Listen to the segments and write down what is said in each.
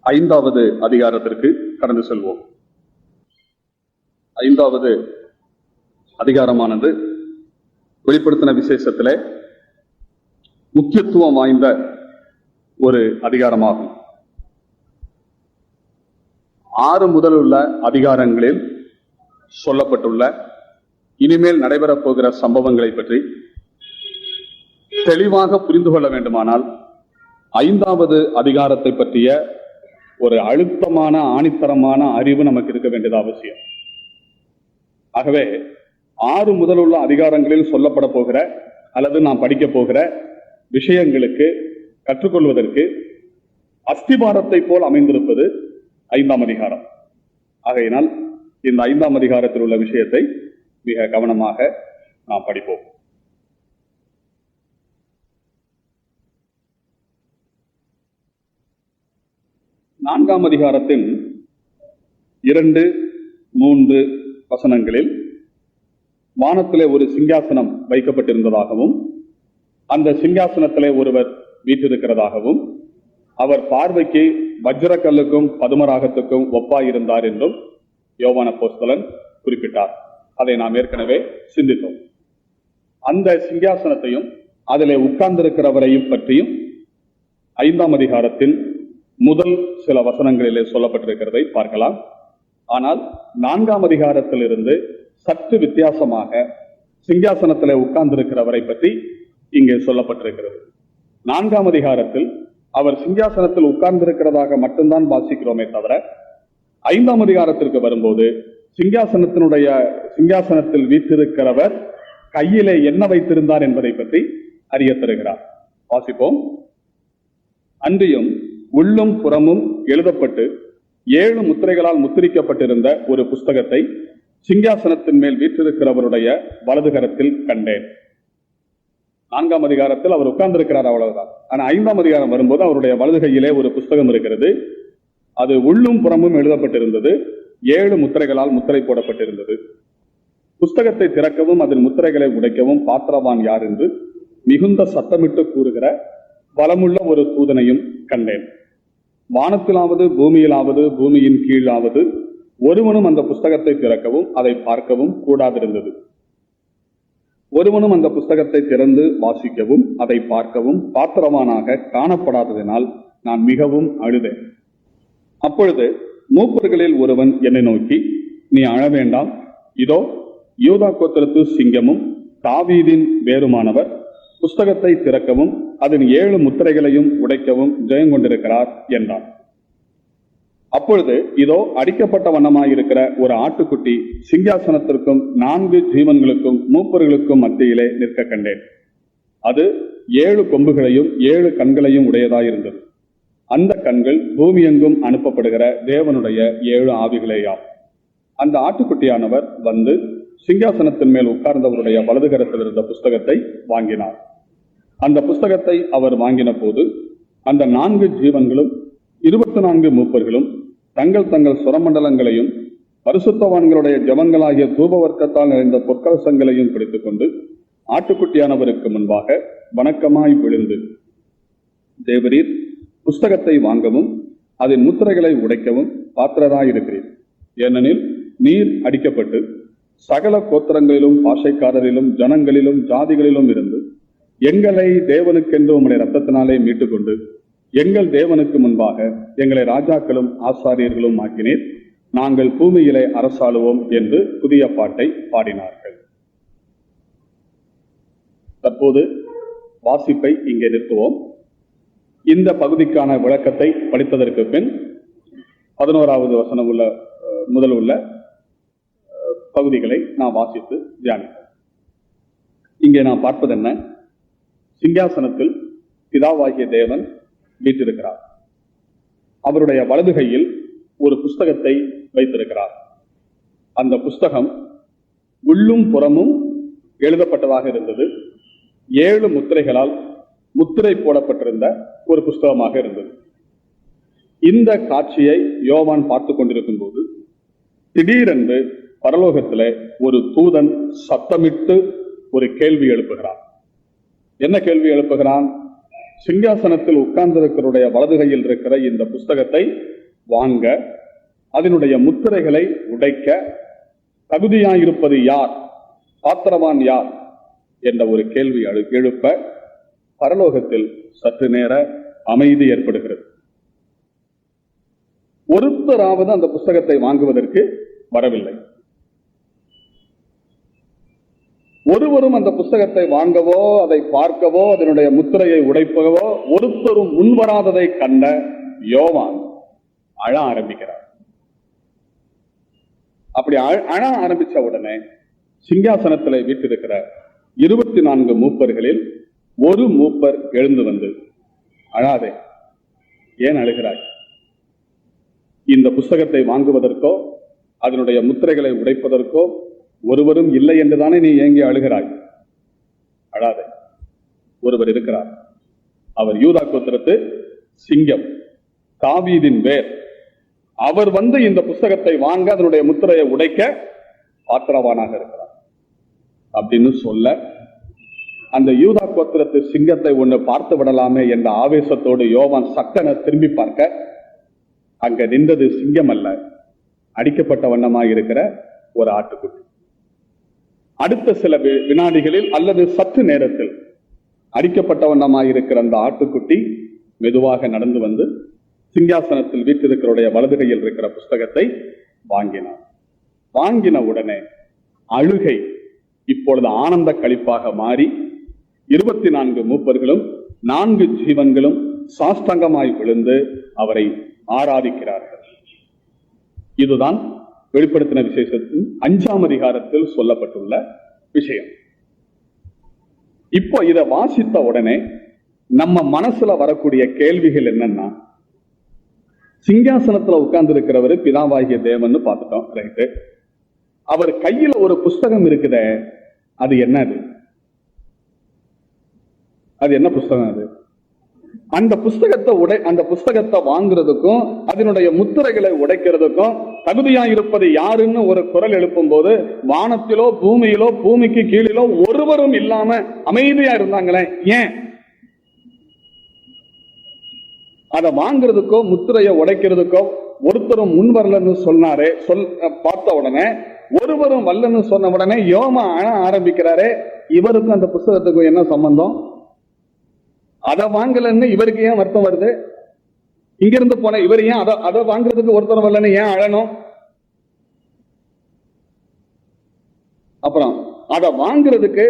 ஐந்தாவது அதிகாரத்திற்கு கடந்து செல்வோம். ஐந்தாவது அதிகாரமானது வெளிப்படுத்தின விசேஷத்திலே முக்கியத்துவம் வாய்ந்த ஒரு அதிகாரமாகும். 6 முதல் உள்ள அதிகாரங்களில் சொல்லப்பட்டுள்ள இனிமேல் நடைபெறப் போகிற சம்பவங்களை பற்றி தெளிவாக புரிந்து கொள்ள வேண்டுமானால் 5வது அதிகாரத்தை பற்றிய ஒரு அழுத்தமான ஆணித்தரமான அறிவு நமக்கு இருக்க வேண்டியது அவசியம். ஆகவே 6 முதல் உள்ள அதிகாரங்களில் சொல்லப்பட போகிற அல்லது நாம் படிக்க போகிற விஷயங்களுக்கு கற்றுக்கொள்வதற்கு அஸ்திபாரத்தை போல் அமைந்திருப்பது 5ஆம் அதிகாரம். ஆகையினால் இந்த 5ஆம் அதிகாரத்தில் உள்ள விஷயத்தை மிக கவனமாக நாம் படிப்போம். நான்காம் அதிகாரத்தின் 2, 3 வசனங்களில் வானத்திலே ஒரு சிங்காசனம் வைக்கப்பட்டிருந்ததாகவும் அந்த சிங்காசனத்திலே ஒருவர் வீற்றிருக்கிறதாகவும் அவர் பார்வைக்கு வஜ்ரக்கல்லுக்கும் பதுமராகத்துக்கும் ஒப்பாயிருந்தார் என்றும் யோவான் அப்போஸ்தலன் குறிப்பிட்டார். அதை நாம் ஏற்கனவே சிந்தித்தோம். அந்த சிங்காசனத்தையும் அதிலே உட்கார்ந்திருக்கிறவரையும் பற்றியும் 5ஆம் அதிகாரத்தின் முதல் சில வசனங்களிலே சொல்லப்பட்டிருக்கிறதை பார்க்கலாம். ஆனால் 4ஆம் அதிகாரத்திலிருந்து சற்று வித்தியாசமாக சிங்காசனத்திலே உட்கார்ந்திருக்கிறவரை பற்றி இங்கே சொல்லப்பட்டிருக்கிறது. 4ஆம் அதிகாரத்தில் அவர் சிங்காசனத்தில் உட்கார்ந்திருக்கிறதாக மட்டும்தான் வாசிக்கிறோமே தவிர 5ஆம் அதிகாரத்திற்கு வரும்போது சிங்காசனத்தில் வீற்றிருக்கிறவர் கையிலே என்ன வைத்திருந்தார் என்பதை பற்றி அறிய தருகிறார். வாசிப்போம். அன்றியும் உள்ளும் புறமும் எழுதப்பட்டு 7 முத்திரைகளால் முத்திரிக்கப்பட்டிருந்த ஒரு புஸ்தகத்தை சிங்காசனத்தின் மேல் வீற்றிருக்கிறவருடைய வலதுகரத்தில் கண்டேன். 4ஆம் அதிகாரத்தில் அவர் உட்கார்ந்திருக்கிறார், அவ்வளவுதான். ஆனா 5ஆம் அதிகாரம் வரும்போது அவருடைய வலது கையிலே ஒரு புஸ்தகம் இருக்கிறது. அது உள்ளும் புறமும் எழுதப்பட்டிருந்தது. 7 முத்திரைகளால் முத்திரை போடப்பட்டிருந்தது. புஸ்தகத்தை திறக்கவும் அதன் முத்திரைகளை உடைக்கவும் பாத்திரவான் யார் என்று மிகுந்த சத்தமிட்டு கூறுகிற பலமுள்ள ஒரு தூதனையும் கண்டேன். வானத்திலாவது பூமியிலாவது பூமியின் கீழாவது ஒருவனும் அந்த புஸ்தகத்தை திறக்கவும் அதை பார்க்கவும் கூடாதிருந்தது. ஒருவனும் அந்த புஸ்தகத்தை திறந்து வாசிக்கவும் அதை பார்க்கவும் பாத்திரவானாக காணப்படாததினால் நான் மிகவும் அழுதேன். அப்பொழுது மூப்பர்களில் ஒருவன் என்னை நோக்கி, நீ அழ வேண்டாம், இதோ யூதா கோத்திரத்து சிங்கமும் தாவீதின் வேருமானவர் புஸ்தகத்தை திறக்கவும் அதன் 7 முத்திரைகளையும் உடைக்கவும் ஜெயம் கொண்டிருக்கிறார் என்றான். அப்பொழுது இதோ அடிக்கப்பட்ட வண்ணமாயிருக்கிற ஒரு ஆட்டுக்குட்டி சிங்காசனத்திற்கும் 4 ஜீவன்களுக்கும் மூப்பர்களுக்கும் மத்தியிலே நிற்க கண்டேன். அது 7 கொம்புகளையும் 7 கண்களையும் உடையதாயிருந்தது. அந்த கண்கள் பூமியெங்கும் அனுப்பப்படுகிற தேவனுடைய 7 ஆவிகளேயாம். அந்த ஆட்டுக்குட்டியானவர் வந்து சிங்காசனத்தின் மேல் உட்கார்ந்தவருடைய வலதுகரத்தில் இருந்த புஸ்தகத்தை வாங்கினார். அந்த புஸ்தகத்தை அவர் வாங்கின போது அந்த 4 ஜீவன்களும் 24 மூப்பர்களும் தங்கள் தங்கள் சுரமண்டலங்களையும் பரிசுத்தவான்களுடைய ஜபங்களாகிய தூபவர்க்கத்தால் நிறைந்த பொற்கலசங்களையும் பிடித்துக் கொண்டு ஆட்டுக்குட்டியானவருக்கு முன்பாக வணக்கமாய் விழுந்து, தேவரீர் புஸ்தகத்தை வாங்கவும் அதன் முத்திரைகளை உடைக்கவும் பாத்திரராயிருக்கிறீர். ஏனெனில் நீர் அடிக்கப்பட்டு சகல கோத்திரங்களிலும் பாஷைக்காரரிலும் ஜனங்களிலும் ஜாதிகளிலும் இருந்து எங்களை தேவனுக்கென்று உம்முடைய இரத்தத்தினாலே மீட்டுக்கொண்டு எங்கள் தேவனுக்கு முன்பாக எங்களை ராஜாக்களும் ஆசாரியர்களும் ஆக்கினீர். நாங்கள் பூமியிலே அரசாளுவோம் என்று புதிய பாட்டை பாடினார்கள். தற்போது வாசிப்பை இங்கே நிறுத்துவோம். இந்த பகுதிக்கான விளக்கத்தை படித்ததற்கு பின் 11வது வசனம் முதல் உள்ள பகுதிகளை நாம் வாசித்து தியானிப்போம். இங்கே நாம் பார்ப்பது என்ன? சிங்காசனத்தில் பிதாவாகிய தேவன் வீற்றிருக்கிறார். அவருடைய வலது கையில் ஒரு புஸ்தகத்தை வைத்திருக்கிறார். அந்த புஸ்தகம் உள்ளும் புறமும் எழுதப்பட்டதாக இருந்தது. 7 முத்திரைகளால் முத்திரை போடப்பட்டிருந்த ஒரு புஸ்தகமாக இருந்தது. இந்த காட்சியை யோவான் பார்த்து கொண்டிருக்கும் போது திடீரென்று பரலோகத்திலே ஒரு தூதன் சத்தமிட்டு ஒரு கேள்வி எழுப்புகிறான். என்ன கேள்வி எழுப்புகிறான்? சிங்காசனத்தில் உட்கார்ந்திருக்கிறவருடைய வலது கையில் இருக்கிற இந்த புஸ்தகத்தை வாங்க, அதனுடைய முத்திரைகளை உடைக்க தகுதியாயிருப்பது யார், பாத்திரவான் யார் என்ற ஒரு கேள்வி எழுப்ப பரலோகத்தில் சற்று நேர அமைதி ஏற்படுகிறது. ஒருத்தராவது அந்த புஸ்தகத்தை வாங்குவதற்கு வரவில்லை. ஒருவரும் அந்த புஸ்தகத்தை வாங்கவோ, அதை பார்க்கவோ, அதனுடைய முத்திரையை உடைப்பவோ ஒருத்தரும் முன்வராததை கண்ட யோவான் அழ ஆரம்பிக்கிறார். அப்படி அழ ஆரம்பிச்ச உடனே சிங்காசனத்தில் வீட்டிருக்கிற 24 மூப்பர்களில் ஒரு மூப்பர் எழுந்து வந்து, அழாதே, ஏன் அழுகிறாய்? இந்த புஸ்தகத்தை வாங்குவதற்கோ அதனுடைய முத்திரைகளை உடைப்பதற்கோ ஒருவரும் இல்லை என்றுதானே நீ ஏங்கி அழுகிறாய்? அழாதே, ஒருவர் இருக்கிறார். அவர் யூதா கோத்திரத்து சிங்கம், தாவீதின் வேர். அவர் வந்து இந்த புஸ்தகத்தை வாங்க, அதனுடைய முத்திரையை உடைக்க பாத்திரவானாக இருக்கிறார் அப்படின்னு சொல்ல, அந்த யூதா கோத்திரத்து சிங்கத்தை ஒன்று பார்த்து விடலாமே என்ற ஆவேசத்தோடு யோவான் சட்டென திரும்பி பார்க்க, அங்க நின்றது சிங்கம் அல்ல, அடிக்கப்பட்ட வண்ணமாக இருக்கிற ஒரு ஆட்டுக்குட்டி. அடுத்த சில வினாடிகளில் அல்லது சற்று நேரத்தில் அடிக்கப்பட்ட வண்ணமாக இருக்கிற அந்த ஆட்டுக்குட்டி மெதுவாக நடந்து வந்து சிங்காசனத்தில் வீட்டிருக்கிறவருடைய வலது கையில் இருக்கிற புஸ்தகத்தை வாங்கினார். வாங்கின உடனே அழுகை இப்பொழுது ஆனந்த களிப்பாக மாறி 24 மூப்பர்களும் 4 ஜீவன்களும் சாஷ்டாங்கமாய் விழுந்து அவரை ஆராதிக்கிறார்கள். இதுதான் வெளிப்படுத்தின விசேஷத்தின் 5ஆம் அதிகாரத்தில் சொல்லப்பட்டுள்ள விஷயம். இப்போ இதை வாசித்த உடனே நம்ம மனசுல வரக்கூடிய கேள்விகள் என்னன்னா, சிங்காசனத்துல உட்கார்ந்து இருக்கிறவர் பிதாவாகிய தேவன் பார்த்துட்டோம், ரைட்டு. அவர் கையில ஒரு புஸ்தகம் இருக்குதே, அது என்னது? அது என்ன புஸ்தகம்? அது அந்த புஸ்தகத்தை வாங்குறதுக்கும் அதனுடைய முத்திரைகளை உடைக்கிறதுக்கும் தகுதியாயிருப்பது யாருன்னு ஒரு குரல் எழுப்பும் போது வானத்திலோ பூமியிலோ பூமிக்கு கீழிலோ ஒருவரும் இல்லாம அமைதியா இருந்தாங்களே, ஏன்? அதை வாங்குறதுக்கோ முத்திரையை உடைக்கிறதுக்கோ ஒருத்தரும் முன் வரலன்னு சொன்னாரே, பார்த்த உடனே ஒருவரும் வரலன்னு சொன்ன உடனே யோவான் அழ ஆரம்பிக்கிறாரே, இவருக்கும் அந்த புஸ்தகத்துக்கும் என்ன சம்பந்தம்? அதை வாங்கலன்னு இவருக்கு ஏன் வருத்தம் வருது? இங்கிருந்து போன இவர் ஏன் அதை வாங்குறதுக்கு ஒருத்தர் வரலன்னு ஏன் அழணும்? அப்புறம் அதை வாங்குறதுக்கு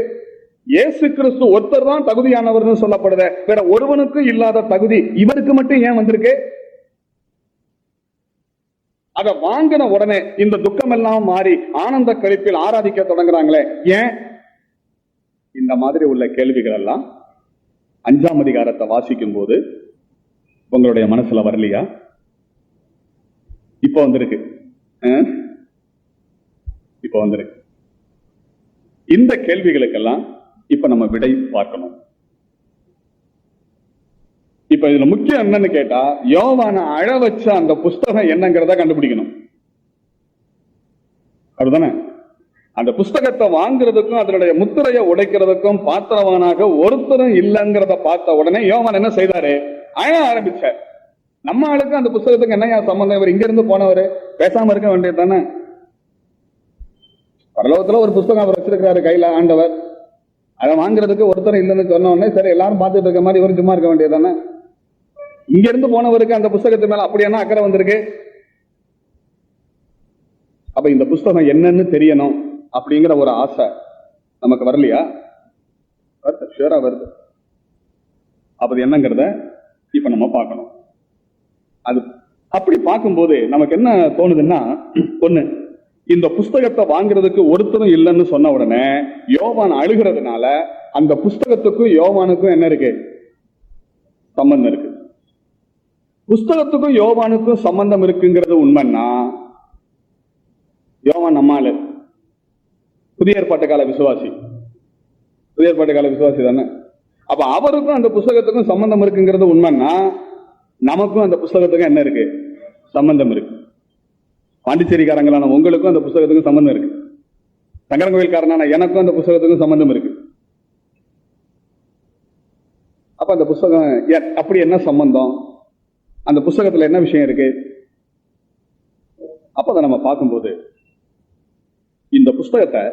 இயேசு கிறிஸ்து ஒருத்தர் தான் தகுதியானவர்னு சொல்லப்படுது, வேற ஒருவனுக்கு இல்லாத தகுதி இவருக்கு மட்டும் ஏன் வந்திருக்கு? அதை வாங்கின உடனே இந்த துக்கம் எல்லாம் மாறி ஆனந்த கழிப்பில் ஆராதிக்க தொடங்குறாங்களே, ஏன்? இந்த மாதிரி உள்ள கேள்விகள் எல்லாம் 5ஆம் அதிகாரத்தை வாசிக்கும் போது உங்களுடைய மனசுல வரலையா? இப்ப வந்திருக்கு. இப்ப வந்திருக்கு. இந்த கேள்விகளுக்கெல்லாம் இப்ப நம்ம விடை பார்க்கணும். இப்ப இதுல முக்கியம் என்னன்னு கேட்டா, யோவான அழ வச்ச அந்த புஸ்தகம் என்னங்கிறத கண்டுபிடிக்கணும். அப்படிதானே? அந்த புஸ்தகத்தை வாங்குறதுக்கும் அதனுடைய முத்திரையை உடைக்கிறதுக்கும் பாத்திரவானாக ஒருத்தரும் இல்லைங்கிறத பார்த்த உடனே யோவான் என்ன செய்தாரு? அழ ஆரம்பிச்சார். நம்ம ஆளுக்கு அந்த புஸ்தகத்துக்கு என்னையா சம்பந்தம்? இவர் இங்க இருந்து போனவர் பேசாம இருக்க வேண்டியது தானே? பரலோகத்துல ஒரு புஸ்தகம் அவர் வச்சிருக்கிறாரு கையில, ஆண்டவர். அதை வாங்குறதுக்கு ஒருத்தரும் இல்லைன்னு சொன்ன உடனே சரி எல்லாரும் பார்த்துட்டு இருக்க மாதிரி இவரும் சும்மா இருக்க வேண்டியது தானே? இங்க இருந்து போனவருக்கு அந்த புஸ்தகத்து மேல அப்படி என்ன அக்கறை வந்திருக்கு? அப்ப இந்த புஸ்தகம் என்னன்னு தெரியணும் அப்படிங்கிற ஒரு ஆசை நமக்கு வரலையா? ஷூரா வருது. அப்ப என்னங்கிறத இப்ப நம்ம பார்க்கணும். அது அப்படி பார்க்கும்போது நமக்கு என்ன தோணுதுன்னா, ஒண்ணு, இந்த புஸ்தகத்தை வாங்குறதுக்கு ஒருத்தரும் இல்லைன்னு சொன்ன உடனே யோவான் அழுகிறதுனால அந்த புஸ்தகத்துக்கும் யோவானுக்கும் என்ன இருக்கு? சம்பந்தம் இருக்கு. புஸ்தகத்துக்கும் யோவானுக்கும் சம்பந்தம் இருக்குங்கிறது உண்மைன்னா, யோவான் நம்மால புதிய ஏற்பாட்டு கால விசுவாசி, புதிய ஏற்பாட்டு கால விசுவாசி தானே. அப்ப அவருக்கும் அந்த புஸ்தகத்துக்கும் சம்பந்தம் இருக்குங்கிறது உண்மைன்னா, நமக்கும் அந்த புஸ்தகத்துக்கும் என்ன இருக்கு? சம்பந்தம் இருக்கு. பாண்டிச்சேரிக்காரங்களான உங்களுக்கும் அந்த புஸ்தகத்துக்கும் சம்பந்தம் இருக்கு. சங்கரங்கோயில்காரனான எனக்கும் அந்த புஸ்தகத்துக்கும் சம்பந்தம் இருக்கு. அப்ப அந்த புஸ்தகம் அப்படி என்ன சம்பந்தம்? அந்த புஸ்தகத்துல என்ன விஷயம் இருக்கு? அப்ப அதை நம்ம பார்க்கும்போது இந்த புஸ்தகத்தை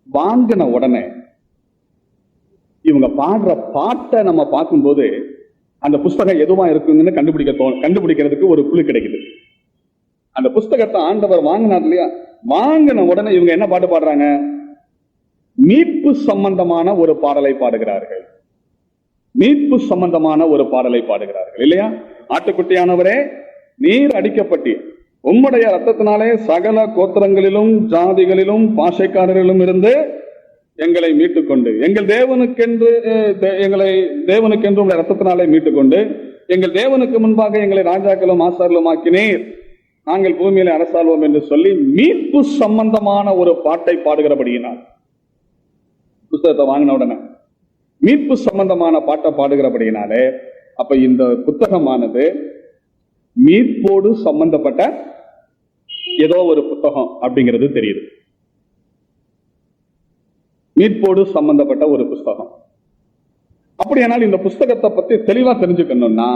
வாங்கின உடனே இவங்க பாடுற பாட்டை நம்ம பார்க்கும்போது அந்த புஸ்தகம் எதுவா இருக்குன்னு கண்டுபிடிக்கிறதுக்கு ஒரு குழு கிடைக்குது. அந்த புஸ்தகத்தை ஆண்டவர் வாங்கினார் இல்லையா, வாங்கின உடனே இவங்க என்ன பாட்டு பாடுறாங்க? மீட்பு சம்பந்தமான ஒரு பாடலை பாடுகிறார்கள். மீட்பு சம்பந்தமான ஒரு பாடலை பாடுகிறார்கள் இல்லையா? ஆட்டுக்குட்டியானவரே, நீர் அடிக்கப்பட்டீர், உம்முடைய ரத்தத்தினாலே சகல கோத்திரங்களிலும் ஜாதிகளிலும் பாஷைக்காரர்களிலும் இருந்து எங்களை மீட்டுக்கொண்டு எங்கள் தேவனுக்கென்று ரத்தத்தினாலே மீட்டுக்கொண்டு எங்கள் தேவனுக்கு முன்பாக எங்களை ராஜாக்களும் ஆசாரிலும் ஆக்கினீர், நாங்கள் பூமியில அரசாள்வோம் என்று சொல்லி மீட்பு சம்பந்தமான ஒரு பாட்டை பாடுகிறபடியினால், புத்தகத்தை வாங்கின உடனே மீட்பு சம்பந்தமான பாட்டை பாடுகிறபடியினாலே, அப்ப இந்த புத்தகமானது மீட்போடு சம்பந்தப்பட்ட ஏதோ ஒரு புத்தகம் அப்படிங்கிறது தெரியுது. மீட்போடு சம்பந்தப்பட்ட ஒரு புஸ்தகம். அப்படியானால் இந்த புஸ்தகத்தை பத்தி தெளிவா தெரிஞ்சுக்கணும்னா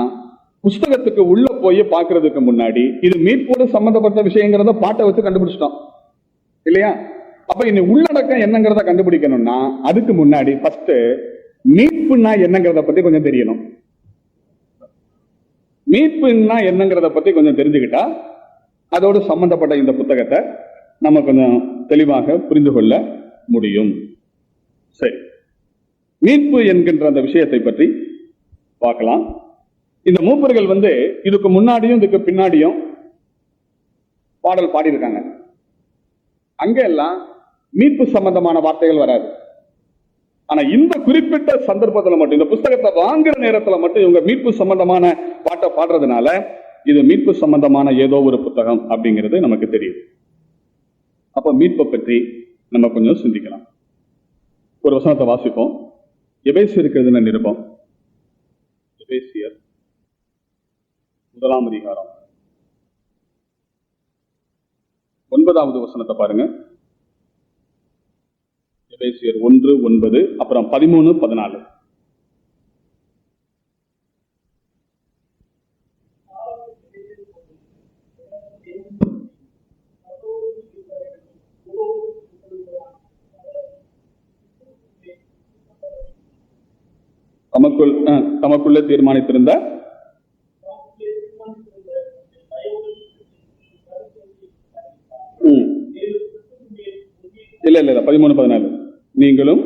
புஸ்தகத்துக்கு உள்ள போய் பார்க்கறதுக்கு முன்னாடி இது மீட்போடு சம்பந்தப்பட்ட விஷயங்கிறத பாட்டை வச்சு கண்டுபிடிச்சிட்டோம் இல்லையா? அப்ப இந்த உள்ளடக்கம் என்னங்கிறத கண்டுபிடிக்கணும்னா அதுக்கு முன்னாடி ஃபர்ஸ்ட் மீட்புன்னா என்னங்கிறத பத்தி கொஞ்சம் தெரியணும். மீட்புன்னா என்னங்கிறத பத்தி கொஞ்சம் தெரிஞ்சுக்கிட்டா அதோடு சம்பந்தப்பட்ட இந்த புத்தகத்தை நம்ம கொஞ்சம் தெளிவாக புரிந்து கொள்ள முடியும். சரி, மீட்பு என்கின்ற அந்த விஷயத்தை பற்றி பார்க்கலாம். இந்த மூப்பர்கள் இதுக்கு முன்னாடியும் இதுக்கு பின்னாடியும் பாடல் பாடியிருக்காங்க. அங்க எல்லாம் மீட்பு சம்பந்தமான வார்த்தைகள் வராது. ஆனா இந்த குறிப்பிட்ட சந்தர்ப்பத்தில் மட்டும், இந்த புஸ்தகத்தை வாங்குற நேரத்தில் மட்டும் இவங்க மீட்பு சம்பந்தமான பாட்டை பாடுறதுனால இது மீட்பு சம்பந்தமான ஏதோ ஒரு புத்தகம் அப்படிங்கிறது நமக்கு தெரியும். அப்ப மீட்பை பற்றி நம்ம கொஞ்சம் சிந்திக்கலாம். ஒரு வசனத்தை வாசிப்போம். எபேசியருக்கு எழுதின நிருபம், எபேசியர் 1 அதிகாரம் 9வது வசனத்தை பாருங்க. எபேசியர் 1:9, அப்புறம் 13-14. தமக்குள்ளே தீர்மானித்திருந்த இல்ல 13-14 நீங்களும்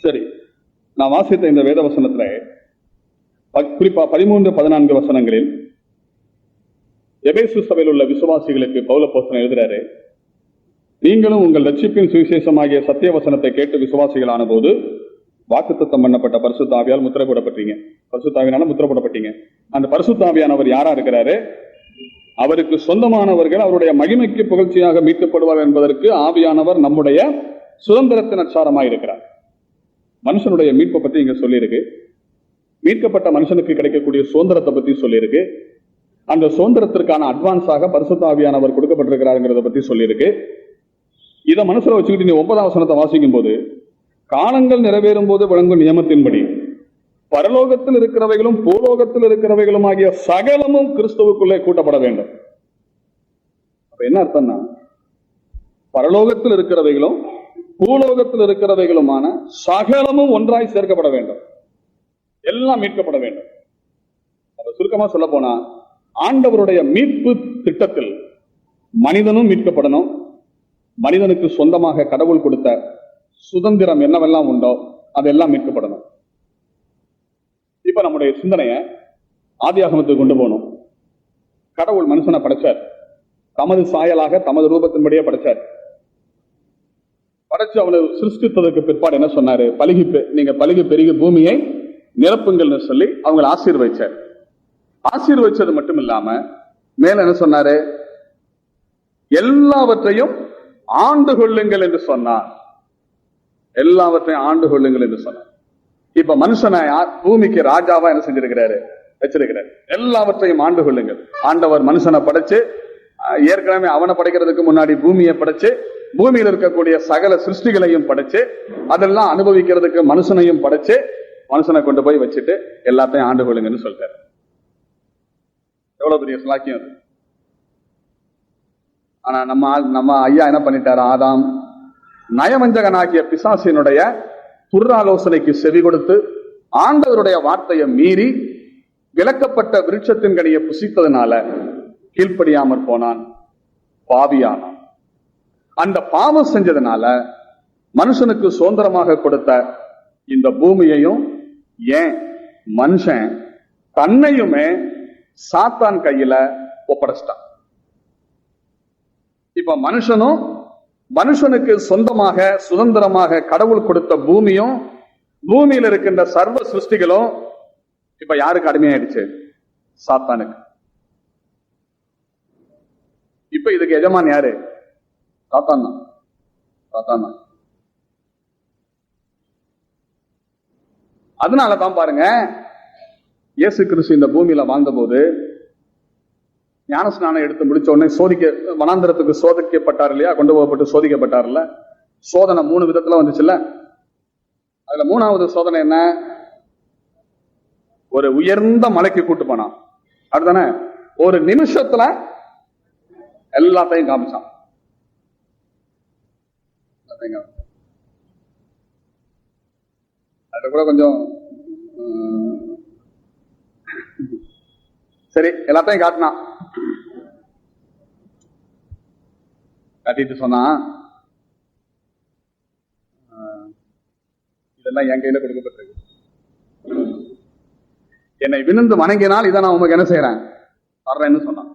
சரி, நான் வாசித்த இந்த வேத வசனத்துல குறிப்பா 13-14 வசனங்களில் எபேசு சபையில் உள்ள விசுவாசிகளுக்கு பவுல் அப்போஸ்தலன் எழுதுறாரு, நீங்களும் உங்கள் ரட்சிப்பின் சுவிசேஷமாகிய சத்திய வசனத்தை கேட்டு விசுவாசிகளான போது வாக்குத்தத்தம் பண்ணப்பட்ட பரிசுத்த ஆவியால் முத்திரை போடப்பட்டீங்க. பரிசுத்த ஆவியானால முத்திரை போடப்பட்டீங்க. அந்த பரிசுத்த ஆவியானவர் யாரா இருக்கிறாரு? அவருக்கு சொந்தமானவர்கள் அவருடைய மகிமைக்கு புகழ்ச்சியாக மீட்கப்படுவார் என்பதற்கு ஆவியானவர் நம்முடைய சுதந்திரத்தின் அச்சாரமாக இருக்கிறார். மனுஷனுடைய மீட்பை பத்தி இங்க சொல்லியிருக்கு. மீட்கப்பட்ட மனுஷனுக்கு கிடைக்கக்கூடிய சுதந்திரத்தை பத்தி சொல்லியிருக்கு. அந்த சுதந்திரத்திற்கான அட்வான்ஸாக பரிசுத்த ஆவியானவர் கொடுக்கப்பட்டிருக்கிறாருங்கிறத பத்தி சொல்லியிருக்கு. இதை மனசுல வச்சுக்கிட்டு நீ 9வது வசனத்தை வாசிக்கும் போது, காலங்கள் நிறைவேறும் போது வழங்கும் நியமத்தின்படி பரலோகத்தில் இருக்கிறவைகளும் பூலோகத்தில் இருக்கிறவைகளும் ஆகிய சகலமும் கிறிஸ்துவுக்குள்ளே கூட்டப்பட வேண்டும். அப்ப என்ன அர்த்தம்னா, பரலோகத்தில் இருக்கிறவைகளும் பூலோகத்தில் இருக்கிறவைகளுமான சகலமும் ஒன்றாய் சேர்க்கப்பட வேண்டும், எல்லாம் மீட்கப்பட வேண்டும். சுருக்கமா சொல்ல போனா, ஆண்டவருடைய மீட்பு திட்டத்தில் மனிதனும் மீட்கப்படணும். மனிதனுக்கு சொந்தமாக கடவுள் கொடுத்த சுதந்திரம் என்னவெல்லாம் உண்டோ அதெல்லாம் மீட்கப்படணும். இப்ப நம்முடைய சிந்தனைய ஆதியாகமத்துக்கு கொண்டு போகணும். கடவுள் மனுஷனை படைச்சார், தமது சாயலாக தமது ரூபத்தின்படியே படைச்சார். படைச்சு அவனை சிருஷ்டித்ததுக்கு பிற்பாடு என்ன சொன்னாரு? நீங்க பலுகி பெருகி பூமியை நிரப்புங்கள்னு சொல்லி அவங்களை ஆசீர்வதிச்சார். ஆசீர்வதிச்சது மட்டும் இல்லாம மேல என்ன சொன்னாரு? எல்லாவற்றையும் ஆண்டு கொள்ளுங்கள் என்று சொன்னார். எல்லாவற்றையும் ஆண்டு கொள்ளுங்கள் என்று சொன்னார். இப்ப மனுஷனை பூமிக்கு ராஜாவா என்ன செஞ்சிருக்கிறாரு? வச்சிருக்கிறார். எல்லாவற்றையும் ஆண்டு கொள்ளுங்கள். ஆண்டவர் மனுஷனை படைச்சு, ஏற்கனவே அவனை படைக்கிறதுக்கு முன்னாடி பூமியை படைச்சு, பூமியில் இருக்கக்கூடிய சகல சிருஷ்டிகளையும் படைச்சு, அதெல்லாம் அனுபவிக்கிறதுக்கு மனுஷனையும் படைச்சு, மனுஷனை கொண்டு போய் வச்சுட்டு எல்லாத்தையும் ஆண்டு கொள்ளுங்கன்னு சொல்றாரு. எவ்வளவு பெரிய சலாக்கியம் அது. ஆனா நம்ம ஐயா என்ன பண்ணிட்டாரு? ஆதாம் நயவஞ்சகனாகிய பிசாசினுடைய துர்ராலோசனைக்கு செவி கொடுத்து ஆண்டவருடைய வார்த்தையை மீறி விலக்கப்பட்ட விருட்சத்தின் கனியை புசித்ததுனால கீழ்ப்படியாமற் போனான், பாவியானான். அந்த பாவம் செஞ்சதுனால மனுஷனுக்கு சுதந்திரமாக கொடுத்த இந்த பூமியையும் ஏன் மனுஷன் தன்னையுமே சாத்தான் கையில ஒப்படைச்சிட்டான். இப்ப மனுஷனுக்கு சொந்தமாக சுதந்திரமாக கடவுள் கொடுத்த பூமியும் பூமியில் இருக்கின்ற சர்வ சிருஷ்டிகளும் இப்ப யாருக்கு அடிமையாயிடுச்சு? சாத்தானுக்கு. இப்ப இதுக்கு எஜமான் யாரு? சாத்தான் தான். சாத்தான் தான். அதனாலதான் பாருங்க, இயேசு கிறிஸ்து இந்த பூமியில வாழ்ந்த போது ஞானஸ்நானம் எடுத்து முடிச்ச உடனே வனாந்திரத்துக்கு சோதிக்கப்பட்டார் இல்லையா? கொண்டு போகப்பட்டு சோதிக்கப்பட்டார்ல. சோதனை 3 விதத்துல வந்துச்சுல்ல. அதுல 3வது சோதனை என்ன? ஒரு உயர்ந்த மலைக்கு கூட்டு போனான். அதுதானே ஒரு நிமிஷத்துல எல்லாத்தையும் காமிச்சான். அது கூட கொஞ்சம் சரி, எல்லாத்தையும் காட்டினான். காட்டிட்டு சொன்னா, இதெல்லாம் என் கையில கொடுக்கப்பட்டிருக்கு. என்னை விழுந்து வணங்கினால் இதை நான் உங்களுக்கு என்ன செய்யறேன் தர்றேன்னு சொன்னான்.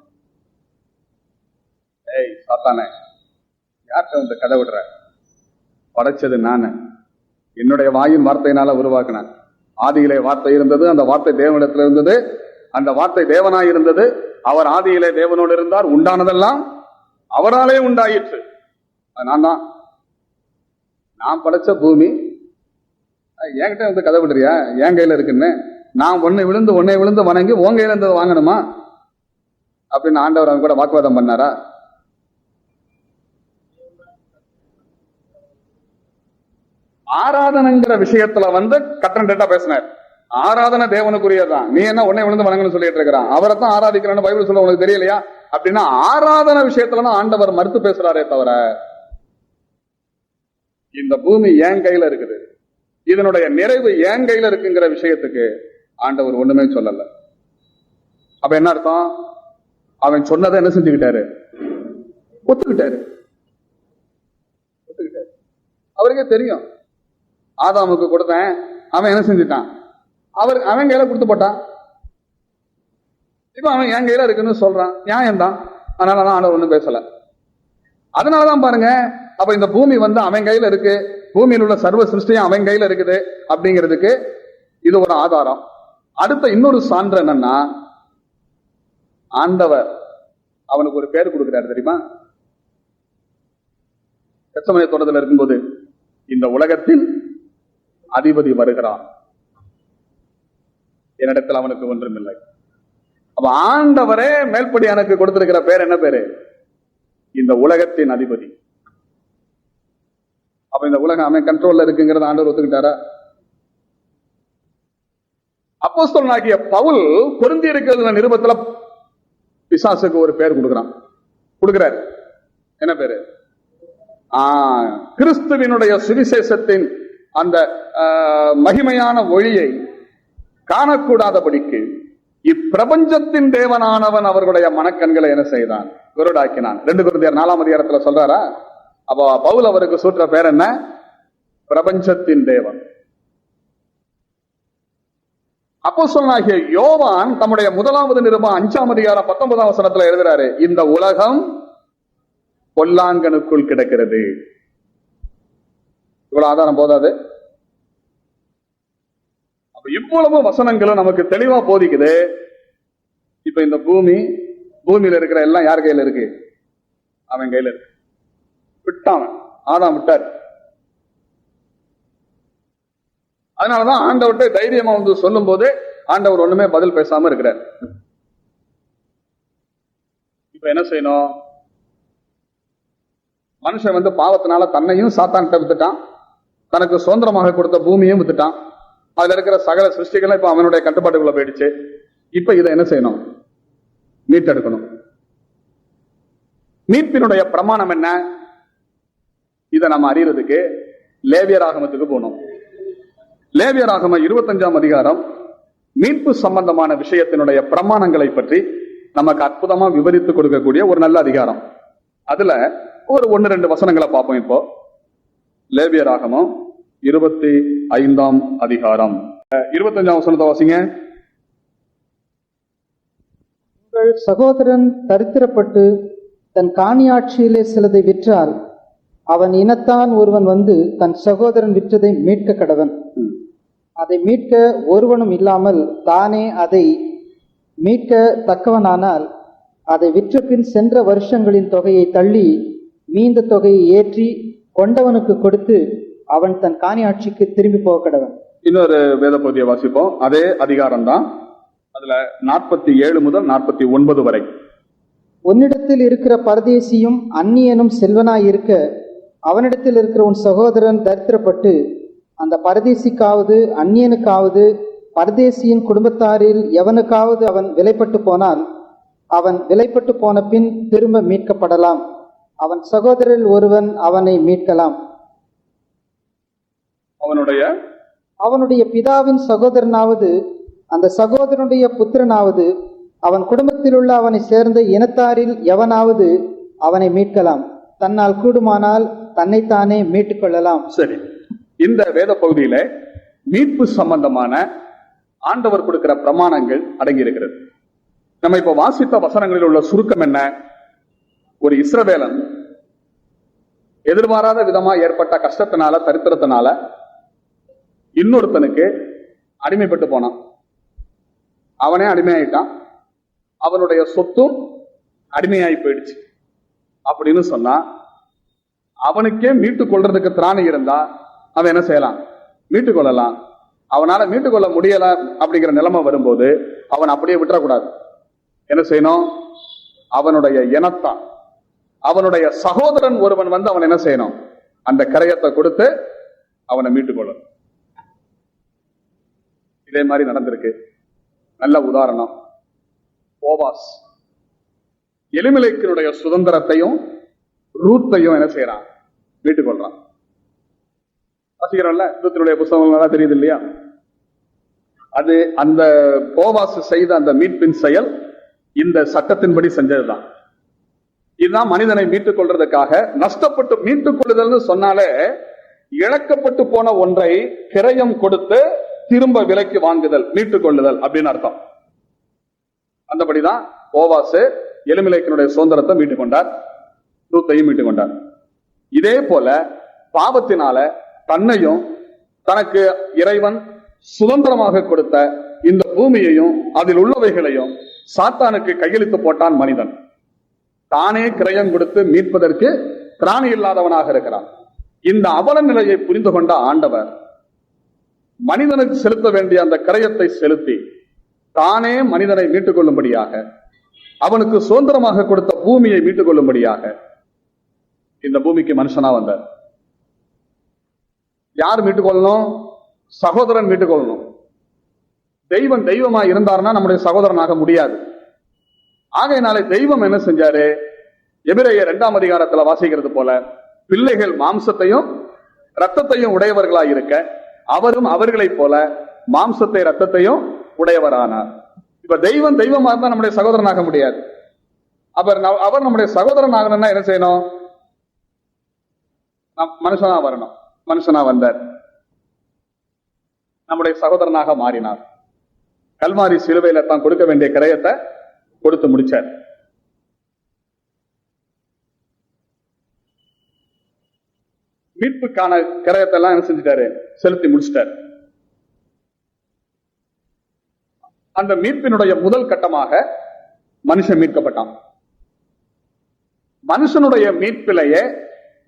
ஏய் சாத்தானே, யார்கிட்ட வந்து கதை விடுற? படைச்சது நானு, என்னுடைய வாயின் வார்த்தையினால உருவாக்கினேன். ஆதியிலே வார்த்தை இருந்தது, அந்த வார்த்தை தேவனிடத்தில் இருந்தது, அந்த வார்த்தை தேவனாய் இருந்தது. அவர் ஆதியிலே தேவனோடு இருந்தார். உண்டானதெல்லாம் அவராலே உண்டாயிற்று. நான் படைச்ச பூமி என்கிட்ட வந்து கதை விடுறியா? என் கையில இருக்குன்னு நான் உன்னை விழுந்து வணங்கி உன் கையில இருந்தது வாங்கணுமா அப்படின்னு ஆண்டவர் அவங்க கூட வாக்குவாதம் பண்ணாரா? ஆராதனைங்கிற விஷயத்துல வந்து கட்டண்டா பேசினார். ஆராதனை தேவனுக்குரியதான். நீ என்ன உன்னை விழுந்து வணங்கன்னு சொல்லிட்டு இருக்கிறான். அவரை தான் ஆராதிக்கிறான்னு பைபிள் சொல்ல உனக்கு தெரியலையா? அப்படின்னா ஆராதனை விஷயத்துலதான் ஆண்டவர் மறுத்து பேசுறாரே தவிர, இந்த பூமி என் கையில இருக்குது, இதனுடைய நிறைவு என் கையில இருக்குங்கிற விஷயத்துக்கு ஆண்டவர் ஒண்ணுமே சொல்லல. அப்ப என்ன அர்த்தம்? அவன் சொன்னதை என்ன செஞ்சுக்கிட்டாரு? ஒத்துக்கிட்டாரு. அவருக்கே தெரியும். ஆதாமுக்கு கொடுத்தேன், அவன் என்ன செஞ்சுட்டான்? அவன் கையில கொடுத்து போட்டான். இப்ப அவன் என் கையில இருக்குன்னு சொல்றான். நியாயம் தான். அதனாலதான் ஆண்டவர் ஒண்ணும் பேசல. அதனாலதான் பாருங்க, அப்ப இந்த பூமி வந்து அவன் கையில இருக்கு, பூமியில் உள்ள சர்வ சிருஷ்டியும் அவன் கையில இருக்குது அப்படிங்கிறதுக்கு இது ஒரு ஆதாரம். அடுத்த இன்னொரு சான்று என்னன்னா, ஆண்டவர் அவனுக்கு ஒரு பேர் கொடுக்கிறாரு தெரியுமா? கெத்செமனே தோட்டத்தில் இருக்கும்போது, இந்த உலகத்தில் அதிபதி வருகிறான், என்னிடத்தில் அவனுக்கு ஒன்றும் இல்லை. அப்ப ஆண்டவரே மேல்படி எனக்கு கொடுத்திருக்கிற பேர் என்ன பேரு? இந்த உலகத்தின் அதிபதி. அப்ப இந்த உலகம் அவன் கண்ட்ரோல்ல இருக்குங்கிறத ஆண்டவர் ஒத்துக்கிட்டாரா? அப்போஸ்தலனாகிய பவுல் பொருந்தி இருக்கிற நிருபத்துல பிசாசுக்கு ஒரு பேர் கொடுக்கிறார். என்ன பேரு? கிறிஸ்துவினுடைய சுவிசேஷத்தின் அந்த மகிமையான ஒளியை காணக்கூடாதபடிக்கு இப்பிரபஞ்சத்தின் தேவனானவன் அவர்களுடைய மனக்கண்களை என்ன செய்தான்? குருடாக்கினான். 2 கொரிந்தியர் 4ஆம் அதிகாரத்துல சொல்றாரா? அப்போ பவுல் அவருக்கு சூற்ற பேர் என்ன? பிரபஞ்சத்தின் தேவன். அப்போஸ்தலனாகிய யோவான் தம்முடைய 1வது நிருபம் 5ஆம் அதிகாரம் 19ஆம் வசனத்துல எழுதுறாரு, இந்த உலகம் பொல்லாங்கனுக்குள் கிடக்கிறது. இவ்வளவு ஆதாரம் போதாது? அப்ப இவ்வளவு வசனங்களும் நமக்கு தெளிவா போதிக்குது. இப்ப இந்த பூமியில இருக்கிற எல்லாம் யார் கையில இருக்கு? அவன் கையில இருக்கு. விட்டான், ஆதாம் விட்டார். அதனாலதான் ஆண்டவர்கிட்ட தைரியமா வந்து சொல்லும் போது ஆண்டவர் ஒண்ணுமே பதில் பேசாம இருக்கிறார். இப்ப என்ன செய்யணும்? மனுஷன் பாவத்தினால தன்னையும் சாத்தான்கிட்ட வித்துட்டான், தனக்கு சுதந்திரமாக கொடுத்த பூமியும் வித்துட்டான், அதுல இருக்கிற சகல சிருஷ்டிகளும் இப்ப அவனுடைய கட்டுப்பாட்டுக்குள்ள போயிடுச்சு. இப்ப இதை என்ன செய்யணும்? மீட்டெடுக்கணும். மீட்பினுடைய பிரமாணம் என்ன? இதை நம்ம அறியறதுக்கு லேவியராகமத்துக்கு போனோம். லேவியராகம 25ஆம் அதிகாரம் மீட்பு சம்பந்தமான விஷயத்தினுடைய பிரமாணங்களை பற்றி நமக்கு அற்புதமா விவரித்து கொடுக்கக்கூடிய ஒரு நல்ல அதிகாரம். அதுல ஒரு 1-2 வசனங்களை பார்ப்போம். இப்போ லேவியராகமம் 25ஆம் அதிகாரம் 25ஆம் வசனத்தை வாசிங்க. உங்கள் சகோதரன் தரித்திரப்பட்டு தன் காணியாட்சியிலே சிலதை விற்றால் அவன் இனத்தான் ஒருவன் தன் சகோதரன் விற்றதை மீட்க கடவன். அதை மீட்க ஒருவனும் இல்லாமல் தானே அதை மீட்க தக்கவனானால் அதை விற்ற பின் சென்ற வருஷங்களின் தொகையை தள்ளி மீந்த தொகையை ஏற்றி கொண்டவனுக்கு கொடுத்து அவன் தன் காணியாட்சிக்கு திரும்பி போக கடவன். இன்னொரு வேத பகுதியை வாசிப்போம். அதே அதிகாரம் தான். அதுல 47 முதல் 49 வரை. உன்னிடத்தில் இருக்கிற பரதேசியும் அந்நியனும் செல்வனாயிருக்க அவனிடத்தில் இருக்கிற உன் சகோதரன் தரித்திரப்பட்டு அந்த பரதேசிக்காவது அந்நியனுக்காவது பரதேசியின் குடும்பத்தாரில் எவனுக்காவது அவன் விலைப்பட்டு போனால் அவன் விலைப்பட்டு போன பின் திரும்ப மீட்கப்படலாம். அவன் சகோதரில் ஒருவன் அவனை மீட்கலாம். அவனுடைய பிதாவின் சகோதரனாவது அந்த சகோதரனுடைய புத்திரனாவது அவன் குடும்பத்தில் உள்ள அவனை சேர்ந்த இனத்தாரில் எவனாவது அவனை மீட்கலாம். தன்னால் கூடுமானால் தன்னைத்தானே மீட்டுக் கொள்ளலாம். சரி, இந்த வேத பகுதியில மீட்பு சம்பந்தமான ஆண்டவர் கொடுக்கிற பிரமாணங்கள் அடங்கி இருக்கிறது. நம்ம இப்ப வாசித்த வசனங்களில் உள்ள சுருக்கம் என்ன? ஒரு இஸ்ரவேலன் எதிர்பாராத விதமா ஏற்பட்ட கஷ்டத்தினால, தரித்திரத்தினால இன்னொருத்தனுக்கு அடிமைப்பட்டு போனான். அவனே அடிமையாயிட்டான், அவனுடைய சொத்தும் அடிமையாகி போயிடுச்சு. அப்படின்னு சொன்னா அவனுக்கே மீட்டுக் கொள்றதுக்கு திராணி இருந்தா அவன் என்ன செய்யலாம்? மீட்டுக் கொள்ளலாம். அவனால மீட்டுக் கொள்ள முடியல அப்படிங்கிற நிலைமை வரும்போது அவன் அப்படியே விட்டுறக்கூடாது. என்ன செய்யணும்? அவனுடைய இனத்தான், அவனுடைய சகோதரன் ஒருவன் அவன் என்ன செய்யணும்? அந்த கரையத்தை கொடுத்து அவனை மீட்டுக் கொள்ளணும். இதே மாதிரி நடந்திருக்கு. நல்ல உதாரணம், போவாஸ் எலிமெலேக்கினுடைய சுதந்திரத்தையும் ரூத்தையும் என்ன செய்யறான்? மீட்டுக் கொள்றான். வாசிக்கிறோம்ல, ரூத்தினுடைய புத்தகங்கள் தெரியுது இல்லையா? அது அந்த போவாஸ் செய்த அந்த மீட்பின் செயல் இந்த சட்டத்தின்படி செஞ்சதுதான். இதுதான் மனிதனை மீட்டுக் கொள்றதுக்காக. நஷ்டப்பட்டு மீட்டுக் கொள்ளுதல்னு சொன்னாலே இழக்கப்பட்டு போன ஒன்றை கிரயம் கொடுத்து திரும்ப விலைக்கு வாங்குதல், மீட்டுக் கொள்ளுதல் அப்படின்னு அர்த்தம். அந்தபடிதான் போவாஸ் எலிமெலேக்கினுடைய சுதந்திரத்தை மீட்டுக் கொண்டார், ரூத்தையும் மீட்டுக் கொண்டார். இதே போல பாவத்தினால தன்னையும் தனக்கு இறைவன் சுதந்திரமாக கொடுத்த இந்த பூமியையும் அதில் உள்ளவைகளையும் சாத்தானுக்கு கையெழுத்து போட்டான் மனிதன். தானே கிரயம் கொடுத்து மீட்பதற்கு திராணி இல்லாதவனாக இருக்கிறான். இந்த அவல நிலையை புரிந்து கொண்ட ஆண்டவர் மனிதனுக்கு செலுத்த வேண்டிய அந்த கிரயத்தை செலுத்தி தானே மனிதனை மீட்டுக் கொள்ளும்படியாக, அவனுக்கு சுதந்திரமாக கொடுத்த பூமியை மீட்டுக் கொள்ளும்படியாக இந்த பூமிக்கு மனுஷனா வந்தார். யார் மீட்டுக் கொள்ளணும்? சகோதரன் மீட்டுக் கொள்ளணும். தெய்வம் தெய்வமா இருந்தார்னா நம்முடைய சகோதரனாக முடியாது. ஆகையினாலே தெய்வம் என்ன செஞ்சாரு? எபிரேயர் 2ஆம் அதிகாரத்துல வாசிக்கிறது போல, பிள்ளைகள் மாம்சத்தையும் ரத்தத்தையும் உடையவர்களாய் இருக்க அவரும் அவர்களைப் போல மாம்சத்தை ரத்தத்தையும் உடையவரானார். இப்ப தெய்வம் தெய்வமா இருந்தா நம்முடைய சகோதரனாக முடியாது. அவர் நம்முடைய சகோதரன் ஆகணும்னா என்ன செய்யணும்? மனுஷனா வரணும். மனுஷனா வந்தார், நம்முடைய சகோதரனாக மாறினார். கல்வாரி சிலுவையில தான் கொடுக்க வேண்டிய கிரயத்தை கொடுத்து முடிச்சார். மீட்புக்கான கிரயத்தை எல்லாம் என்ன செஞ்சிட்டாரு? செலுத்தி முடிச்சிட்டார். அந்த மீட்பினுடைய முதல் கட்டமாக மனுஷன் மீட்கப்பட்டான். மனுஷனுடைய மீட்பிலேயே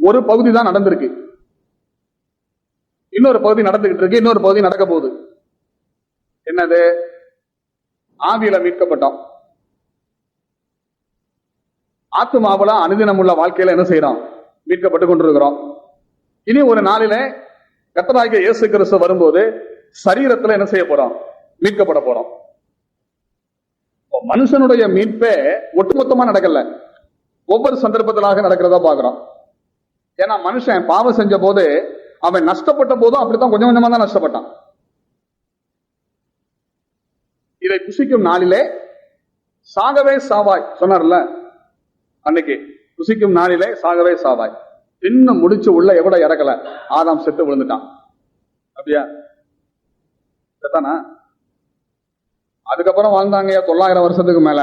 ஒரு பகுதி தான் நடந்திருக்கு, இன்னொரு பகுதி நடந்துகிட்டு இருக்கு, இன்னொரு பகுதி நடக்க போகுது. என்னது? ஆவியில மீட்கப்பட்டோம். ஆத்துமாவுல அனுதினம் உள்ள வாழ்க்கையில என்ன செய்யறோம்? மீட்கப்பட்டு கொண்டிருக்கிறோம். இனி ஒரு நாளிலே கர்த்தராகிய இயேசு கிறிஸ்து வரும்போது சரீரத்துல என்ன செய்ய போறோம்? மீட்கப்பட போறோம். மனுஷனுடைய மீட்பே ஒட்டுமொத்தமா நடக்கல, ஒவ்வொரு சந்தர்ப்பத்திலாக நடக்கிறதா பாக்குறோம். ஏன்னா மனுஷன் பாவம் செஞ்ச போது அவன் நஷ்டப்பட்ட போதும் அப்படித்தான் கொஞ்சம் கொஞ்சமா தான் நஷ்டப்பட்டான். இதை புசிக்கும் நாளிலே சாகவே சாவாய் சொன்னார்ல அன்னைக்கு, புசிக்கும் நாளிலே சாகவே சாவாய். இன்னும் முடிச்சு உள்ள எவ்வளோ இறக்கல, ஆதாம் செத்து விழுந்துட்டான். அப்படியா? செத்தானா? அதுக்கப்புறம் வாழ்ந்தாங்க 900 வருஷத்துக்கு மேல.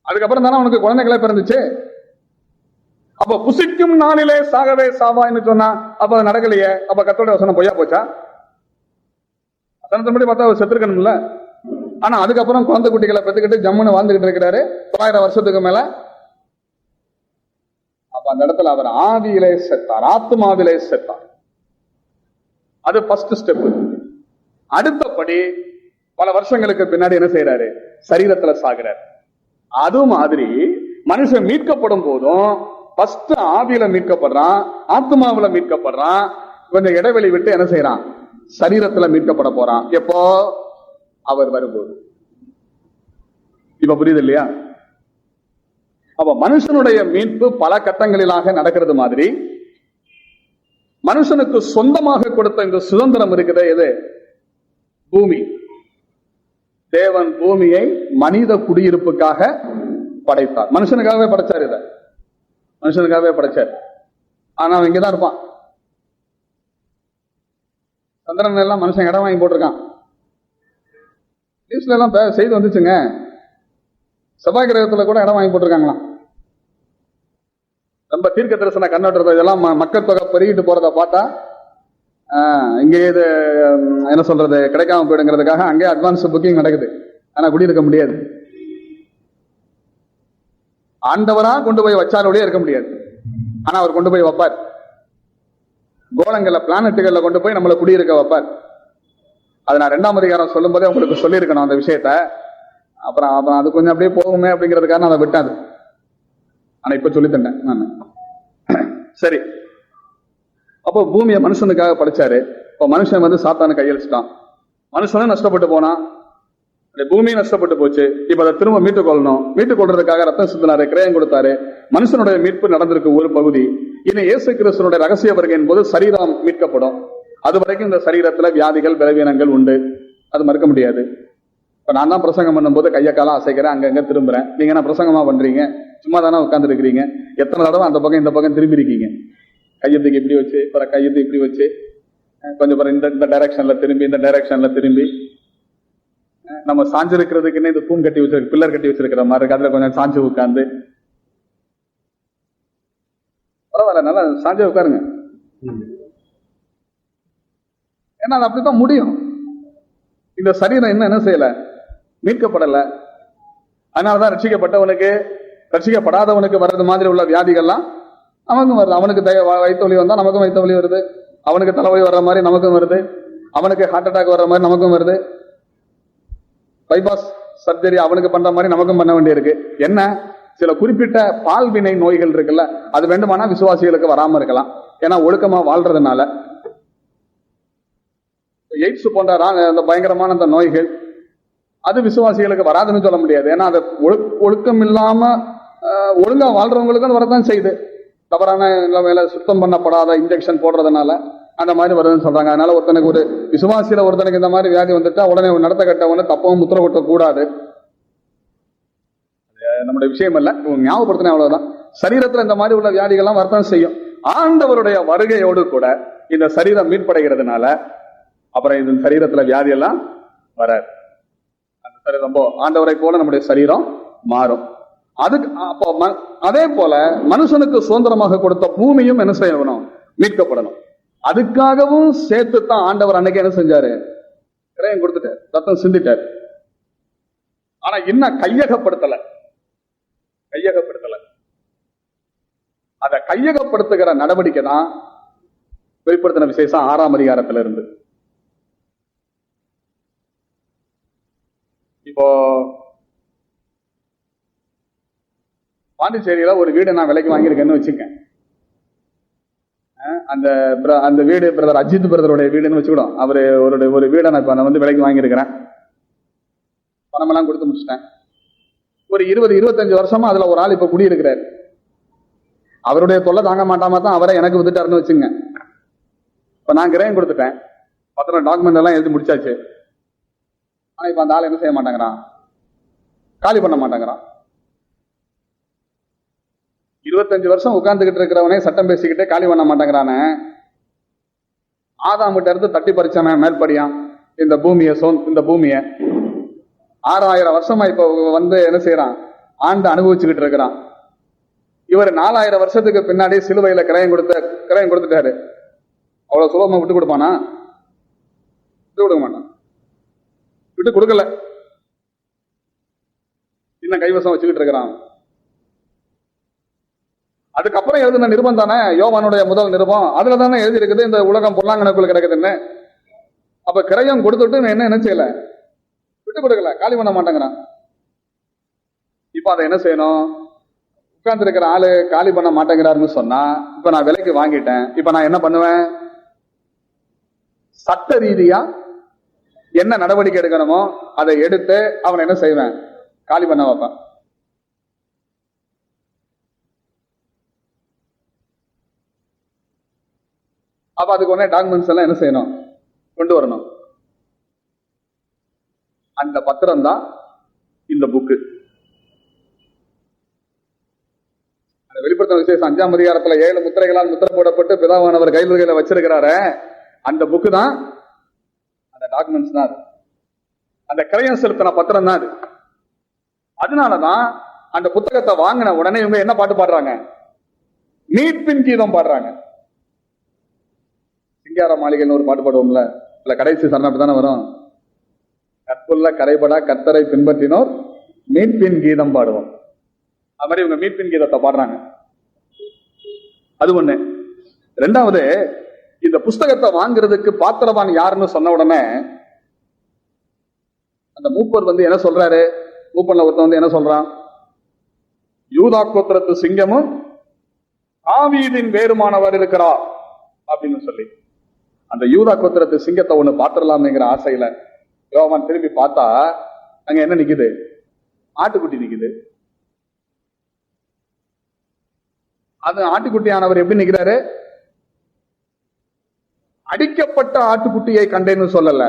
அதுக்கப்புறம் தானே அவனுக்கு குழந்தைகளே பிறந்துச்சு. அப்ப புசிக்கும் நாளிலே சாகவே சாவாய்ன்னு சொன்னா அப்ப அது நடக்கலையே. அப்ப கர்த்தருடைய வசனம் பொய்யா போச்சா? வசனத்தின்படி பார்த்தா அவர் செத்துருக்கணும்ல. ஆனா அதுக்கப்புறம் குழந்தை குட்டிகளை பெற்றுக்கிட்டு ஜம்முன்னு வாழ்ந்துகிட்டு இருக்கிறாரு 900 வருஷத்துக்கு மேல. அப்ப அந்த இடத்துல அவர் ஆவியிலே செத்தார், ஆத்மாவிலே செத்தார். அது ஃபர்ஸ்ட் ஸ்டெப். அடுத்தபடி பல வருஷங்களுக்கு பின்னாடி என்ன செய்யறாரு? சரீரத்துல சாகிறார். அது மாதிரி மனுஷன் மீட்கப்படும் போதும் ஃபர்ஸ்ட் ஆவியில மீட்கப்படுறான், ஆத்மாவில மீட்கப்படுறான். கொஞ்சம் இடைவெளி விட்டு என்ன செய்யறான்? சரீரத்துல மீட்கப்பட போறான். எப்போ? அவர் வரும்போது. இப்ப புரியுது இல்லையா? அப்ப மனுஷனுடைய மீட்பு பல கட்டங்களிலாக நடக்கிறது மாதிரி மனுஷனுக்கு சொந்தமாக கொடுத்த இந்த சுதந்திரம் இருக்குது. எது? பூமி. தேவன் பூமியை மனித குடியிருப்புக்காக படைத்தார். மனுஷனுக்காகவே படைச்சார். இத மனுஷனுக்காகவே படைச்சார். ஆனா அவன் இங்கதான் இருப்பான். சந்திரன் எல்லாம் மனுஷன் இடம் வாங்கி போட்டிருக்கான். நியூஸ்ல எல்லாம் செய்தி வந்துச்சுங்க, செவ்வாய் கிரகத்துல கூட இடம் வாங்கி போட்டிருக்காங்களாம். ரொம்ப தீர்க்க தரிசன கண்ணோட்டத்தை இதெல்லாம் மக்கள் தொகை பெருகிட்டு போறத பார்த்தா இங்கே இது என்ன சொல்றது கிடைக்காம போயிடுங்கிறதுக்காக அங்கே அட்வான்ஸ் புக்கிங் நடக்குது. ஆனா குடியிருக்க முடியாது. ஆண்டவரா கொண்டு போய் வச்சாலோடய இருக்க முடியாது. ஆனா அவர் கொண்டு போய் வைப்பார். கோளங்கள்ல பிளானட்டுகள்ல கொண்டு போய் நம்மளை குடியிருக்க வைப்பார். அது நான் 2ஆம் அதிகாரம் சொல்லும் போதே உங்களுக்கு சொல்லியிருக்கணும் அந்த விஷயத்த. அப்புறம் அது கொஞ்சம் அப்படியே போகுமே அப்படிங்கிறதுக்காக நான் அதை விட்டாது. ஆனா இப்ப சொல்லி தந்தேன் நான். சரி, அப்போ பூமியை மனுஷனுக்காக படைச்சாரு. இப்போ மனுஷன் வந்து சாத்தானு கையளிச்சுட்டான். மனுஷனும் நஷ்டப்பட்டு போனான், பூமியும் நஷ்டப்பட்டு போச்சு. இப்ப அதை திரும்ப மீட்டுக் கொள்ளணும். மீட்டுக் கொள்றதுக்காக ரத்தம் சிந்தினாரு, கிரயம் கொடுத்தாரு. மனுஷனுடைய மீட்பு நடந்திருக்கு ஒரு பகுதி. இனி இயேசு கிறிஸ்துனுடைய ரகசிய வருகையின் போது சரீரம் மீட்கப்படும். அது வரைக்கும் இந்த சரீரத்துல வியாதிகள் பலவீனங்கள் உண்டு, அது மறுக்க முடியாது. இப்ப நான் தான் பிரசங்கம் பண்ணும்போது கைய காலம் அசைக்கிறேன், அங்கங்க திரும்புறேன். நீங்க என்ன பிரசங்கமா பண்றீங்க? சும்மா தானே உட்கார்ந்து இருக்கிறீங்க. எத்தனை தடவை அந்த பக்கம் இந்த பக்கம் திரும்பி இருக்கீங்க? கையத்துக்கு இப்படி வச்சு, பிற கையத்து இப்படி வச்சு, கொஞ்சம் பிற இந்த டைரக்ஷன்ல திரும்பி, இந்த டைரக்ஷன்ல திரும்பி. நம்ம சாஞ்சிருக்கிறதுக்குன்னு இந்த தூண் கட்டி வச்சிருக்க, பில்லர் கட்டி வச்சிருக்கிற மாதிரி இருக்கு. அதுல கொஞ்சம் சாஞ்சு உட்கார்ந்து, பரவாயில்ல நல்லா சாஞ்சு உட்காருங்க. ஏன்னா அது அப்படித்தான் முடியும். இந்த சரீரம் என்ன செய்யல, மீட்கப்படல. அதனாலதான் ரட்சிக்கப்பட்டவனுக்கு ரட்சிக்கப்படாதவனுக்கு வர்றது மாதிரி உள்ள வியாதிகள்லாம் நமக்கும் வருது. அவனுக்கு வயிற்று வலி வந்தா நமக்கும் வயிற்று வலி வருது. அவனுக்கு தலைவலி வர்ற மாதிரி நமக்கும் வருது. அவனுக்கு ஹார்ட் அட்டாக் வர்ற மாதிரி நமக்கும் வருது. பைபாஸ் சர்ஜரி அவனுக்கு பண்ற மாதிரி நமக்கும் பண்ண வேண்டியிருக்கு. என்ன, சில குறிப்பிட்ட பால்வினை நோய்கள் இருக்குல்ல, அது வேண்டுமானா விசுவாசிகளுக்கு வராம இருக்கலாம். ஏன்னா ஒழுக்கமா வாழ்றதுனால. எய்ட்ஸ் போன்ற அந்த பயங்கரமான அந்த நோய்கள் அது விசுவாசிகளுக்கு வராதுன்னு சொல்ல முடியாது. ஏன்னா அது ஒழுக்கம் இல்லாம ஒழுங்கா வாழ்றவங்களுக்கு வரதான் செய்யுது. தவறான நிலைமையில சுத்தம் பண்ணப்படாத இன்ஜெக்ஷன் போடுறதுனால அந்த மாதிரி வருதுன்னு சொல்றாங்க. அதனால ஒருத்தனுக்கு ஒரு விசுவாசியில ஒருத்தனுக்கு இந்த மாதிரி வியாதி வந்துட்டா உடனே நடத்த கட்டவனு தப்பவும் முத்திர கொட்ட கூடாது. நம்முடைய விஷயம் இல்ல, ஞாபகப்படுத்தின அவ்வளவுதான். சரீரத்துல இந்த மாதிரி உள்ள வியாதிகள்லாம் வரத்தான் செய்யும். ஆண்டவருடைய வருகையோடு கூட இந்த சரீரம் மீட்படைகிறதுனால அப்புறம் இந்த சரீரத்துல வியாதி எல்லாம் வராது. அந்த சரீரம் ஆண்டவரை போல நம்முடைய சரீரம் மாறும். அதுக்கு அப்போ அதே போல மனுஷனுக்கு சுதந்திரமாக கொடுத்த பூமியும் என்ன செய்யணும், மீட்கப்படணும். அதுக்காகவும் சேர்த்துத்தான் ஆண்டவர் அன்னைக்கு என்ன செஞ்சாரு, கிரயம் கொடுத்துட்டார், ரத்தம் சிந்திட்டார். ஆனா இன்னும் கையகப்படுத்தல. அத கையகப்படுத்துகிற நடவடிக்கை தான் வெளிப்படுத்தின விசேஷம் 6ஆம் அதிகாரத்துல இருந்து. இப்போ பாண்டிச்சேரியில ஒரு வீடு நான் விலைக்கு வாங்கியிருக்கேன்னு வச்சுக்கேன். அந்த வீடு பிரதர் அஜித் பிரதருடைய வீடுன்னு வச்சுக்கிடும். ஒரு வீடை நான் வந்து விலைக்கு வாங்கியிருக்கிறேன். பணமெல்லாம் கொடுத்து முடிச்சிட்டேன். ஒரு 20-25 வருஷமா அதுல ஒரு ஆள் இப்ப குடியிருக்கிறார். அவருடைய தொல்லை தாங்க மாட்டாம தான் அவரை எனக்கு வித்துட்டாருன்னு வச்சுங்க. இப்ப நான் கிரயம் கொடுத்துட்டேன், பத்திரம் டாக்குமெண்ட் எல்லாம் எழுதி முடிச்சாச்சு. ஆனா இப்ப அந்த ஆள் என்ன செய்ய மாட்டேங்கிறான், காலி பண்ண மாட்டேங்கிறான். 25 வருஷம் உட்கார்ந்துகிட்டு இருக்கிறவனே சட்டம் பேசிக்கிட்டே காலி பண்ண மாட்டேங்கிறானே. ஆதாமிட்ட இருந்து தட்டி பறிச்சானே மேல்படியான் இந்த பூமியை 6000 வருஷமா இப்ப வந்து என்ன செய்யறான், ஆண்டு அனுபவிச்சுக்கிட்டு இருக்கிறான். இவர் 4000 வருஷத்துக்கு பின்னாடி சிலுவையில கிரயம் கொடுத்துட்டாரு. அவ்வளவு சுலபமா விட்டு கொடுப்பானா? விட்டு கொடுக்க மாட்டான். விட்டு கொடுக்கல, இன்னும் கைவசம் வச்சுக்கிட்டு இருக்கிறான். அதுக்கப்புறம் எழுதின நிருபம் தானே யோவானுடைய முதல் நிருபம். அதுல தானே எழுதி இருக்குது இந்த உலகம் பொல்லாங்கனக்குள்ள கிடக்குதுன்னு. அப்ப கிரயம் கொடுத்துட்டு என்ன செய்யல, விட்டு கொடுக்கல, காலி பண்ண மாட்டேங்கிறான். இப்ப அதை என்ன செய்யணும், உட்கார்ந்து இருக்கிற ஆளு காலி பண்ண மாட்டேங்கிறாருன்னு சொன்னா, இப்ப நான் விலைக்கு வாங்கிட்டேன், இப்ப நான் என்ன பண்ணுவேன், சட்ட ரீதியா என்ன நடவடிக்கை எடுக்கணுமோ அதை எடுத்து அவனை என்ன செய்வேன், காலி பண்ண வைப்பேன். அப்ப அதுக்கு உடனே டாக்குமெண்ட்ஸ் எல்லாம் என்ன செய்யணும், கொண்டு வரணும். அந்த பத்திரம் தான் இந்த புக்கு. அந்த வெளிப்படுத்தின விசேஷம் 5ஆம் அதிகாரத்துல 7 முத்திரைகளால் முத்திரை போடப்பட்டு பிதாவானவர் கையில வச்சிருக்கிறாரு. அந்த புக்கு தான், அந்த டாக்குமெண்ட்ஸ் தான் அது. அந்த கிரயம் செலுத்தின பத்திரம் தான் அது. அதனாலதான் அந்த புத்தகத்தை வாங்கின உடனே இவங்க என்ன பாட்டு பாடுறாங்க, மீட்பின் கீதம் பாடுறாங்க. சிங்கார மாளிகைன்னு ஒரு பாட்டு பாடுவோம்ல, இல்ல கடைசி சரணம் தானே வரும், கற்புள்ள கரைபடா கர்த்தரை பின்பற்றினோர் மீட்பின் கீதம் பாடுவோம். அது மாதிரி இவங்க மீட்பின் கீதத்தை பாடுறாங்க. அது ஒண்ணு. ரெண்டாவது, இந்த புஸ்தகத்தை வாங்குறதுக்கு பாத்திரவான் யாருன்னு சொன்ன உடனே அந்த மூப்பர் வந்து என்ன சொல்றாரு, மூப்பன்ல ஒருத்தன் வந்து என்ன சொல்றான், யூதா கோத்திரத்து சிங்கமும் ஆவீதின் வேறுமானவர் இருக்கிறார் அப்படின்னு சொல்லி, அந்த யூதா கோத்திரத்து சிங்கத்தை ஒண்ணு பாத்திரலாம்ங்கிற ஆசையில யோவான் திரும்பி பார்த்தா அங்க என்ன நிக்குது, ஆட்டுக்குட்டி நிக்குது. அது ஆட்டுக்குட்டியானவர் எப்படி நிக்கிறாரு, அடிக்கப்பட்ட ஆட்டுக்குட்டியை கண்டேன்னு சொல்லல,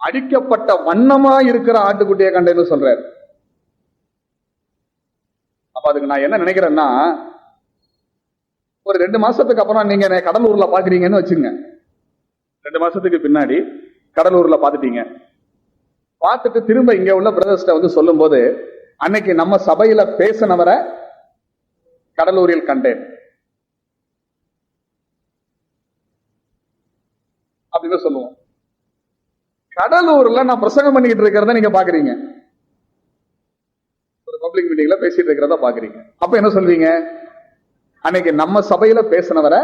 அடிக்கப்பட்ட வண்ணமா இருக்கிற ஆட்டுக்குட்டியை கண்டேன்னு சொல்றாரு. அப்ப அதுக்கு நான் என்ன நினைக்கிறேன்னா, ஒரு 2 மாசத்துக்கு அப்புறம் நீங்க கடலூர்ல பாக்குறீங்கன்னு வச்சுங்க, 2 மாசத்துக்கு பின்னாடி கடலூர்ல பாத்துட்டீங்க, பார்த்துட்டு திரும்ப இங்க உள்ள பிரதர்ஸ்ட வந்து சொல்லும் போது, அன்னைக்கு நம்ம சபையில பேசினவரை கடலூரில் கண்டேன் அப்படின்னு சொல்லுவோம். கடலூர்ல நான் பிரசங்கம் பண்ணிட்டு இருக்கிறத நீங்க பாக்குறீங்க, ஒரு பப்ளிக் மீட்டிங்ல பேசிட்டு இருக்கிறத பாக்குறீங்க. அப்ப என்ன சொல்வீங்க, அன்னைக்கு நம்ம சபையில பேசினவரை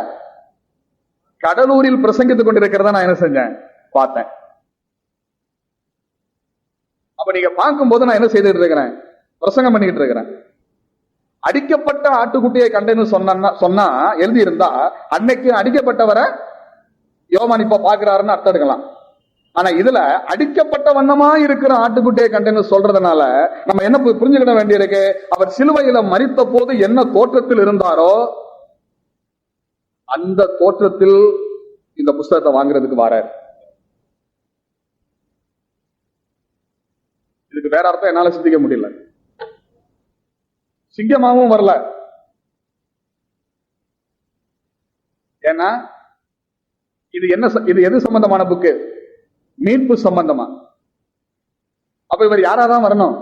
கடலூரில் பிரசங்கித்துக் கொண்டிருக்கிறத நான் என்ன செஞ்சேன், பார்த்தேன். அப்ப நீங்க பார்க்கும்போது நான் என்ன செய்துட்டு இருக்கிறேன், பிரசங்கம் பண்ணிக்கிட்டு இருக்கிறேன். அடிக்கப்பட்ட ஆட்டுக்குட்டியை கண்டேன்னு சொன்னா எழுதி இருந்தா அன்னைக்கு அடிக்கப்பட்டவரை யோவான் இப்ப பாக்குறாருன்னு அர்த்தம் எடுக்கலாம். ஆனா இதுல அடிக்கப்பட்ட வண்ணமா இருக்கிற ஆட்டுக்குட்டியை கண்டேன்னு சொல்றதுனால நம்ம என்ன புரிஞ்சுக்கிட வேண்டியிருக்கு, அவர் சிலுவையில மரித்த போது என்ன தோற்றத்தில் இருந்தாரோ அந்த தோற்றத்தில் இந்த புஸ்தகத்தை வாங்குறதுக்கு வரார். இதுக்கு வேற அர்த்தம் என்னால சிந்திக்க முடியல. சிங்கமாவும் வரல, ஏன்னா இது எது சம்பந்தமான புக்கு, மீட்பு சம்பந்தமா. அப்ப இவர் யாராதான் வரணும்,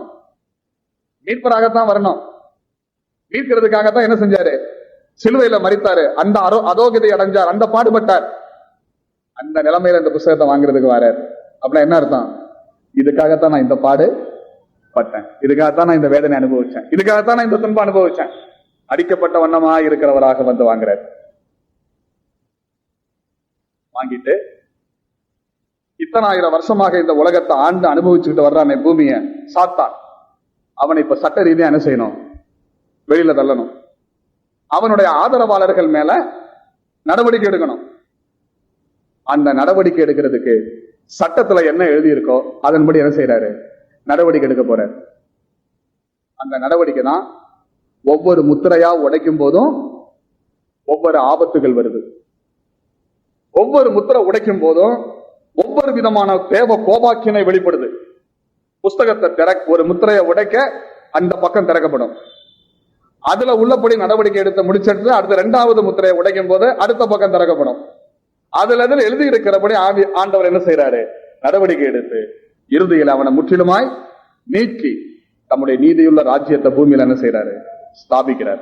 மீட்பராகத்தான் வரணும். மீட்கிறதுக்காகத்தான் என்ன செஞ்சாரு, சிலுவையில மரித்தாரு, அந்த அதோகதை அடைஞ்சார், அந்த பாடுபட்டார். அந்த நிலைமையில இந்த புத்தகத்தை வாங்குறதுக்கு வரார். அப்படின்னா என்ன அர்த்தம், இதுக்காகத்தான் நான் இந்த பாடு பட்டேன், இதுக்காகத்தான் நான் இந்த வேதனை அனுபவிச்சேன், இதுக்காகத்தான் நான் இந்த துன்பம் அனுபவிச்சேன். அடிக்கப்பட்ட வண்ணமா இருக்கிறவராக வந்து வாங்குறார். வாங்கிட்டு இத்தனாயிரம் வருஷமாக இந்த உலகத்தை ஆண்டு அனுபவிச்சுக்கிட்டு வர்றானே பூமியை சாத்தான், அவனை இப்ப சட்ட ரீதியா என்ன செய்யணும்? வெளியில தள்ளணும். அவனுடைய ஆதரவாளர்கள் மேல நடவடிக்கை எடுக்கணும். அந்த நடவடிக்கை எடுக்கிறதுக்கு சட்டத்துல என்ன எழுதியிருக்கோ அதன்படி என்ன செய்யறாரு? நடவடிக்கை எடுக்க போறாரு. அந்த நடவடிக்கை தான் ஒவ்வொரு முத்திரையா உடைக்கும் போதும் ஒவ்வொரு ஆபத்துகள் வருது. ஒவ்வொரு முத்திரை உடைக்கும் போதும் ஒவ்வொரு விதமான தேவ கோபாக்கினை வெளிப்படுது. புஸ்தகத்தை ஒரு முத்திரையை உடைக்க அந்த பக்கம் திறக்கப்படும். அதுல உள்ளபடி நடவடிக்கை எடுத்து முடிச்சிட்டு அடுத்த 2வது முத்திரையை உடைக்கும் போது அடுத்த பக்கம் திறக்கப்படும். அதுல எழுதி இருக்கிறபடி ஆண்டவர் என்ன செய்யறாரு? நடவடிக்கை எடுத்து இறுதியில் அவனை முற்றிலுமாய் நீக்கி தம்முடைய நீதியுள்ள ராஜ்யத்தை பூமியில என்ன செய்யறாரு? ஸ்தாபிக்கிறார்,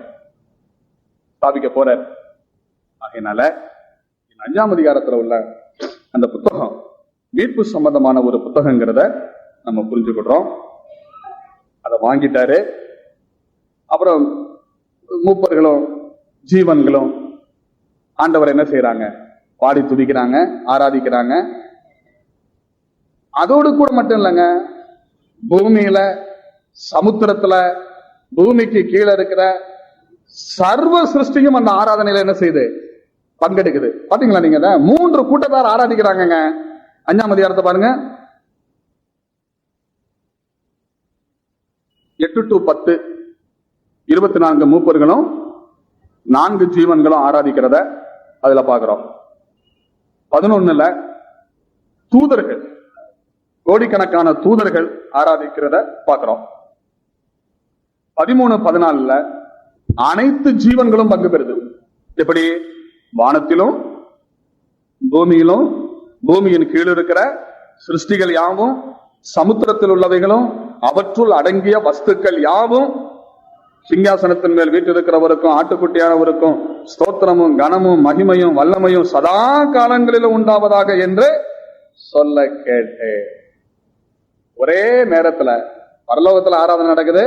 ஸ்தாபிக்க போறார். ஆகையினால 5ஆம் அதிகாரத்துல உள்ள அந்த புத்தகம் மீட்பு சம்பந்தமான ஒரு புத்தகங்கிறத நம்ம புரிஞ்சுக்கிட்டோம். அதை வாங்கிட்டாரு. அப்புறம் மூப்பர்களும் ஜீவன்களும் ஆண்டவர் என்ன செய்யறாங்க? பாடி துதிக்கிறாங்க, ஆராதிக்கிறாங்க. அதோடு கூட மட்டும் இல்லைங்க, பூமியில, சமுத்திரத்துல, பூமிக்கு கீழே இருக்கிற சர்வ சிருஷ்டியும் அந்த ஆராதனையில என்ன செய்யுது? பங்கெடுக்குது. பாத்தீங்களா? நீங்க 3 கூட்டத்தார் ஆராதிக்கிறாங்க. 5ஆம் அதிகாரத்தை பாருங்க, 8 to 10 24 மூப்பர்களும் 4 ஜீவன்களும் ஆராதிக்கிறத அதுல பாக்குறோம். 11 தூதர்கள், கோடிக்கணக்கான தூதர்கள் ஆராதிக்கிறத பாக்குறோம். 13, 14 அனைத்து ஜீவன்களும் பங்கு பெறுது. எப்படி? வானத்திலும் பூமியிலும், பூமியின் கீழ் இருக்கிற சிருஷ்டிகள் யாவும், சமுத்திரத்தில் உள்ளவைகளும், அவற்றுள் அடங்கிய வஸ்துக்கள் யாவும், சிங்காசனத்தின் மேல் வீட்டிருக்கிறவருக்கும் ஆட்டுக்குட்டியானவருக்கும் ஸ்தோத்திரமும் கனமும் மகிமையும் வல்லமையும் சதா காலங்களிலும் உண்டாவதாக என்று சொல்ல கேட்டேன். ஒரே நேரத்துல பரலோகத்துல ஆராதனை நடக்குது,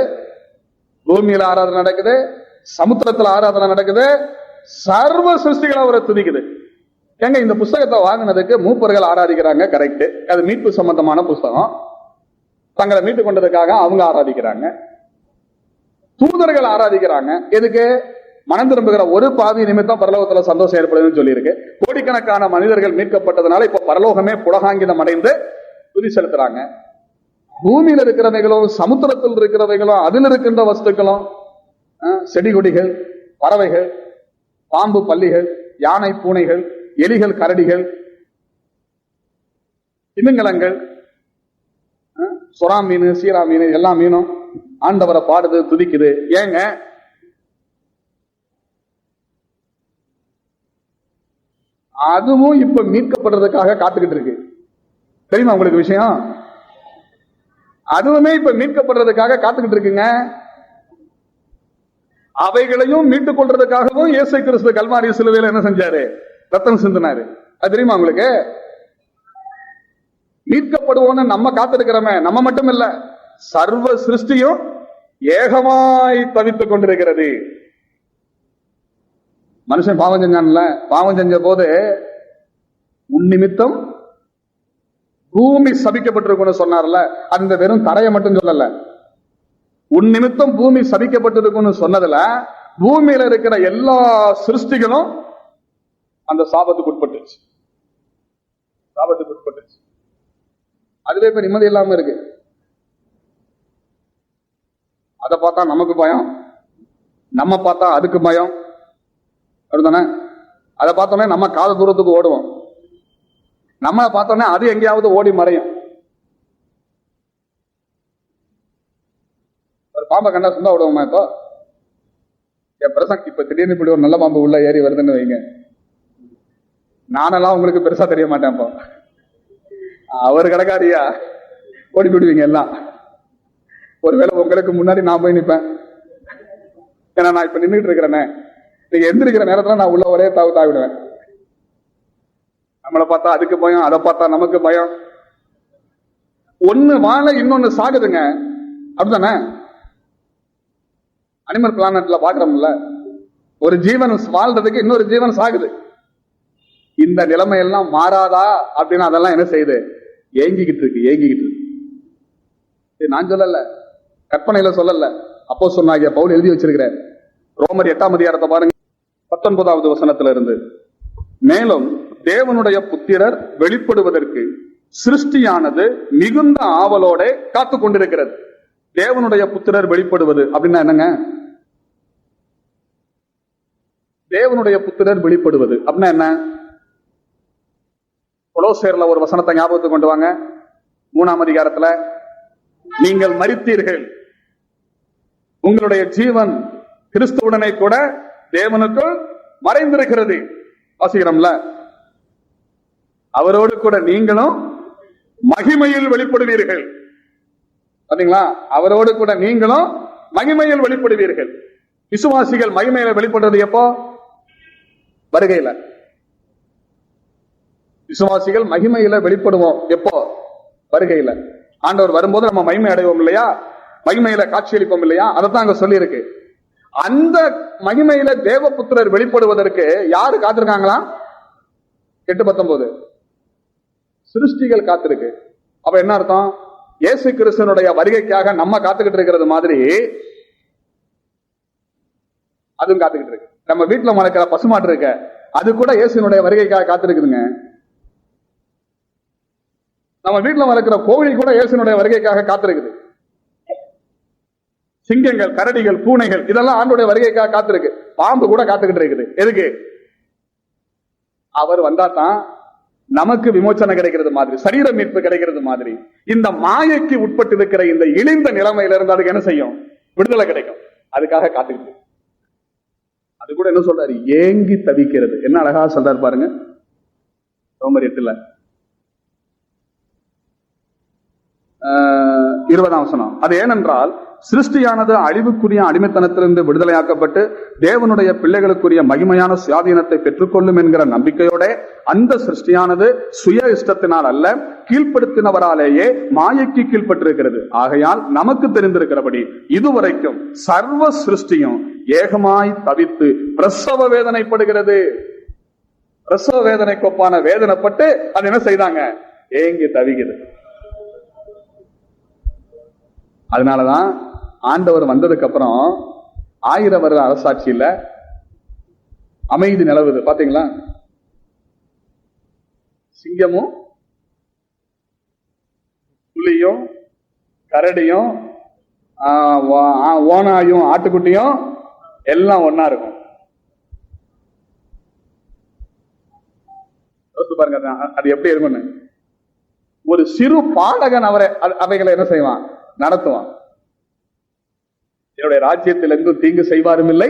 பூமியில ஆராதனை நடக்குது, சமுத்திரத்துல ஆராதனை நடக்குது, சர்வ சிருஷ்டிகளை அவரை துதிக்குது. ஏங்க, இந்த புஸ்தகத்தை வாங்கினதுக்கு மூப்பர்கள் ஆராதிக்கிறாங்க, கரெக்ட். அது மீட்பு சம்பந்தமான புஸ்தகம். தங்களை மீட்டு கொண்டதுக்காக அவங்க ஆராதிக்கிறாங்க. தூதர்கள் ஆராதிக்கிறாங்க. எதுக்கு? மனம் திரும்புகிற ஒரு பாவி நிமித்தம் பரலோகத்துல சந்தோஷம் ஏற்படுதுன்னு சொல்லியிருக்கு. கோடிக்கணக்கான மனிதர்கள் மீட்கப்பட்டதுனால இப்ப பரலோகமே புலகாங்கிதம் அடைந்து துதி செலுத்துறாங்க. பூமியில இருக்கிறவைகளும், சமுத்திரத்தில் இருக்கிறவைகளும், அதில் இருக்கின்ற வஸ்துக்களும், செடி கொடிகள், பறவைகள், பாம்பு பல்லிகள், யானை பூனைகள், எலிகள் கரடிகள், திமிங்கலங்கள், சுறா மீன், சீரா மீன், எல்லா மீனும் ஆண்டவரை பாடுது, துதிக்குது. ஏங்க, அதுவும் இப்ப மீட்கப்படுறதுக்காக காத்துக்கிட்டு இருக்கு. தெரியுமா உங்களுக்கு விஷயம்? அதுவுமே இப்ப மீட்கப்படுறதுக்காக காத்துக்கிட்டு இருக்குங்க. அவைகளையும் மீட்டுக் கொள்றதுக்காகவும் இயேசு கிறிஸ்து கல்வாரி சிலுவையில என்ன செஞ்சாரு? ரத்தம் சிந்தினாரு. அது தெரியுமா உங்களுக்கு? மீட்கப்படுவோன்னு நம்ம காத்திருக்கிறோமே, நம்ம மட்டும் இல்ல, சர்வ சிருஷ்டியும் ஏகமாய் தவித்துக் கொண்டிருக்கிறது. மனுஷன் பாவம் செஞ்சான்ல, பாவம் செஞ்ச போது உன் நிமித்தம் பூமி சபிக்கப்பட்டிருக்குன்னு சொன்னார்ல, அந்த வெறும் தரையை மட்டும் சொல்லல, உன் நிமித்தம் பூமி சபிக்கப்பட்டிருக்குன்னு சொன்னதுல பூமியில இருக்கிற எல்லா சிருஷ்டிகளும் அந்த சாபத்துக்கு உட்பட்டுச்சு. சாபத்துக்கு உட்பட்டுச்சு. அதுவே இப்ப நிம்மதி இல்லாம இருக்கு. அதை பார்த்தா நமக்கு பயம், நம்ம பார்த்தா அதுக்கு பயம், அப்படித்தானே? அதை பார்த்தோன்னே நம்ம காத தூரத்துக்கு ஓடுவோம், நம்மளை பார்த்தோன்னே அது எங்கேயாவது ஓடி மறையும். ஒரு பாம்பை கண்டா சுந்தா விடுவோமா? இப்போ என் பிரசங்க இப்ப திடீர்னு இப்படி ஒரு நல்ல பாம்பு உள்ள ஏறி வருதுன்னு வைங்க, நானெல்லாம் உங்களுக்கு பெருசா தெரிய மாட்டேன். இப்போ அவர் கிடக்காரியா ஓடி போடுவீங்க எல்லாம். ஒருவேளை உங்களுக்கு முன்னாடி நான் போய் நிற்பேன், ஏன்னா நான் இப்ப நின்றுட்டு இருக்கிறேனே, நீங்க எந்திரிக்கிற நேரத்துல நான் உள்ள ஒரே தாவிடுவேன். நம்மளை பார்த்தா அதுக்கு பயம், அதை பார்த்தா நமக்கு பயம். ஒண்ணு வாழ இன்னொன்னு சாகுதுங்க, அப்படித்தானே? அனிமல் பிளானட்ல பாக்குறோம்ல, ஒரு ஜீவன் வாழ்றதுக்கு இன்னொரு ஜீவன் சாகுது. இந்த நிலைமை எல்லாம் மாறாதா அப்படின்னு அதெல்லாம் என்ன செய்யுது? ஏங்கிக்கிட்டு இருக்கு. இது நான் சொல்லல, கற்பனையில சொல்லல, அப்போஸ்தலனாகிய பவுல் எழுதி வச்சிருக்கிற ரோமர் 8ஆம் அதிகாரத்தை பாருங்க, 19வது வசனத்துல இருந்து. மேலும் தேவனுடைய புத்திரர் வெளிப்படுவதற்கு சிருஷ்டியானது மிகுந்த ஆவலோட காத்து கொண்டிருக்கிறது. தேவனுடைய புத்திரர் வெளிப்படுவது அப்படின்னா என்னங்க? தேவனுடைய புத்திரர் வெளிப்படுவது அப்படின்னா என்ன? கொலோசையர்ல ஒரு வசனத்தை ஞாபகத்துக்கு கொண்டு வாங்க. 3ஆம் அதிகாரத்துல, நீங்கள் மரித்தீர்கள், உங்களுடைய ஜீவன் கிறிஸ்துவுடனே கூட தேவனுக்குள் மறைந்திருக்கிறது. வாசிக்கிறோம்ல, அவரோடு கூட நீங்களும் மகிமையில் வெளிப்படுவீர்கள். பாத்தீங்களா? அவரோடு கூட நீங்களும் மகிமையில் வெளிப்படுவீர்கள். விசுவாசிகள் மகிமையில வெளிப்படுறது எப்போ? வருகையில. விசுவாசிகள் மகிமையில வெளிப்படுவோம் எப்போ? வருகையில. ஆண்டவர் வரும்போது நம்ம மகிமை அடைவோம் இல்லையா? மகிமையில காட்சியளிப்போம் இல்லையா? அதைத்தான் அங்க சொல்லி இருக்கு. அந்த மகிமையில தேவபுத்திரர் வெளிப்படுவதற்கு யாரு காத்திருக்காங்களா? 8:19 சிருஷ்டிகள் காத்திருக்கு. அப்ப என்ன அர்த்தம்? இயேசு கிறிஸ்துவனுடைய வருகைக்காக நம்ம காத்துக்கிட்டு இருக்கிறது மாதிரி அதுவும் காத்துக்கிட்டு இருக்கு. நம்ம வீட்டுல வளர்க்கிற பசுமாட்டு இருக்க, அது கூட இயேசுனுடைய வருகைக்காக காத்திருக்குதுங்க. நம்ம வீட்டுல வளர்க்கிற கோழி கூட இயேசுனுடைய வருகைக்காக காத்திருக்குது. சிங்கங்கள், கரடிகள், பூனைகள் இதெல்லாம் ஆண்டுடைய வருகைக்காக காத்திருக்கு. பாம்பு கூட காத்துக்கிட்டு இருக்குது. எதுக்கு? அவர் வந்தாதான் நமக்கு விமோச்சனம் கிடைக்கிறது மாதிரி, சரீர மீட்பு கிடைக்கிறது மாதிரி, இந்த மாயைக்கு உட்பட்டு இருக்கிற இந்த இழிந்த நிலைமையில இருந்து அதுக்கு என்ன செய்யும்? விடுதலை கிடைக்கும். அதுக்காக காத்துக்கிட்டு. அது கூட என்ன சொல்றாரு? ஏங்கி தவிக்கிறது. என்ன அழகா சொல்றாரு பாருங்க, ரோமர் 8ல 20ஆம் வசனம். அது ஏனென்றால் சிருஷ்டியானது அழிவுக்குரிய அடிமைத்தனத்திலிருந்து விடுதலையாக்கப்பட்டு தேவனுடைய பிள்ளைகளுக்குரிய மகிமையான சுயாதீனத்தை பெற்றுக்கொள்ளும் என்கிற நம்பிக்கையோட அந்த சிருஷ்டியானது சுய இஷ்டத்தினால் அல்ல, கீழ்ப்படுத்தினவராலேயே மாயைக்கு கீழ்ப்பட்டிருக்கிறது. ஆகையால் நமக்கு தெரிந்திருக்கிறபடி இதுவரைக்கும் சர்வ சிருஷ்டியும் ஏகமாய் தவித்து பிரசவ வேதனைப்படுகிறது. பிரசவ வேதனைக்கு ஒப்பான வேதனைப்பட்டு அது என்ன செய்தாங்க? ஏங்கி தவிக்கிறது. அதனாலதான் ஆண்டவர் வந்ததுக்கு அப்புறம் 1000 வருட அரசாட்சியில அமைதி நிலவுது. பாத்தீங்களா? சிங்கமும் புலியும் கரடியும் ஓனாயும் ஆட்டுக்குட்டியும் எல்லாம் ஒன்னா இருக்கும். பாருங்க அது எப்படி இருக்கும்னு. ஒரு சிறு பாடகன் அவைகளை என்ன செய்வான்? நடத்துவான். என்னுடைய ராஜ்யத்தில் எங்கும் தீங்கு செய்வாரும் இல்லை,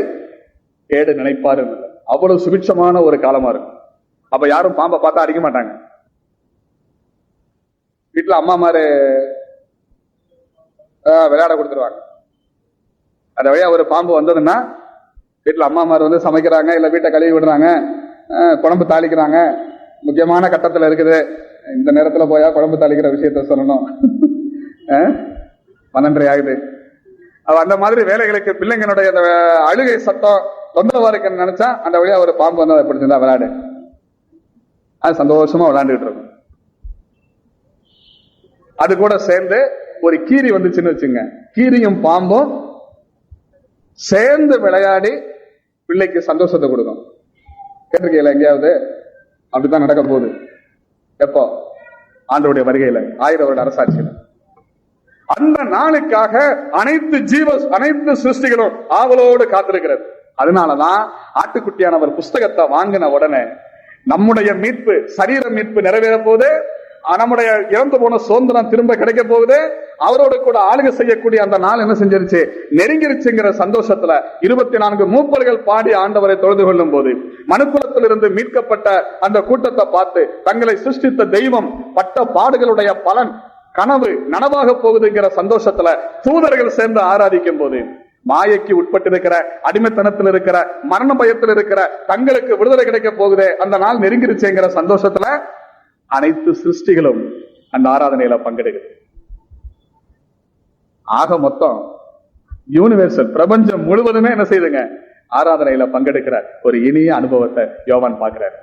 கேடு நினைப்பாரும் இல்லை. அவ்வளவு சுபிட்சமான ஒரு காலமா இருக்கும். அப்ப யாரும் பாம்பை பார்த்தா அடிக்க மாட்டாங்க. வீட்டுல அம்மா மாரு விளையாட கொடுத்துருவாங்க. அந்த வழியா ஒரு பாம்பு வந்ததுன்னா வீட்டுல அம்மா மாரு வந்து சமைக்கிறாங்க, இல்ல வீட்டை கழுவி விடுறாங்க, குழம்பு தாளிக்கிறாங்க, முக்கியமான கட்டத்துல இருக்குது, இந்த நேரத்துல போயா குழம்பு தாளிக்கிற விஷயத்த சொல்லணும், 12:30 ஆகுது. அந்த மாதிரி வேலைகளுக்கு பிள்ளைங்களுடைய அழுகை சத்தம் தொந்தரவா இருக்குன்னு நினைச்சா அந்த வழியா ஒரு பாம்பு வந்து அதை பிடிச்சிருந்தா விளையாடு, அது சந்தோஷமா விளையாண்டுட்டு இருக்கும். அது கூட சேர்ந்து ஒரு கீரி வந்துச்சுன்னு வச்சுங்க, கீரியும் பாம்பும் சேர்ந்து விளையாடி பிள்ளைக்கு சந்தோஷத்தை கொடுக்கும். கேட்டிருக்கீங்களா எங்கேயாவது? அப்படித்தான் நடக்க போகுது. எப்போ? ஆண்டவருடைய வருகையில, 1000 வருட அரசாட்சியில. அந்த நாளுக்காக அனைத்து சிருஷ்டிகளும் ஆவலோடு காத்திருக்கிறது. அதனாலதான் ஆட்டுக்குட்டியானவர் புஸ்தகத்தை வாங்கின உடனே நம்முடைய மீட்பு, சரீர மீட்பு நிறைவேற போகுது, நம்முடைய இறந்து போன சுதந்திரம் திரும்ப கிடைக்க போகுது, அவரோடு கூட ஆளுகை செய்யக்கூடிய அந்த நாள் என்ன செஞ்சிருச்சு? நெருங்கிருச்சுங்கிற சந்தோஷத்துல 24 மூப்பர்கள் பாடி ஆண்டவரை தொழுது கொள்ளும் போது மனுக்குலத்திலிருந்து மீட்கப்பட்ட அந்த கூட்டத்தை பார்த்து தங்களை சிருஷ்டித்த தெய்வம் பட்ட பாடுகளுடைய பலன் கனவு நனவாக போகுதுங்கிற சந்தோஷத்துல தூதர்கள் சேர்ந்து ஆராதிக்கும் போது மாயைக்கு உட்பட்டிருக்கிற, அடிமைத்தனத்தில் இருக்கிற, மரண பயத்தில் இருக்கிற தங்களுக்கு விடுதலை கிடைக்க போகுது, அந்த நாள் நெருங்கிருச்சுங்கிற சந்தோஷத்துல அனைத்து சிருஷ்டிகளும் அந்த ஆராதனையில பங்கெடுக்குது. ஆக மொத்தம் யூனிவர்சல் பிரபஞ்சம் முழுவதுமே என்ன செய்யுதுங்க? ஆராதனையில பங்கெடுக்கிற ஒரு இனிய அனுபவத்தை யோவான் பார்க்கிறார்.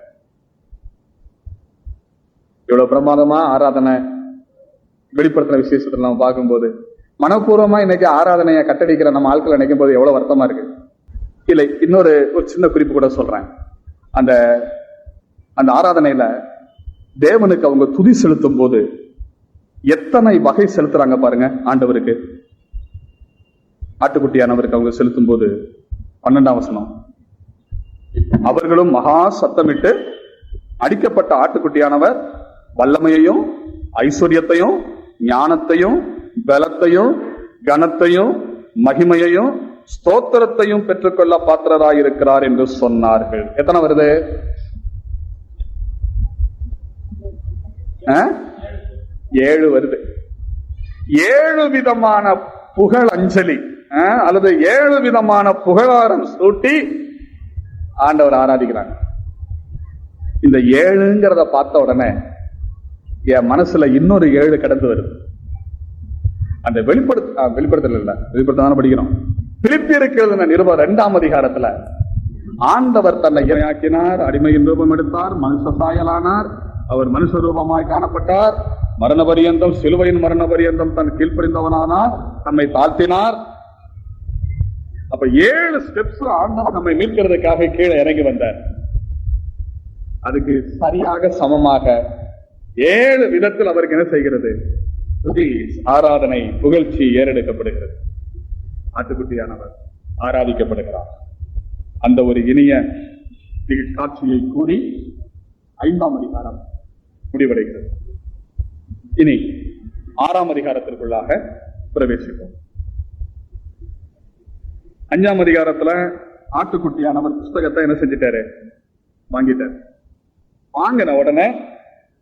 இவ்வளவு பிரமாதமா ஆராதனை வெளிப்படுத்தின விசேஷத்துல நம்ம பார்க்கும்போது மனப்பூர்வமா இன்னைக்கு ஆராதனையை கட்டடிக்கிற நம்ம ஆட்களை நினைக்கும் போது எவ்வளவு வருத்தமா இருக்கு. இல்லை, இன்னொரு சின்ன குறிப்பு கூட சொல்றேன். அந்த அந்த ஆராதனையில தேவனுக்கு அவங்க துதி செலுத்தும் போது எத்தனை வகை செலுத்துறாங்க பாருங்க. ஆண்டவருக்கு, ஆட்டுக்குட்டியானவருக்கு அவங்க செலுத்தும் போது 12ஆம் வசனம், அவர்களும் மகா சத்தமிட்டு அடிக்கப்பட்ட ஆட்டுக்குட்டியானவர் வல்லமையையும் ஐஸ்வர்யத்தையும் ஞானத்தையும் பலத்தையும் கனத்தையும் மகிமையையும் ஸ்தோத்திரத்தையும் பெற்றுக்கொள்ள பாத்திரராயிருக்கிறார் என்று சொன்னார்கள். எத்தனை வருது? 7 வருது. 7 விதமான புகழ் அஞ்சலி அல்லது 7 விதமான புகழாரம் சூட்டி ஆண்டவர் ஆராதிக்கிறாங்க. இந்த 7ங்கிறத பார்த்த உடனே என் மனசுல இன்னொரு 7 கடந்து வருது. அந்த வெளிப்படுத்தல் படிக்கிறோம். பிலிப்பியருக்கு எழுதின நிருபம் 2ஆம் அதிகாரத்துல ஆண்டவர் தன்னை இறையாக்கினார், அடிமையின் ரூபம் எடுத்தார், மனுஷ சாயலானார், அவர் மனுஷ ரூபமாய் காணப்பட்டார், மரண பரியந்தம் சிலுவையின் மரண பரியந்தம் தன் கீழ்ப்படிந்தவனானார், தம்மை தாழ்த்தினார். அப்ப 7 ஸ்டெப்ஸ் ஆண்டவர் நம்மை மீட்கிறதுக்காக கீழே இறங்கி வந்தார். அதுக்கு சரியாக சமமாக 7 விதத்தில் அவருக்கு என்ன செய்கிறது? ஆராதனை புகழ்ச்சி ஏறெடுக்கப்படுகிறது. ஆட்டுக்குட்டியானவர் ஆராதிக்கப்படுகிறார். அந்த ஒரு இனிய காட்சியை கூறி 5ஆம் அதிகாரம் முடிவடைகிறது. இனி 6ஆம் அதிகாரத்திற்குள்ளாக பிரவேசிப்போம். 5ஆம் அதிகாரத்துல ஆட்டுக்குட்டியானவர் புஸ்தகத்தை என்ன செஞ்சிட்டாரு? வாங்கிட்டார். வாங்கின உடனே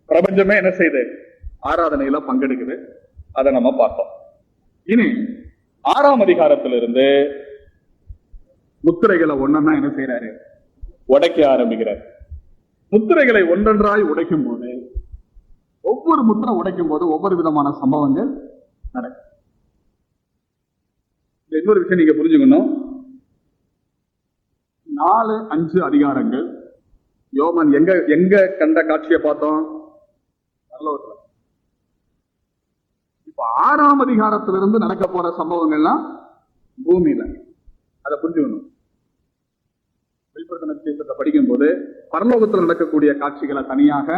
பிரபஞ்சமே என்ன செய்யுது? ஆராதனையில பங்கெடுக்குது. அதை நம்ம பார்த்தோம். இனி 6ஆம் அதிகாரத்திலிருந்து முத்திரைகளை ஒன்னொன்னா என்ன செய்யறாரு? உடைக்க ஆரம்பிக்கிறார். முத்திரைகளை ஒன்றொன்றாய் உடைக்கும் போது, ஒவ்வொரு முத்திரை உடைக்கும் போது ஒவ்வொரு விதமான சம்பவங்கள் நடக்கும். இன்னொரு விஷயம் நீங்க புரிஞ்சுக்கணும். 4-5 அதிகாரங்கள் யோவான் எங்க கண்ட காட்சியை பார்த்தோம்? பரலோகத்துல. இப்ப 6ஆம் அதிகாரத்திலிருந்து நடக்க போற சம்பவங்கள்லாம் பூமியில. அதை புரிஞ்சுக்கணும். வெளிப்படுத்தின விசேஷத்தை படிக்கும் போது பரலோகத்தில் நடக்கக்கூடிய காட்சிகளை தனியாக,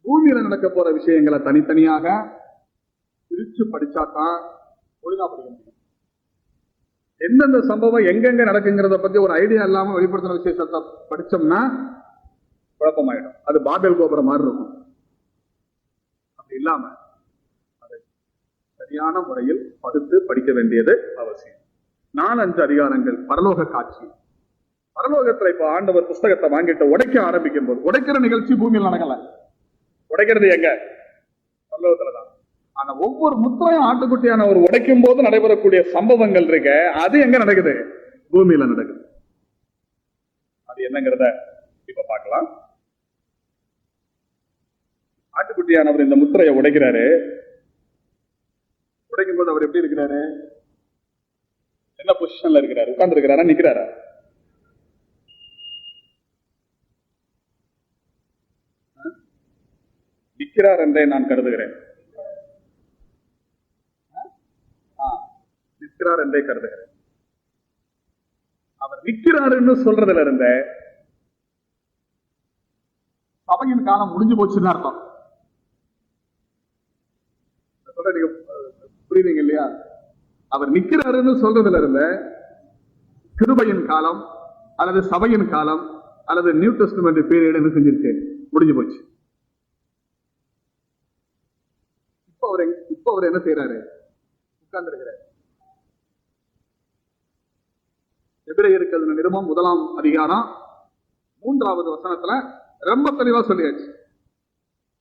பூமியில நடக்க போற விஷயங்களை தனித்தனியாக பிரிச்சு படிச்சாதான் ஒழுங்கா படிக்க முடியும். எந்தெந்த சம்பவம் எங்கெங்க நடக்குங்கிறத பத்தி ஒரு ஐடியா இல்லாம வெளிப்படுத்தின விசேஷத்தை படிச்சோம்னா குழப்பமாயிடும். அது பாபேல் கோபுரம் மாதிரி இருக்கும். அப்படி இல்லாம அதை சரியான முறையில் பகுத்து படிக்க வேண்டியது அவசியம். 4-5 அதிகாரங்கள் பரலோக காட்சி. பரலோகத்துல இப்ப ஆண்டவர் புஸ்தகத்தை வாங்கிட்டு உடைக்க ஆரம்பிக்கும் போது, உடைக்கிற நிகழ்ச்சி பூமியில் நடக்கல. உடைக்கிறது எங்க? பரலோகத்துலதான். ஆனா ஒவ்வொரு முத்திரையும் ஆட்டுக்குட்டியான ஒரு உடைக்கும் போது நடைபெறக்கூடிய சம்பவங்கள் இருக்க, அது எங்க நடக்குது? பூமியில நடக்குது. அது என்னங்கிறத இப்ப பார்க்கலாம். ஆட்டுக்குட்டியானவர் இந்த முத்திரையை உடைக்கிறாரு. உடைக்கும் போது அவர் எப்படி இருக்கிறாரு? என்ன பொசிஷன்ல இருக்கிறாரு? உட்கார்ந்து இருக்கிறாரா, நிக்கிறாரா? நிற்கிறார் என்றே நான் கருதுகிறேன். நிற்கிறார் என்றே கருதுகிறேன். அவர் நிற்கிறார் என்று சொல்றதுல இருந்த சபையின் காலம் முடிஞ்சு போச்சுன்னு அர்த்தம். புரியுதுங்க இல்லையா? அவர் நிற்கிறாருன்னு சொல்றதுல இருந்த கிருபையின் காலம் அல்லது சபையின் காலம் அல்லது நியூ டெஸ்டமென்ட் பீரியட் என்ன செஞ்சிருச்சு? முடிஞ்சு போச்சு. இப்ப அவர் என்ன செய்யறாரு? உட்கார்ந்து இருக்கிறார். எபிரேயருக்கு எழுதின நிருபம் 1ஆம் அதிகாரம் 3வது வசனத்துல ரொம்ப தெளிவா சொல்லியாச்சு.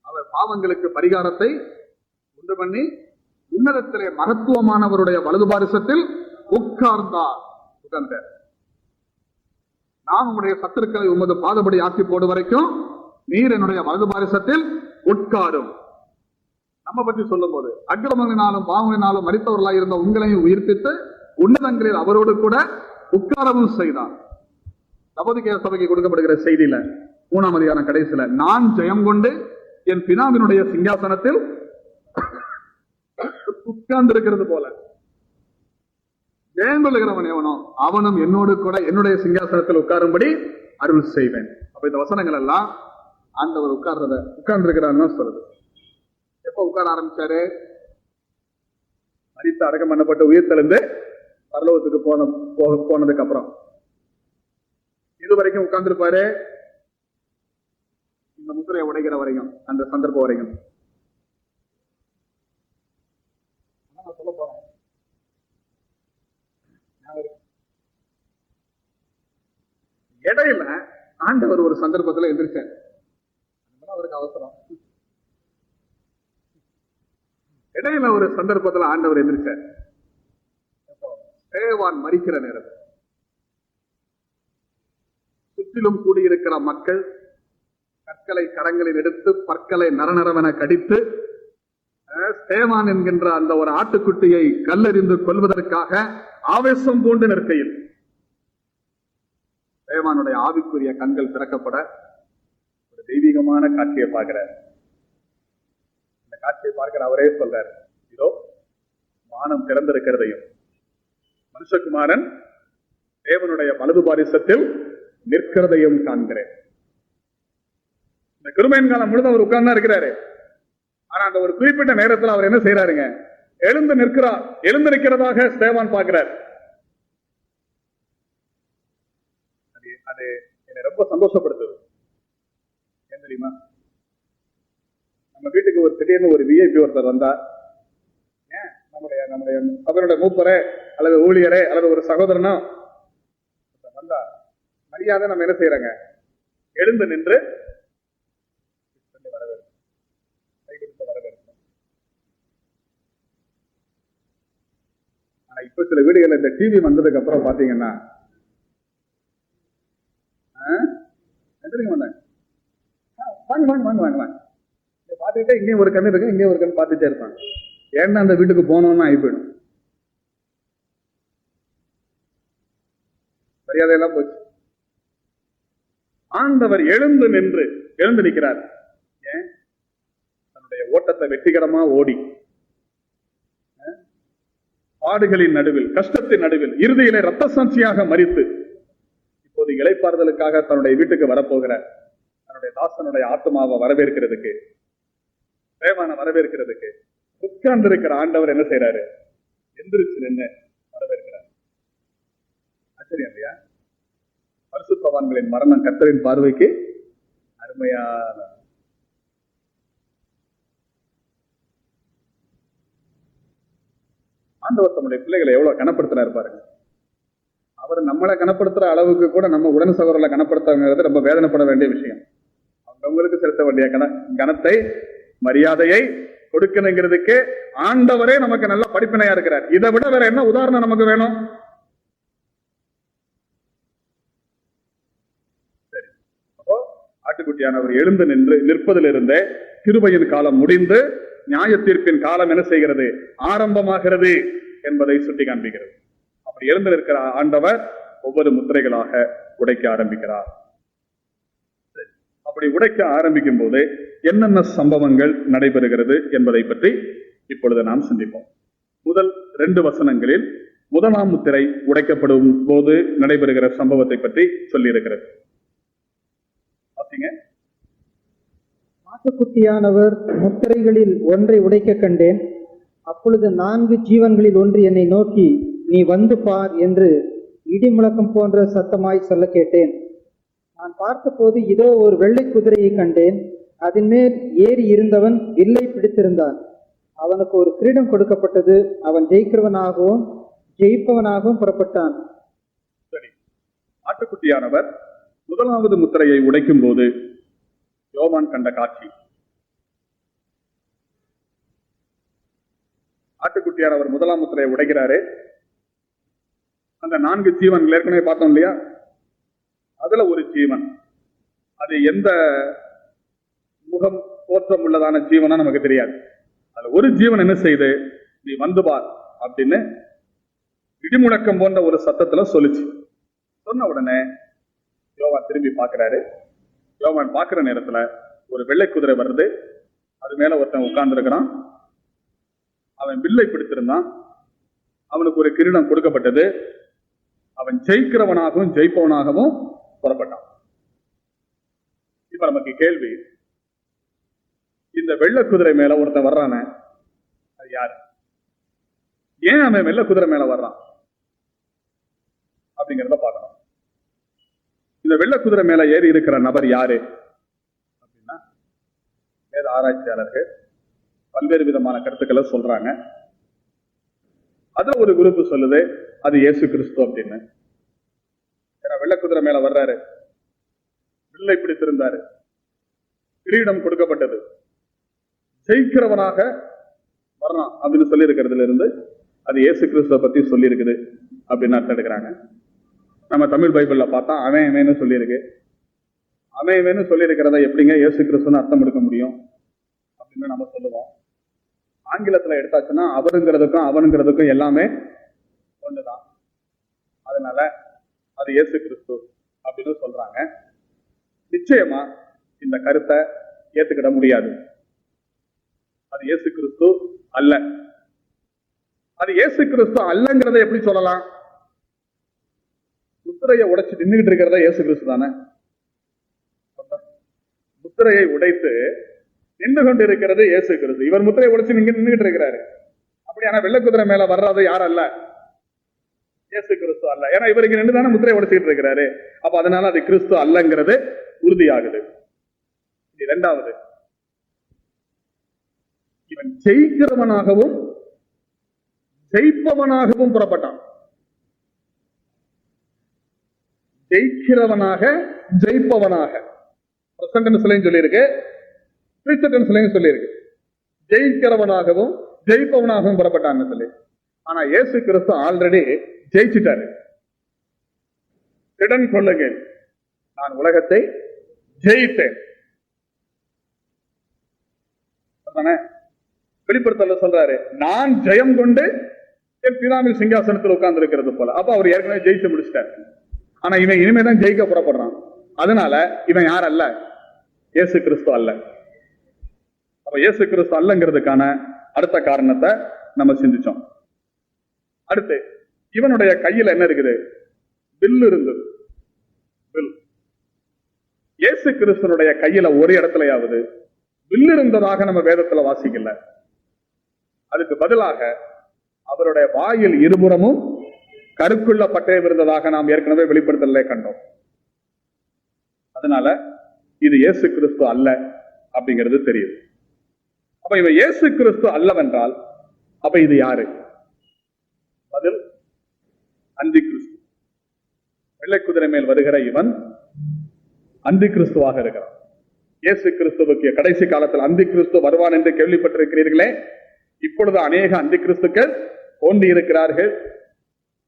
அவர் பாவங்களுக்கு பரிகாரத்தை உண்டு பண்ணி உன்னதத்திலே மகத்துவமானவருடைய வலது பாரிசத்தில் உட்கார்ந்தார். நான் உங்களுடைய சத்துருக்களை உமது பாதபடி ஆக்கி போடும் வரைக்கும் நீர் என்னுடைய வலது பாரிசத்தில் உட்காரும். நம்ம பற்றி சொல்லும் போது, அக்கிரமங்களினாலும் பாவங்களினாலும் மரித்தவர்களாக இருந்த உங்களையும் உயிர்ப்பித்து உன்னதங்களில் அவரோடு கூட உட்காரவும் செய்தார். லவோதிக்கேய சபைக்கு கொடுக்கப்படுகிற செய்தியில 3ஆம் அதிகாரம் கடைசியில, நான் ஜெயம் கொண்டு என் பிதாவினுடைய சிங்காசனத்தில் உட்கார்ந்து இருக்கிறது போல வேண்டுகிறவன் எவனோ அவனும் என்னோடு கூட என்னுடைய சிங்காசனத்தில் உட்காரும்படி அருள் செய்வேன். அப்ப இந்த வசனங்கள் எல்லாம் ஆண்டவர் உட்கார்ந்து இருக்கிறான்னு சொல்றது. எப்ப உட்கார ஆரம்பிச்சாரு? மரித்து அடக்கம் பண்ணப்பட்டு உயிர்த்தெழுந்து பரலோகத்துக்கு போனதுக்கு அப்புறம். இது வரைக்கும் உட்கார்ந்துருப்பாரு இந்த முத்திரையை உடைக்கிற வரைக்கும், அந்த சந்தர்ப்பம் வரைக்கும். சொல்ல போறேன், இடையில ஆண்டவர் ஒரு சந்தர்ப்பத்துல எந்திரிச்சார். அவருக்கு அவசரம். இடையில ஒரு சந்தர்ப்பத்துல ஆண்டவர் எந்திரிச்சார். ஸ்தேவான் மரிக்கிற நேரத்தில் சுற்றிலும் கூடியிருக்கிற மக்கள் கற்களை கரங்களில் எடுத்து பற்களை நரநரவென கடித்து ஸ்தேவான் என்கின்ற அந்த ஒரு ஆட்டுக்குட்டியை கல்லெறிந்து கொல்வதற்காக ஆவேசம் பூண்டு நிற்கையில் ஸ்தேவானுடைய ஆவிக்குரிய கண்கள் திறக்கப்பட ஒரு தெய்வீகமான காட்சியை பார்க்கிறார். இந்த காட்சியை பார்க்கிற அவரே சொல்றார், இதோ வானம் திறந்திருக்கிறதையும் மனுஷகுமாரன் தேவனுடைய வலது பாரிசத்தில் நிற்கிறதையும் காண்கிறேன். இந்த கிருபையின் காலம் முழுதும் அவர் உட்கார்ந்தா இருக்கிறாரு. ஆனா அந்த ஒரு குறிப்பிட்ட நேரத்தில் அவர் என்ன செய்யறாருங்க? எழுந்து நிற்கிறதாக ஸ்தேவான் பார்க்கிறார். அது என்னை ரொம்ப சந்தோஷப்படுத்துது. ஏன் தெரியுமா? நம்ம வீட்டுக்கு ஒரு திடீர்னு ஒரு விஐபி ஒருத்தர் வந்தா, நம்முடைய சபையுடைய மூப்பரே அல்லது ஊழியரே அல்லது ஒரு சகோதரனோ வந்தா மரியாதை நம்ம என்ன செய்யறாங்க? எழுந்து நின்று வரவேற்போம். ஆனா இப்ப சில வீடுகள் இந்த டிவி வந்ததுக்கு அப்புறம் பாத்தீங்கன்னா பாத்துக்கிட்டே இங்கேயும் ஒரு கண்ணு இருக்கு, இங்கேயும் ஒரு கண் பார்த்துட்டே இருப்பாங்க. ஏன்னா அந்த வீட்டுக்கு போனோம்னா ஆயிப்போயிடும். மரியாதையெல்லாம் போச்சு. ஆண்டவர் எழுந்து நிற்கிறார். ஏன்? தன்னுடைய ஓட்டத்தை வெற்றிகரமா ஓடி பாடுகளின் நடுவில், கஷ்டத்தின் நடுவில், இறுதியிலே ரத்த சாட்சியாக மரித்து இப்போது இளைப்பாறுதலுக்காக தன்னுடைய வீட்டுக்கு வரப்போகிற தன்னுடைய தாசனுடைய ஆத்மாவை வரவேற்கிறதுக்கு, தேவான வரவேற்கிறதுக்கு உட்கார்ந்து இருக்கிற ஆண்டவர் என்ன செய்யறாரு? எந்திரிச்சு நின்று வரவேற்கிறார். ஆச்சரியம் இல்லையா? பரிசுத்தவான்களின் மரணம் கர்த்தரின் பார்வைக்கு அருமையான. ஆண்டவர் தம்முடைய பிள்ளைகளை எவ்வளவு கனப்படுத்தினார் பாருங்க. அவர் நம்மளை கனப்படுத்துற அளவுக்கு கூட நம்ம உடன் சகோதரர்களை கனப்படுத்துறது ரொம்ப வேதனைப்பட வேண்டிய விஷயம். அவங்களுக்கு செலுத்த வேண்டிய கனத்தை, மரியாதையை கொடுக்கணுங்கிறதுக்கு ஆண்டவரே நமக்கு நல்ல படிப்பினையா இருக்கிறார். இதை விட வேற என்ன உதாரணம் நமக்கு வேணும்? சரி, அப்போ ஆட்டுக்குட்டியானவர் எழுந்து நிற்பதிலிருந்தே கிருபையின் காலம் முடிந்து நியாய தீர்ப்பின் காலம் என்ன செய்கிறது? ஆரம்பமாகிறது என்பதை சுட்டி காண்பிக்கிறது. அப்படி எழுந்து நிற்கிற ஆண்டவர் ஒவ்வொரு முத்திரைகளாக உடைக்க ஆரம்பிக்கிறார். அப்படி உடைக்க ஆரம்பிக்கும் போது என்னென்ன சம்பவங்கள் நடைபெறுகிறது என்பதை பற்றி இப்பொழுது நாம் சிந்திப்போம். முதல் 2 வசனங்களில் முதலாம் முத்திரை உடைக்கப்படும் போது நடைபெறுகிற சம்பவத்தை பற்றி சொல்லி இருக்கிறது. ஆட்டுக்குட்டியானவர் முத்திரைகளில் ஒன்றை உடைக்க கண்டேன். அப்பொழுது 4 ஜீவன்களில் ஒன்று என்னை நோக்கி, நீ வந்து பார் என்று இடி முழக்கம் போன்ற சத்தமாய் சொல்ல கேட்டேன். நான் பார்த்தபோது இதோ ஒரு வெள்ளை குதிரையை கண்டேன். அதன் மேல் ஏறி இருந்தவன் வில்லை பிடித்திருந்தான். அவனுக்கு ஒரு கிரீடம் கொடுக்கப்பட்டது. அவன் ஜெயிப்பவனாகவும் புறப்பட்டான். சரி, ஆட்டுக்குட்டியானவர் முதலாவது முத்திரையை உடைக்கும் போது யோவான் கண்ட காட்சி. ஆட்டுக்குட்டியானவர் முதலாம் முத்திரையை உடைக்கிறாரு. அந்த 4 ஜீவன் ஏற்கனவே பார்த்தோம் இல்லையா? அதுல ஒரு ஜீவன், அது எந்த முகம் தோற்றம் உள்ளதான ஜீவனா நமக்கு தெரியாது. அதுல ஒரு ஜீவன் என்ன செய்து, நீ வந்து பார் அப்படின்னு இடிமுழக்கம் போன்ற ஒரு சத்தத்துல சொல்லுச்சு. சொன்ன உடனே யோவான் திரும்பி பார்க்கிறாரு. யோவான் பார்க்கிற நேரத்துல ஒரு வெள்ளை குதிரை வருது. அது மேல ஒருத்தன் உட்கார்ந்து இருக்கிறான். அவன் வில்லை பிடித்திருந்தான், அவனுக்கு ஒரு கிரீடம் கொடுக்கப்பட்டது, அவன் ஜெயிக்கிறவனாகவும் ஜெயிப்பவனாகவும் புறப்பட்டான். இப்ப நமக்கு கேள்வி, இந்த வெள்ளை குதிரை மேல ஒருத்தன் வர்றானே, அது யாரு? ஏன் அவன் வெள்ளை குதிரை மேல வர்றான் அப்படிங்கிறத பார்க்கணும். இந்த வெள்ளை குதிரை மேல ஏறி இருக்கிற நபர் யாரு அப்படின்னா, வேத ஆராய்ச்சியாளர்கள் பல்வேறு விதமான கருத்துக்களை சொல்றாங்க. அதுல ஒரு குரூப் சொல்லுது அது இயேசு கிறிஸ்து அப்படின்னு. ஏன்னா வெள்ளை குதிரை மேல வர்றாரு, வில்லை பிடித்திருந்தாரு, கிரீடம் கொடுக்கப்பட்டது, ஜெயிக்கிறவனாக வர்றான் அப்படின்னு சொல்லி இருக்கிறதுல இருந்து அது இயேசு கிறிஸ்துவ பத்தி சொல்லி இருக்குது அப்படின்னு அர்த்தம் எடுக்கிறாங்க. நம்ம தமிழ் பைபிள்ல பார்த்தா அவன் இவன்னு சொல்லியிருக்கு. அவன் இவன்னு சொல்லி இருக்கிறத எப்படிங்க இயேசு கிறிஸ்துன்னு அர்த்தம் எடுக்க முடியும் அப்படின்னு நம்ம சொல்லுவோம். ஆங்கிலத்துல எடுத்தாச்சுன்னா அவருங்கிறதுக்கும் அவனுங்கிறதுக்கும் எல்லாமே ஒண்ணுதான். அதனால அது இயேசு கிறிஸ்து அப்படின்னு சொல்றாங்க. நிச்சயமா இந்த கருத்தை ஏத்துக்கிட முடியாது. அது இயேசு கிறிஸ்து அல்ல. அது இயேசு கிறிஸ்து அல்லங்கிறத எப்படி சொல்லலாம்? முத்திரையை உடைச்சு நின்றுகிட்டு இருக்கிறதா இயேசு கிறிஸ்து தானே? முத்திரையை உடைத்து நின்று கொண்டு இருக்கிறது இயேசு கிறிஸ்து. இவர் முத்திரையை உடைச்சு நீங்க நின்றுகிட்டு இருக்கிறாரு. அப்படியான வெள்ளை குதிரை மேல வர்றது யார் அல்ல? இயேசு கிறிஸ்து அல்ல. ஏன்னா இவருக்கு நின்று தானே முத்திரையை உடைச்சுக்கிட்டு இருக்கிறாரு. அப்ப அதனால அது கிறிஸ்து அல்லங்கிறது உறுதியாகுது. இரண்டாவது, இவன் ஜெயிக்கிறவனாகவும் ஜெயிப்பவனாகவும் புறப்பட்டான். ஜெயிக்கிறவனாக ஜெயிப்பவனாக சொல்லியிருக்கு, சொல்லியிருக்கு. ஜெயிக்கிறவனாகவும் ஜெயிப்பவனாகவும் புறப்பட்டான்னு சொல்லி. ஆனா இயேசு கிறிஸ்து ஆல்ரெடி ஜெயிச்சிட்டாரு. திடன் கொள்ளுங்கள், நான் உலகத்தை ஜெயித்தேன். வெளிப்படுத்தல சொல்றாரு, நான் ஜெயம் கொண்டு என் பிதாவின் சிங்காசனத்தில் உட்கார்ந்து இருக்கிறது போல. அப்ப அவர் ஏற்கனவே ஜெயிச்சு முடிச்சிட்டாரு. ஆனா இவன் இனிமேதான் ஜெயிக்க புறப்படுறான். அதனால இவன் யார் அல்ல? இயேசு கிறிஸ்து அல்ல. அப்ப இயேசு கிறிஸ்து அல்லங்கிறதுக்கான அடுத்த காரணத்தை நம்ம சிந்திச்சோம். அடுத்து, இவனுடைய கையில என்ன இருக்குது? வில் இருந்தது. வில். இயேசு கிறிஸ்துனுடைய கையில ஒரு இடத்துலயாவது வில் இருந்ததாக நம்ம வேதத்துல வாசிக்கல. அதுக்கு பதிலாக அவருடைய வாயில் இருபுறமும் கருக்குள்ள பட்டயம் இருந்ததாக நாம் ஏற்கனவே வெளிப்படுத்தலே கண்டோம். அதனால இது இயேசு கிறிஸ்து அல்ல அப்படிங்கிறது தெரியுது. அப்ப இவன் இயேசு கிறிஸ்து அல்லவென்றால் அப்ப இது யாரு? பதில், அந்தி கிறிஸ்து. வெள்ளை குதிரை மேல் வருகிற இவன் அந்தி கிறிஸ்துவாக இருக்கிறான். இயேசு கிறிஸ்துவுக்கு கடைசி காலத்தில் அந்தி கிறிஸ்து வருவான் என்று கேள்விப்பட்டிருக்கிறீர்களே, இப்பொழுது அநேக அந்தி கிறிஸ்துக்கள் தோன்றி இருக்கிறார்கள்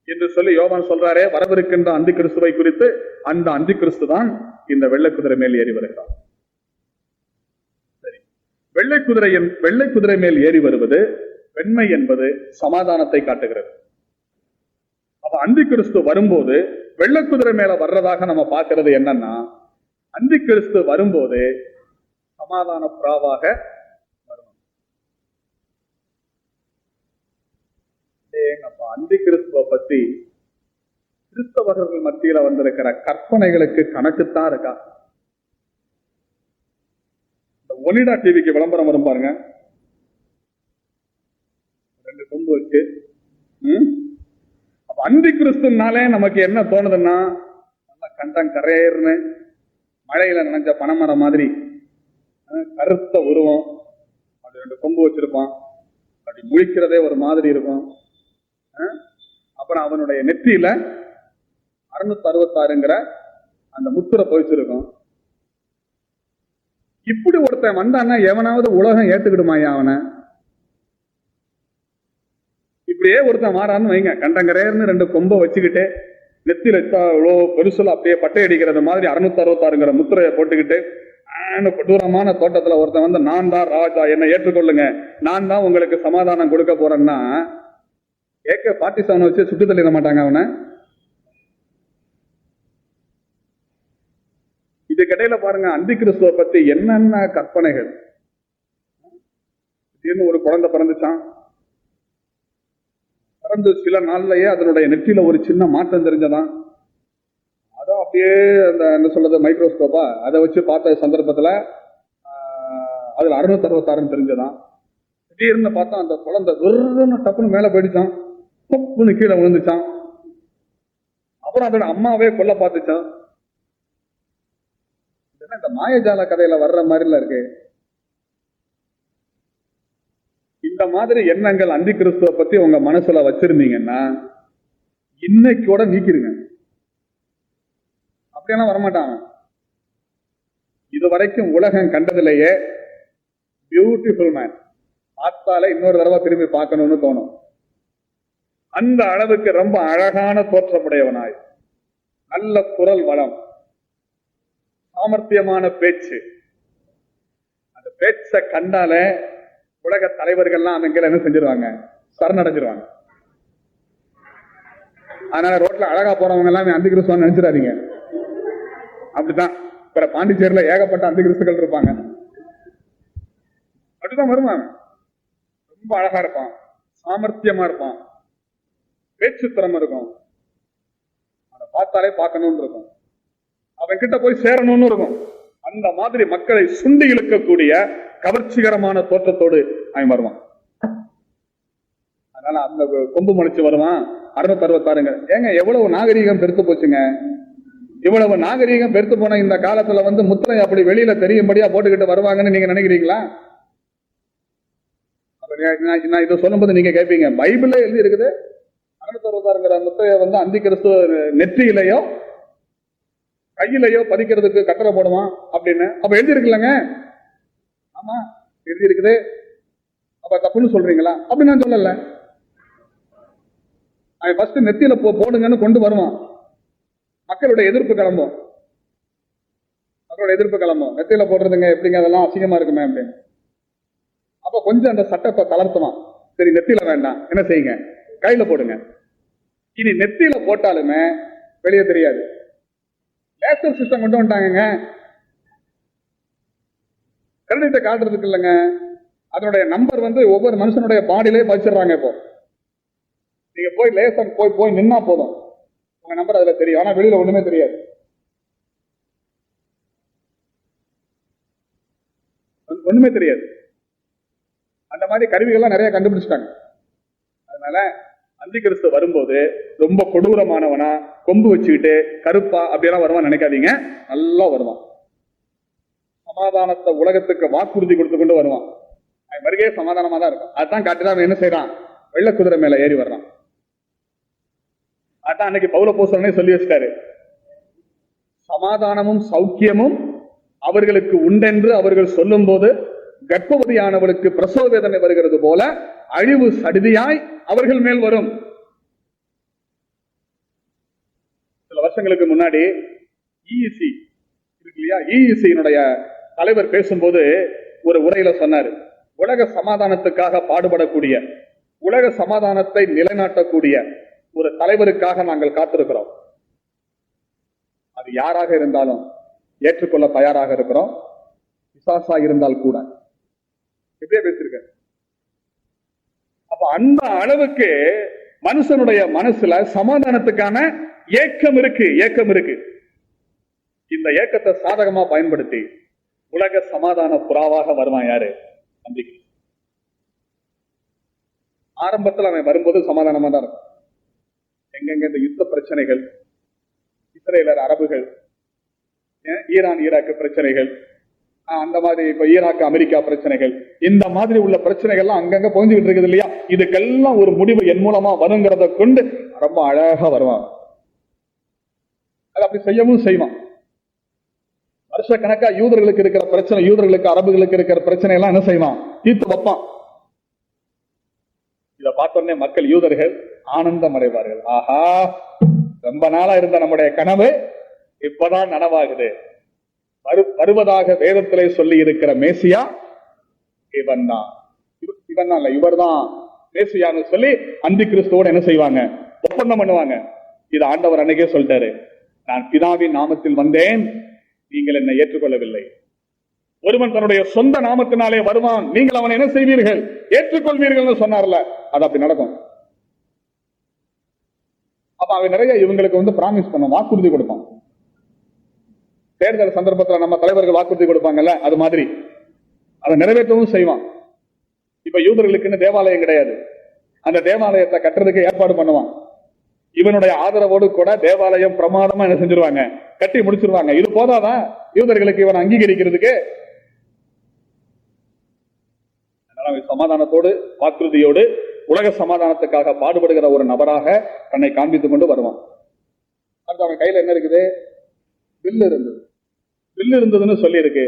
என்று சொல்லி யோவான் சொல்றாரே, வரவிருக்கின்ற அந்தி கிறிஸ்துவை குறித்து. அந்த அந்தி கிறிஸ்து தான் இந்த வெள்ளை குதிரை மேல் ஏறி வருகிறார். சரி, வெள்ளை குதிரை மேல் ஏறி வருவது, வெண்மை என்பது சமாதானத்தை காட்டுகிறது. அப்ப அந்தி கிறிஸ்து வரும்போது வெள்ளை குதிரை மேல வர்றதாக நம்ம பார்க்கிறது என்னன்னா, அந்தி கிறிஸ்து வரும்போது சமாதான புறாவாக வரணும். அந்தி கிறிஸ்துவ பத்தி கிறிஸ்தவர்கள் மத்தியில வந்திருக்கிற கற்பனைகளுக்கு கணக்குத்தான் இருக்கா? இந்த ஒனிடா டிவிக்கு விளம்பரம் வரும் பாருங்க, 2 கொம்பு வச்சு. அப்ப அந்தி கிறிஸ்துனாலே நமக்கு என்ன தோணுதுன்னா, நல்லா கண்டம் கரையர்னு மழையில நனைஞ்ச பனைமரம் மாதிரி கருத்த உருவம், அப்படி 2 கொம்பு வச்சிருப்பான், அப்படி முழிக்கிறதே ஒரு மாதிரி இருக்கும். அப்புறம் அவனுடைய நெற்றியில 666ங்கிற அந்த முத்திரை போயிச்சிருக்கும். இப்படி ஒருத்தன் வந்தான்னா எவனாவது உலகம் ஏத்துக்கிடுமாயா அவனை? இப்படியே ஒருத்தன் மாறான்னு வைங்க, கண்டங்கரேர்னு 2 கொம்பை வச்சுக்கிட்டு நெத்தில இவ்வளோ பெருசுல அப்படியே பட்டை அடிக்கிறது மாதிரி 666ங்கிற முத்திரையை போட்டுக்கிட்டு கொடூரமான தோட்டத்துல ஒருத்தன் வந்து, நான் தான் ராஜா, என்னை ஏற்றுக்கொள்ளுங்க, நான் தான் உங்களுக்கு சமாதானம் கொடுக்க போறேன்னா AK-47 வச்சு சுட்டு தள்ளிட மாட்டாங்க அவனை? இதுக்கிடையில பாருங்க, அந்தி கிறிஸ்துவ பத்தி என்னென்ன கற்பனைகள். திடீர்னு ஒரு குழந்தை பிறந்துச்சான், பிறந்து சில நாள்லயே அதனுடைய நெற்றியில ஒரு சின்ன மாற்றம் தெரிஞ்சதான். அதை அப்படியே அந்த என்ன சொல்றது மைக்ரோஸ்கோப்பா அதை வச்சு பார்த்த சந்தர்ப்பத்துல அதுல 666 தெரிஞ்சதான். திடீர்னு பார்த்தா அந்த குழந்தை வெறுன்னு டப்புன்னு மேல போயிடுச்சான், தப்புன்னு கீழே விழுந்துச்சான். அப்புறம் அதோட அம்மாவே கொல்ல பார்த்துச்சான். இந்த மாயஜால கதையில வர்ற மாதிரில இருக்கு. இந்த மாதிரி எண்ணங்கள் அந்தி கிறிஸ்துவ பத்தி உங்க மனசுல வச்சிருந்தீங்கன்னா இன்னைக்கோட நீக்கிருங்க. அப்படியெல்லாம் வரமாட்டாங்க. இதுவரைக்கும் உலகம் கண்டதிலேயே பியூட்டிஃபுல் மேன், பார்த்தாலே இன்னொரு தடவை திரும்பி பார்க்கணும்னு தோணும். அந்த அளவுக்கு ரொம்ப அழகான தோற்றமுடையவனாய், நல்ல குரல் வளம், சாமர்த்தியமான பேச்சு. அந்த பேச்சை கண்டாலே உலக தலைவர்கள்லாம் அவங்க என்ன செஞ்சிருவாங்க, சரணடைஞ்சிருவாங்க. அதனால ரோட்ல அழகா போறவங்க எல்லாம் அந்தி கிறிஸ்துவ நினைச்சிடாதீங்க. அப்படித்தான் இப்ப பாண்டிச்சேரியில ஏகப்பட்ட அந்தி கிறிஸ்துக்கள் இருப்பாங்க. அப்படிதான் வருவாங்க. ரொம்ப அழகா இருப்பான், சாமர்த்தியமா இருப்பான், பேச்சு திறமை இருக்கும், அதை பார்த்தாலே பார்க்கணும்னு இருக்கும், அவன் கிட்ட போய் சேரணும்னு இருக்கும். அந்த மாதிரி மக்களை சுண்டி இழுக்கக்கூடிய கவர்ச்சிகரமான தோற்றத்தோடு அவன் வருவான். அதனால அந்த கொம்பு முளைச்சு வருவான். 666. ஏங்க எவ்வளவு நாகரீகம் பெருத்து போச்சுங்க. இவ்வளவு நாகரீகம் பெருத்து போன இந்த காலத்துல முத்திரை அப்படி வெளியில தெரியும்படியா போட்டுக்கிட்டு வருவாங்கன்னு நீங்க நினைக்கிறீங்களா? நான் இதை சொல்லும்போது நீங்க கேட்பீங்க, பைபிளே எழுதி இருக்குது 666 முத்திரையை அந்தி கிறிஸ்துவ நெற்றியிலையோ கையிலையோ பதிக்கிறதுக்கு கட்டளை போடுவான் அப்படின்னு. அப்ப எழுதி இருக்குல்லங்க. ஆமா எழுதி இருக்குது. அப்ப தப்புன்னு சொல்றீங்களா? அப்படி நான் சொல்லல. அவன் ஃபர்ஸ்ட் நெத்தியில போடுங்கன்னு கொண்டு வருவான். மக்களுடைய எதிர்ப்பு கிளம்பும். மக்களோட எதிர்ப்பு கிளம்பும். நெத்தியில போடுறதுங்க எப்படிங்க, அதெல்லாம் அசிங்கமா இருக்குமே அப்படின்னு. அப்ப கொஞ்சம் அந்த சட்டத்தை தளர்த்துவான். சரி நெத்தியில வேண்டாம், என்ன செய்யுங்க, கையில போடுங்க. இனி நெத்தியில போட்டாலுமே வெளியே தெரியாது. லேசர் சிஸ்டம் கொண்டு வந்துட்டாங்க. கரடிட்ட காட்டுறதுக்கு இல்லைங்க, அதனுடைய நம்பர் ஒவ்வொரு மனுஷனுடைய பாடியிலே பதிச்சிடுறாங்க. இப்போ நீங்க போய் லேசர் போய் நின்னா போதும், உங்க நம்பர் அதுல தெரியும். ஆனா வெளியில ஒண்ணுமே தெரியாது. ஒண்ணுமே தெரியாது. அந்த மாதிரி கருவிகள்லாம் நிறைய கண்டுபிடிச்சிட்டாங்க. அதனால அந்தி கிறிஸ்து வரும்போது ரொம்ப கொடூரமானவனா, கொம்பு வச்சுக்கிட்டு கருப்பா அப்படியெல்லாம் வருவான் நினைக்காதீங்க. நல்லா வருவான். சமாதானத்தை உலகத்துக்கு வாக்குறுதி கொடுத்து கொண்டு வருவான். வருகே சமாதானமா தான் இருக்கும். அதுதான் காட்டுதான் என்ன செய்யறான், வெள்ளை குதிரை மேல ஏறி வர்றான். அதான் அன்னைக்கு பவுல போஸ்தலனே சொல்லி வச்சிட்டாரு, சமாதானமும் சௌக்கியமும் அவர்களுக்கு உண்டென்று அவர்கள் சொல்லும் போது கர்ப்பவதியானவளுக்கு பிரசவ வேதனை வருகிறது போல அழிவு சடுதியாய் அவர்கள் மேல் வரும். சில வருஷங்களுக்கு முன்னாடி EEC இருக்கு இல்லையா, EEC-னுடைய தலைவர் பேசும்போது ஒரு உரையில சொன்னாரு, உலக சமாதானத்துக்காக பாடுபடக்கூடிய, உலக சமாதானத்தை நிலைநாட்டக்கூடிய ஒரு தலைவருக்காக நாங்கள் காத்திருக்கிறோம். அது யாராக இருந்தாலும் ஏற்றுக்கொள்ள தயாராக இருக்கிறோம், பிசாசா இருந்தால் கூட. இப்படியே பேசிருக்க. அப்ப அந்த அளவுக்கு மனுஷனுடைய மனசுல சமாதானத்துக்கான ஏக்கம் இருக்கு. இந்த ஏக்கத்தை சாதகமா பயன்படுத்தி உலக சமாதான புறாவாக வருவான் யாரு, நம்பிக்கை. ஆரம்பத்தில் அவன் வரும்போது சமாதானமா தான் இருக்கும். எங்கெங்க இந்த யுத்த பிரச்சனைகள், இஸ்ரேலர் அரபுகள், ஈரான் ஈராக்கு பிரச்சனைகள், அந்த மாதிரி இப்ப ஈராக்கு அமெரிக்கா பிரச்சனைகள், இந்த மாதிரி உள்ள பிரச்சனைகள்லாம் அங்கங்க புகுந்துகிட்டு இருக்குது இல்லையா, இதுக்கெல்லாம் ஒரு முடிவு என் மூலமா வருங்கிறத கொண்டு ரொம்ப அழகா வருவான். அது அப்படி செய்யவும் செய்வான். வருஷ கணக்கா யூதர்களுக்கு இருக்கிற பிரச்சனை, யூதர்களுக்கு அரபுகளுக்கு இருக்கிற பிரச்சனை எல்லாம் என்ன செய்வான், தீர்த்து வைப்பான். இதை பார்த்தோன்னே மக்கள் யூதர்கள் ஆனந்தம் அடைவார்கள். ஆஹா, ரொம்ப நாளா இருந்த நம்முடைய கனவு இப்பதான் நனவாகுது. வருவதாக வேதத்திலே சொல்லி இருக்கிற மேசியா இவன் தான் இல்ல, இவர்தான் மேசியான்னு சொல்லி அந்தி கிறிஸ்துவோட என்ன செய்வாங்க, ஒப்பந்தம் பண்ணுவாங்க. இது ஆண்டவர் அன்னைக்கே சொல்லிட்டாரு, நான் பிதாவின் நாமத்தில் வந்தேன், நீங்கள் என்னை ஏற்றுக்கொள்ளவில்லை. ஒருவன் தன்னுடைய சொந்த நாமத்தினாலே வருவான், நீங்கள் அவனை என்ன செய்வீர்கள், ஏற்றுக்கொள்வீர்கள் சொன்னார்ல, அது அப்படி நடக்கும். அப்ப அவன் நிறைய இவங்களுக்கு பிராமிஸ் பண்ணுவான், வாக்குறுதி கொடுப்பான். தேர்தல் சந்தர்ப்பத்தில் நம்ம தலைவர்கள் வாக்குறுதி கொடுப்பாங்கல்ல, அது மாதிரி அதை நிறைவேற்றவும் செய்வான். இப்ப யூதர்களுக்குன்னு தேவாலயம் கிடையாது, அந்த தேவாலயத்தை கட்டுறதுக்கு ஏற்பாடு பண்ணுவான். இவனுடைய ஆதரவோடு கூட தேவாலயம் பிரமாதமா என்ன செஞ்சிருவாங்க, கட்டி முடிச்சிருவாங்க. இது போதாதான் யூதர்களுக்கு இவனை அங்கீகரிக்கிறதுக்கு? சமாதானத்தோடு வாக்குறுதியோடு உலக சமாதானத்துக்காக பாடுபடுகிற ஒரு நபராக தன்னை காண்பித்துக் கொண்டு வருவான். அவன் கையில என்ன இருக்குது? வில்லு இருந்தது. வில்லு இருந்ததுன்னு சொல்லி இருக்கு,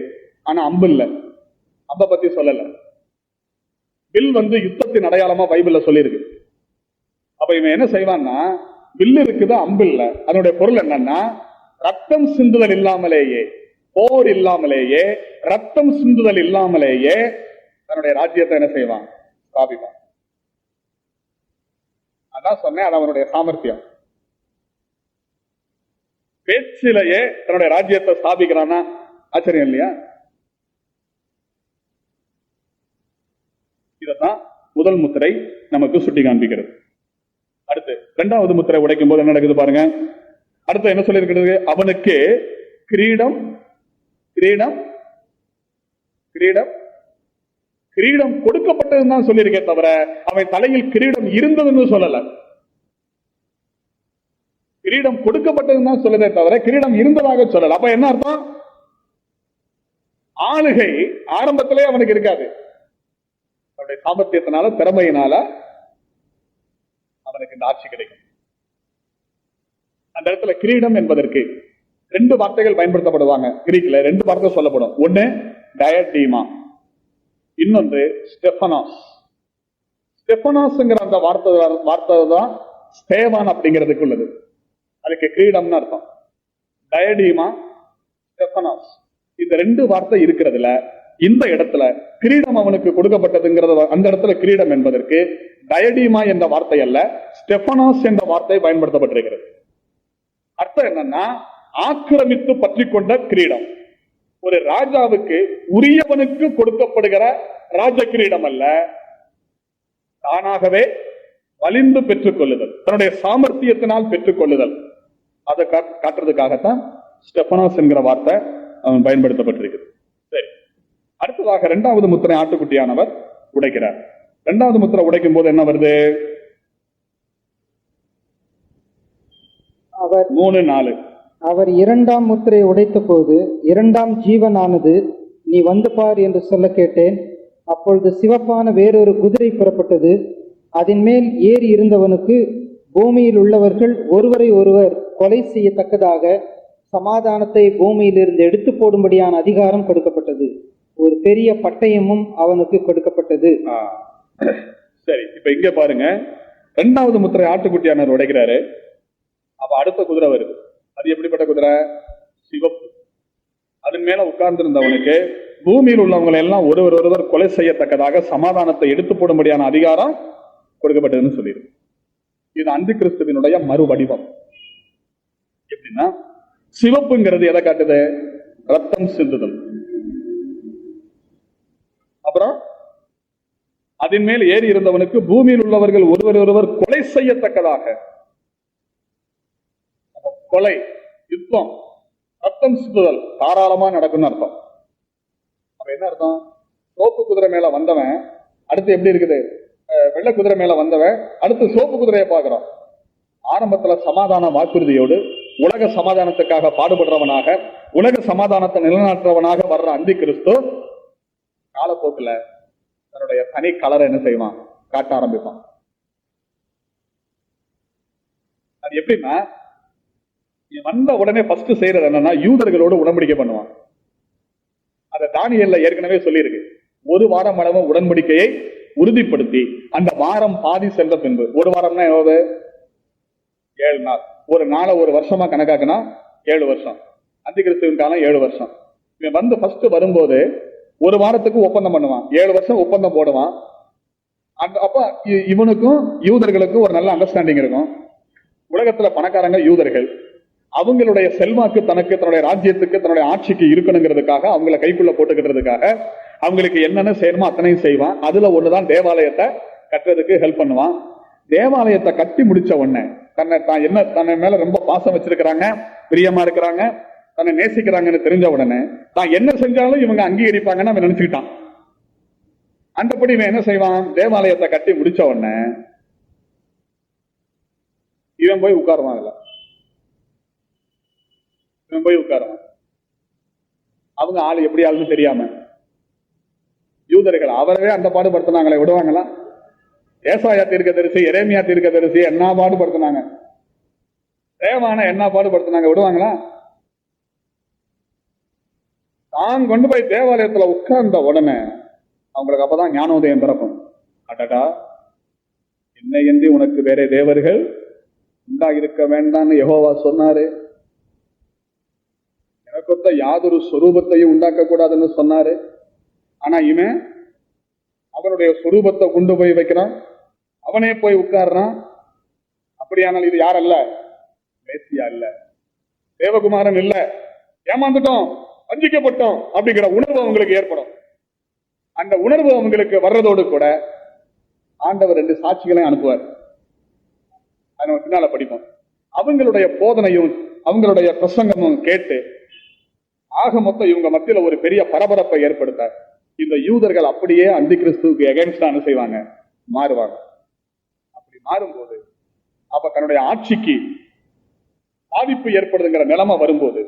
ஆனா அம்பு இல்ல. அம்ப பத்தி சொல்லல. வில் யுத்தத்தின் அடையாளமா பைபிள்ல சொல்லி இருக்கு. அப்ப இவன் என்ன செய்வான்னா, வில்லு இருக்குது, அம்பு இல்ல. அதனுடைய பொருள் என்னன்னா, ரத்தம் சிந்துதல் இல்லாமலேயே, போர் இல்லாமலேயே, ரத்தம் சிந்துதல் இல்லாமலேயே தன்னுடைய ராஜ்யத்தை என்ன செய்வான்? ஸ்தாபிப்பான். அதான் சொன்னேன், அது அவனுடைய சாமர்த்தியம். பேச்சிலேயே தன்னுடைய ராஜ்யத்தை ஸ்தாபிக்கிறான்னா ஆச்சரியம் இல்லையா? இதத்தான் முதல் முத்திரை நமக்கு சுட்டி காண்பிக்கிறது. அடுத்து இரண்டாவது முத்திரை உடைக்கும் போது என்ன நடக்குது பாருங்க. அடுத்து என்ன சொல்லி இருக்கிறது? அவனுக்கு கிரீடம் கிரீடம் கிரீடம் கிரீடம் கொடுக்கப்பட்டதுன்னு தான் சொல்லியிருக்கே தவிர அவன் தலையில் கிரீடம் இருந்ததுன்னு சொல்லல. கிரீடம் கொடுக்கப்பட்டதுன்னு தான் சொல்லதே தவிர கிரீடம் இருந்ததாக சொல்லல. அப்ப என்ன அர்த்தம்? ஆளுகை ஆரம்பத்திலே அவனுக்கு இருக்காது. அவனுடைய சாமர்த்தியத்தினால, திறமையினால அவனுக்கு இந்த ஆட்சி கிடைக்கும். அந்த இடத்துல கிரீடம் என்பதற்கு ரெண்டு வார்த்தைகள் பயன்படுத்தப்படுவாங்க. கிரீக்ல ரெண்டு வார்த்தை சொல்லப்படும். ஒன்னு டயடீமா, இன்னொன்று ஸ்டெபனாஸ். ஸ்டெபனாஸ்ங்கிற அந்த வார்த்தை தான் ஸ்தேவான் அப்படிங்கிறதுக்கு உள்ளது. அதுக்கு கிரீடம்னு அர்த்தம். டயடீமா, ஸ்டெபனாஸ், இந்த ரெண்டு வார்த்தை இருக்கிறதுல இந்த இடத்துல கிரீடம் அவனுக்கு கொடுக்கப்பட்டதுங்கிறது, அந்த இடத்துல கிரீடம் என்பதற்கு டயடீமா என்ற வார்த்தை அல்ல, ஸ்டெபனாஸ் என்ற வார்த்தை பயன்படுத்தப்பட்டிருக்கிறது. அர்த்தம் என்னன்னா, ஆக்கிரமித்து பற்றி கொண்ட கிரீடம். ஒரு ராஜாவுக்கு உரியவனுக்கு கொடுக்கப்படுகிற ராஜ கிரீடம் அல்ல, தானாகவே வலிந்து பெற்றுக் கொள்ளுதல், தன்னுடைய சாமர்த்தியத்தினால் பெற்றுக் கொள்ளுதல். அதை காட்டுறதுக்காகத்தான் ஸ்டெபனாஸ் என்கிற வார்த்தை அவன் பயன்படுத்தப்பட்டிருக்கிறது. சரி, அடுத்ததாக இரண்டாவது முத்திரை ஆட்டுக்குட்டியானவர் உடைக்கிறார். இரண்டாவது முத்திரை உடைக்கும் போது என்ன வருது? அவர் 3:4. அவர் இரண்டாம் முத்திரை உடைத்த போது இரண்டாம் ஜீவனானது, நீ வந்து பார் என்று சொல்ல கேட்டேன். அப்பொழுது சிவப்பான வேறொரு குதிரை புறப்பட்டது. அதன் மேல் ஏறி இருந்தவனுக்கு பூமியில் உள்ளவர்கள் ஒருவரை ஒருவர் கொலை செய்யத்தக்கதாக சமாதானத்தை பூமியிலிருந்து எடுத்து போடும்படியான அதிகாரம் கொடுக்கப்பட்டது. ஒரு பெரிய பட்டயமும் அவனுக்கு கொடுக்கப்பட்டது. சரி, இப்ப இங்க பாருங்க, இரண்டாவது முத்திரை ஆட்டுக்குட்டியானவர் உடைக்கிறாரு. அப்ப அடுத்த குதிரை வருது. அது எப்படிப்பட்ட குதிரை? சிவப்பு. அதன் மேல உட்கார்ந்து இருந்தவனுக்கு பூமியில் உள்ளவங்களை எல்லாம் ஒருவர் கொலை செய்யத்தக்கதாக சமாதானத்தை எடுத்து போடும்படியான அதிகாரம் கொடுக்கப்பட்டதுன்னு சொல்லியிருக்கு. இது அந்தி கிறிஸ்துவினுடைய மறு வடிவம். எப்படின்னா, சிவப்புங்கிறது எதை காட்டுது? ரத்தம் சிந்துதல். அப்புறம் அதன் மேல் ஏறி இருந்தவனுக்கு பூமியில் உள்ளவர்கள் ஒருவர் கொலை செய்யத்தக்கதாக, கொலை, யுத்தம், ரத்தம் சிந்துதல் தாராளமா நடக்கும்னு அர்த்தம். அப்ப என்ன அர்த்தம்? சோப்பு குதிரை மேல வந்தவன் அடுத்து எப்படி இருக்குது? வெள்ளை குதிரை மேல வந்தவன் அடுத்து சோப்பு குதிரையை பார்க்கிறோம். ஆரம்பத்துல சமாதான வாக்குறுதியோடு உலக சமாதானத்துக்காக பாடுபடுறவனாக, உலக சமாதானத்தை நிலைநாட்டுறவனாக வர்ற அந்தி கிறிஸ்து காலப்போக்குல தன்னுடைய தனி கலரை என்ன செய்வான்? காட்ட ஆரம்பிப்பான். அது எப்படின்னா, வந்த உடனே ஃபர்ஸ்ட் செய்யறது என்னன்னா, யூதர்களோடு உடன்படிக்கை பண்ணுவான். அத தானியேல்ல ஏற்கனவே சொல்லியிருக்கு. ஒரு வாரம் அளவு உடன்படிக்கையை உறுதிப்படுத்தி அந்த வாரம் பாதி சென்ற பின்பு, ஒரு வாரம்னா எவ்வளவு? 7 நாள். ஒரு நாளை ஒரு வருஷமா கணக்காக்குனா 7 வருஷம். அந்தி கிறிஸ்துவின் காலம் 7 வருஷம். இவன் வந்து ஃபர்ஸ்ட் வரும்போது ஒரு வாரத்துக்கு ஒப்பந்தம் பண்ணுவான், 7 வருஷம் ஒப்பந்தம் போடுவான். அப்ப இவனுக்கும் யூதர்களுக்கும் ஒரு நல்ல அண்டர்ஸ்டாண்டிங் இருக்கும். உலகத்துல பணக்காரங்க யூதர்கள், அவங்களுடைய செல்வாக்கு தனக்கு, தன்னுடைய ராஜ்யத்துக்கு, தன்னுடைய ஆட்சிக்கு இருக்கணுங்கிறதுக்காக, அவங்களை கைக்குள்ள போட்டுக்கிறதுக்காக அவங்களுக்கு என்னென்ன செய்யணுமோ அத்தனையும் செய்வான். அதுல ஒண்ணுதான் தேவாலயத்தை கட்டுறதுக்கு ஹெல்ப் பண்ணுவான். தேவாலயத்தை கட்டி முடிச்ச உடனே தன்னை மேல ரொம்ப பாசம் வச்சிருக்கிறாங்க, பிரியமா இருக்கிறாங்க, தன்னை நேசிக்கிறாங்கன்னு தெரிஞ்ச உடனே தான் என்ன செஞ்சாலும் இவங்க அங்கீகரிப்பாங்கன்னு அவன் நினைச்சுக்கிட்டான். அந்தபடி இவன் என்ன செய்வான், தேவாலயத்தை கட்டி முடிச்ச உடனே இவன் போய் உட்காருவான். இவன் போய் உட்காருவான். அவங்க ஆளு எப்படி ஆளுன்னு தெரியாம யூதர்கள் அவரவே அந்த பாடுபடுத்தினாங்களே, விடுவாங்களா? ஏசாயா தீர்க்கதரிசி, எரேமியா தீர்க்கதரிசி என்ன பாடுபடுத்தினாங்க, தேவான என்ன பாடுபடுத்தினாங்க, விடுவாங்களா? தான் கொண்டு போய் தேவாலயத்துல உட்கார்ந்த உடனே அவங்களுக்கு அப்பதான் ஞானோதயம் பிறக்கும். அடடா, என்னையன்றி உனக்கு வேற தேவர்கள் உண்டாயிருக்க வேண்டாம்னு யெகோவா சொன்னாரு, எனக்கொத்த யாதொரு சொரூபத்தையும் உண்டாக்க கூடாதுன்னு சொன்னாரு. ஆனா இவன் அவனுடைய சொரூபத்தை கொண்டு போய் வைக்கிறான், அவனே போய் உட்கார்றான். அப்படியானால் இது யார் அல்ல? மேசியா இல்ல, தேவகுமாரன் இல்ல, ஏமாந்துட்டோம், வஞ்சிக்கப்பட்டோம் அப்படிங்கிற உணர்வு அவங்களுக்கு ஏற்படும். அந்த உணர்வு அவங்களுக்கு வர்றதோடு கூட ஆண்டவர் 2 சாட்சிகளையும் அனுப்புவார். அதை நம்ம பின்னால படிப்போம். அவங்களுடைய போதனையும் அவங்களுடைய பிரசங்கமும் கேட்டு ஆக மொத்தம் இவங்க மத்தியில ஒரு பெரிய பரபரப்பை ஏற்படுத்த இந்த யூதர்கள் அப்படியே அந்தி கிறிஸ்துவுக்கு எகென்ஸ்டா என்ன செய்வாங்க, மாறுவாங்க. அப்படி மாறும்போது அப்ப தன்னுடைய ஆட்சிக்கு பாதிப்பு ஏற்படுதுங்கிற நிலைமை வரும்போது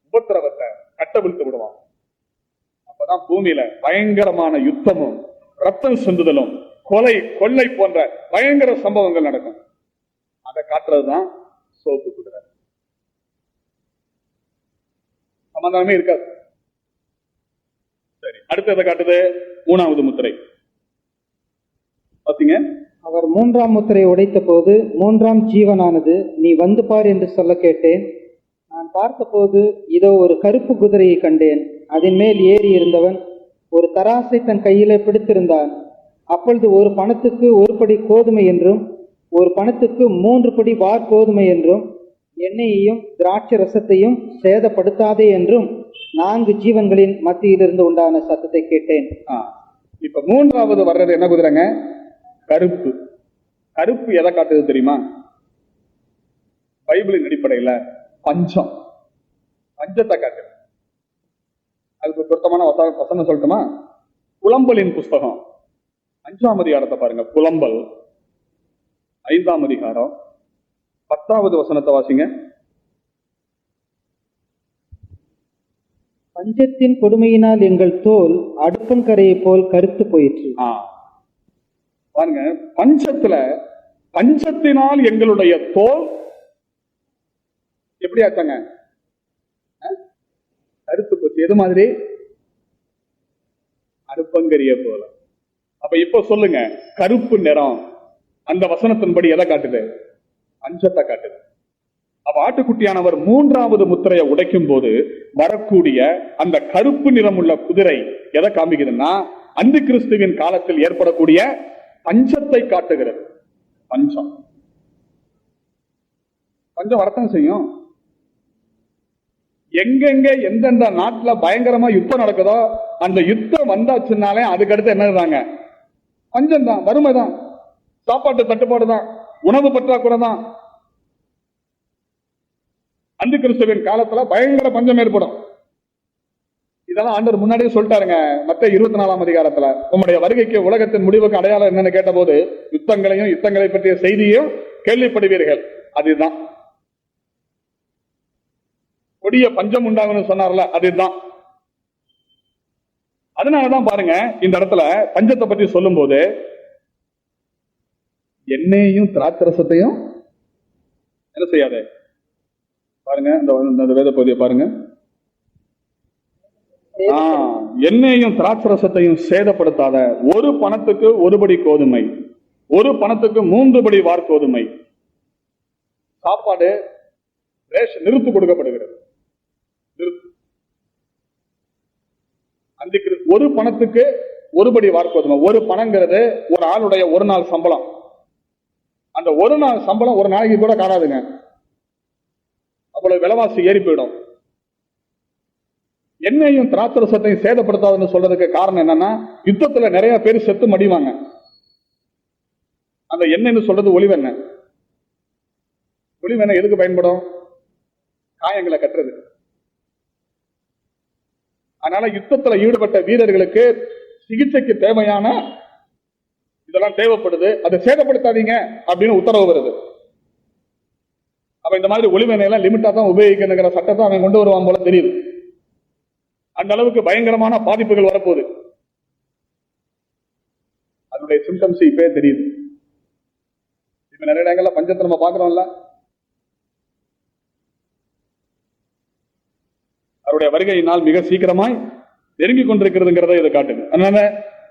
உபத்திரவத்தை கட்டவிழ்த்து விடுவான். அப்பதான் பூமியில பயங்கரமான யுத்தமும் ரத்தம் சிந்துதலும் கொலை கொள்ளை போன்ற பயங்கர சம்பவங்கள் நடக்கும். அதை காட்டுறதுதான் சோப்பு குதிரை. சமாதானமே இருக்காது. சரி, அடுத்ததை காட்டுது 3வது முத்திரை. பாத்தீங்க, அவர் 3ஆம் முத்திரையை உடைத்த போது 3ஆம் ஜீவனானது, நீ வந்து பார் என்று சொல்ல கேட்டேன். நான் பார்த்தபோது இதோ ஒரு கருப்பு குதிரையை கண்டேன். அதன் மேல் ஏறி இருந்தவன் ஒரு தராசை தன் கையிலே பிடித்திருந்தான். அப்பொழுது ஒரு பணத்துக்கு 1 படி கோதுமை என்றும் ஒரு பணத்துக்கு 3 படி வார்கோதுமை என்றும் எண்ணெயையும் திராட்சை ரசத்தையும் சேதப்படுத்தாதே என்றும் 4 ஜீவன்களின் மத்தியிலிருந்து உண்டான சத்தத்தை கேட்டேன். இப்ப 3வது வர்றது என்ன குதிரைங்க? கருப்பு. கருப்பு எதை காட்டுது தெரியுமா? பைபிளின் அடிப்படையில பஞ்சம், பஞ்சத்தை காட்டுது. அதுக்கு பொருத்தமான வசனம் சொல்லட்டுமா? புலம்பலின் புஸ்தகம் 5ஆம் அதிகாரத்தை பாருங்க. புலம்பல் 5ஆம் அதிகாரம் 10வது வசனத்தை வாசிங்க. பஞ்சத்தின் கொடுமையினால் எங்கள் தோல் அடுப்பங்கரையை போல் கருத்து போயிற்று. பாருங்க, பஞ்சத்தினால் எங்களுடைய தோல் எப்படி ஆச்சாங்க? கருத்து போச்சு. எது மாதிரி? அடுப்பங்கரிய போல. அப்ப இப்ப சொல்லுங்க, கருப்பு நிறம் அந்த வசனத்தின்படி எதை காட்டுது? பஞ்சத்தை காட்டுது. அப்ப ஆட்டுக்குட்டியானவர் 3வது முத்திரையை உடைக்கும் போது வரக்கூடிய அந்த கருப்பு நிறம் உள்ள குதிரை எதை காமிக்குதுன்னா, அந்தி கிறிஸ்துவின் காலத்தில் ஏற்படக்கூடிய பஞ்சத்தை காட்டுகிறது. பஞ்சம் வரத்தான் செய்யும். எங்கெங்க எந்தெந்த நாட்டுல பயங்கரமா யுத்தம் நடக்குதோ அந்த யுத்தம் வந்தாச்சுனாலே அதுக்கடுத்து என்னதுதாங்க? பஞ்சம் தான், வறுமை தான், சாப்பாட்டு தட்டுப்பாடு தான், உணவு பற்றாக்குறை தான். அந்தி கிறிஸ்துவின் காலத்துல பயங்கர பஞ்சம் ஏற்படும். இதெல்லாம் ஆண்டவர் முன்னாடியே சொல்லிட்டாருங்க. மத்தேயு 24ஆம் அதிகாரத்துல உம்முடைய வருகைக்கு உலகத்தின் முடிவுக்கு அடையாளம் என்னன்னு கேட்ட போது யுத்தங்களையும் யுத்தங்களை பற்றிய செய்தியும் கேள்விப்படுவீர்கள். அதுதான் கொடிய பஞ்சம் உண்டாகும்னு சொன்னார்ல, அதுதான். அதனாலதான் பாருங்க, இந்த இடத்துல பஞ்சத்தை பற்றி சொல்லும் போது எண்ணெயையும் திராட்சரசத்தையும் என்ன செய்யாத பாருங்க. இந்த வேத பகுதியை பாருங்க. எண்ணெயையும் திராட்சரசத்தையும் சேதப்படுத்தாத, 1 பணத்துக்கு 1 படி கோதுமை, 1 பணத்துக்கு 3 படி வார்கோதுமை. சாப்பாடு நிறுத்து கொடுக்கப்படுகிறது. 1 பணத்துக்கு 1 படி வார்கோதுமை. 1 பணங்கிறது ஒரு ஆளுடைய 1 நாள் சம்பளம். அந்த 1 நாள் சம்பளம் ஒரு நாளைக்கு கூட காணாதுங்க. அவ்வளவு விலைவாசி ஏறி போயிடும். எண்ணெயும் திராட்சரசத்தையும் சேதப்படுத்தாதுன்னு சொல்றதுக்கு காரணம் என்னன்னா, யுத்தத்துல நிறைய பேர் செத்து மடிவாங்க. அந்த எண்ணெய்னு சொல்றது ஒளிவெண்ணெய். ஒளிவேனை எதுக்கு பயன்படும்? காயங்களை கட்டுறது. அதனால யுத்தத்துல ஈடுபட்ட வீரர்களுக்கு சிகிச்சைக்கு தேவையான இதெல்லாம் தேவைப்படுது, அதை சேதப்படுத்தாதீங்க அப்படின்னு உத்தரவு வருது. அப்ப இந்த மாதிரி ஒளிவேனை எல்லாம் லிமிட்டா தான் உபயோகிக்கணுங்கிற சட்டத்தை அவன் கொண்டு வருவான் போல தெரியுது. அந்த அளவுக்கு பயங்கரமான பாதிப்புகள் வரப்போகுது. அதனுடைய சிம்டம்ஸ் இப்பே தெரியுது. இப்ப நிறைய இடங்கள்ல பஞ்சத்தை நம்ம பாக்குறோம்ல. அவருடைய வருகையினால் மிக சீக்கிரமாய் நெருங்கி கொண்டிருக்கிறதுங்கிறத இதை காட்டுது. அதனால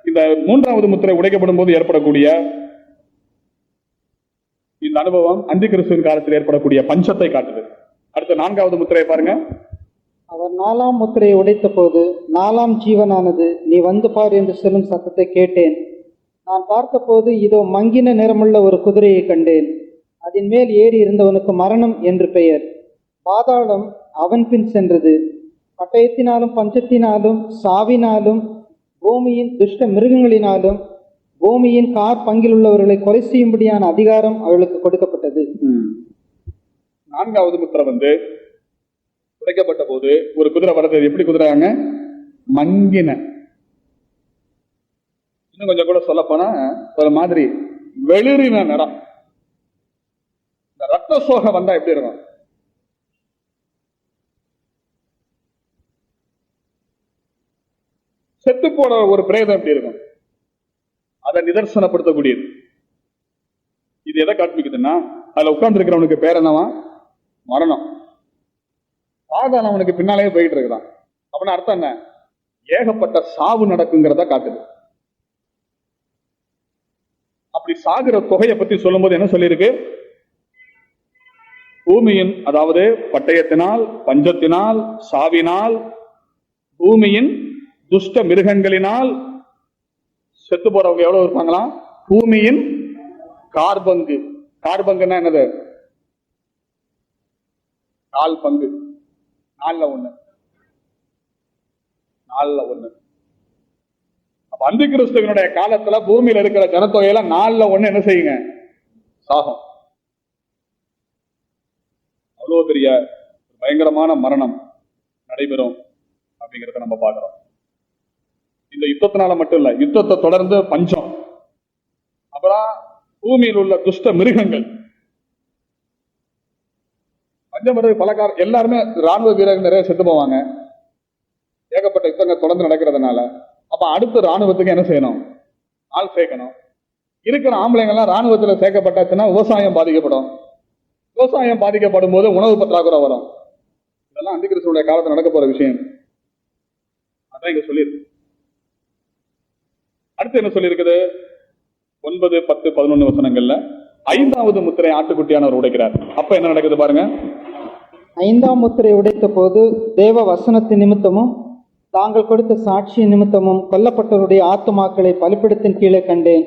இந்த மூன்றாவது முத்திரை உடைக்கப்படும் போது ஏற்படக்கூடிய இந்த அனுபவம் அந்தி கிறிஸ்துவின் காலத்தில் ஏற்படக்கூடிய பஞ்சத்தை காட்டுது. அடுத்த நான்காவது முத்திரையை பாருங்க. அவர் 4ஆம் முத்திரையை உடைத்த போது 4ஆம் ஜீவனானது, நீ வந்து பார் என்று சொல்லும் சத்தத்தை கேட்டேன். நான் பார்த்தபோது இதோ மங்கின நிறமுள்ள ஒரு குதிரையை கண்டேன். அதன் மேல் ஏறி இருந்தவனுக்கு மரணம் என்று பெயர். பாதாளம் அவன் பின் சென்றது. பட்டயத்தினாலும் பஞ்சத்தினாலும் சாவினாலும் பூமியின் துஷ்ட மிருகங்களினாலும் பூமியின் கார் பங்கில் உள்ளவர்களை கொலை செய்யும்படியான அதிகாரம் அவர்களுக்கு கொடுக்கப்பட்டது. நான்காவது முத்திரை வந்து உடைக்கப்பட்ட போது ஒரு குதிரை வர்றது. எப்படி குதிரையாங்க? மங்கின. இன்னும் கொஞ்சம் கூட சொல்ல போனா ஒரு மாதிரி வெளிரின நிறம். இந்த ரத்த சோகை வந்தா எப்படி இருக்கும்? செத்து போன ஒரு பிரேதம் எப்படி இருக்கும்? அதை நிதர்சனப்படுத்தக்கூடியது. இது எதை காண்பிக்குதுன்னா, அதுல உட்கார்ந்து இருக்கிறவனுக்கு பேர் என்னவா? மரணம். பாதாளம் அவனுக்கு பின்னாலேயே போயிட்டு இருக்கிறான். அப்படின்னா அர்த்தம் என்ன? ஏகப்பட்ட சாவு நடக்குங்கிறத காட்டுது. அப்படி சாகுற தொகையை பத்தி சொல்லும் போது என்ன சொல்லியிருக்கு? பூமியின், அதாவது பட்டயத்தினால் பஞ்சத்தினால் சாவினால் பூமியின் துஷ்ட மிருகங்களினால் செத்து போறவங்க எவ்வளவு இருப்பாங்களா? பூமியின் கார்பங்கு. கார்பங்குன்னா என்னது? கால் பங்கு. 4/1. அப்ப அந்தி கிறிஸ்துவனுடைய காலத்துல பூமியில இருக்கிற ஜனத்தொகையில 4/1 என்ன செய்யுங்க? சாகம். அவ்வளவு பெரிய பயங்கரமான மரணம் நடைபெறும் அப்படிங்கிறத நம்ம பார்க்கிறோம். இந்த யுத்தத்தினால மட்டும் இல்ல, யுத்தத்தை தொடர்ந்து பஞ்சம், அப்புறம் பூமியில் உள்ள துஷ்ட மிருகங்கள். பஞ்சம் பலகார எல்லாருமே ராணுவ வீரர்கள் நிறைய செத்து போவாங்க. ஏகப்பட்ட யுத்தங்கள் தொடர்ந்து நடக்கிறதுனால அப்ப அடுத்த ராணுவத்துக்கு என்ன செய்யணும்? ஆள் சேர்க்கணும். இருக்கிற ஆம்பளைங்கள்லாம் ராணுவத்துல சேர்க்கப்பட்டாச்சுன்னா விவசாயம் பாதிக்கப்படும். விவசாயம் பாதிக்கப்படும் போது உணவு பற்றாக்குறை வரும். இதெல்லாம் அந்தி கிறிஸ்துவுடைய காலத்தில் நடக்க போற விஷயம். அதான் இங்க சொல்லியிருக்கு. அடுத்து என்ன சொல்லியிருக்குது? 9, 10, 11 வசனங்கள்ல 5வது முத்திரை ஆட்டுக்குட்டியானவர் உடைக்கிறார். அப்ப என்ன நடக்குது பாருங்க. 5ஆம் முத்திரை உடைத்த போது தேவ வசனத்தின் நிமித்தமும் தாங்கள் கொடுத்த சாட்சி நிமித்தமும் கொல்லப்பட்டவருடைய ஆத்துமாக்களை பலிபீடத்தின் கீழே கண்டேன்.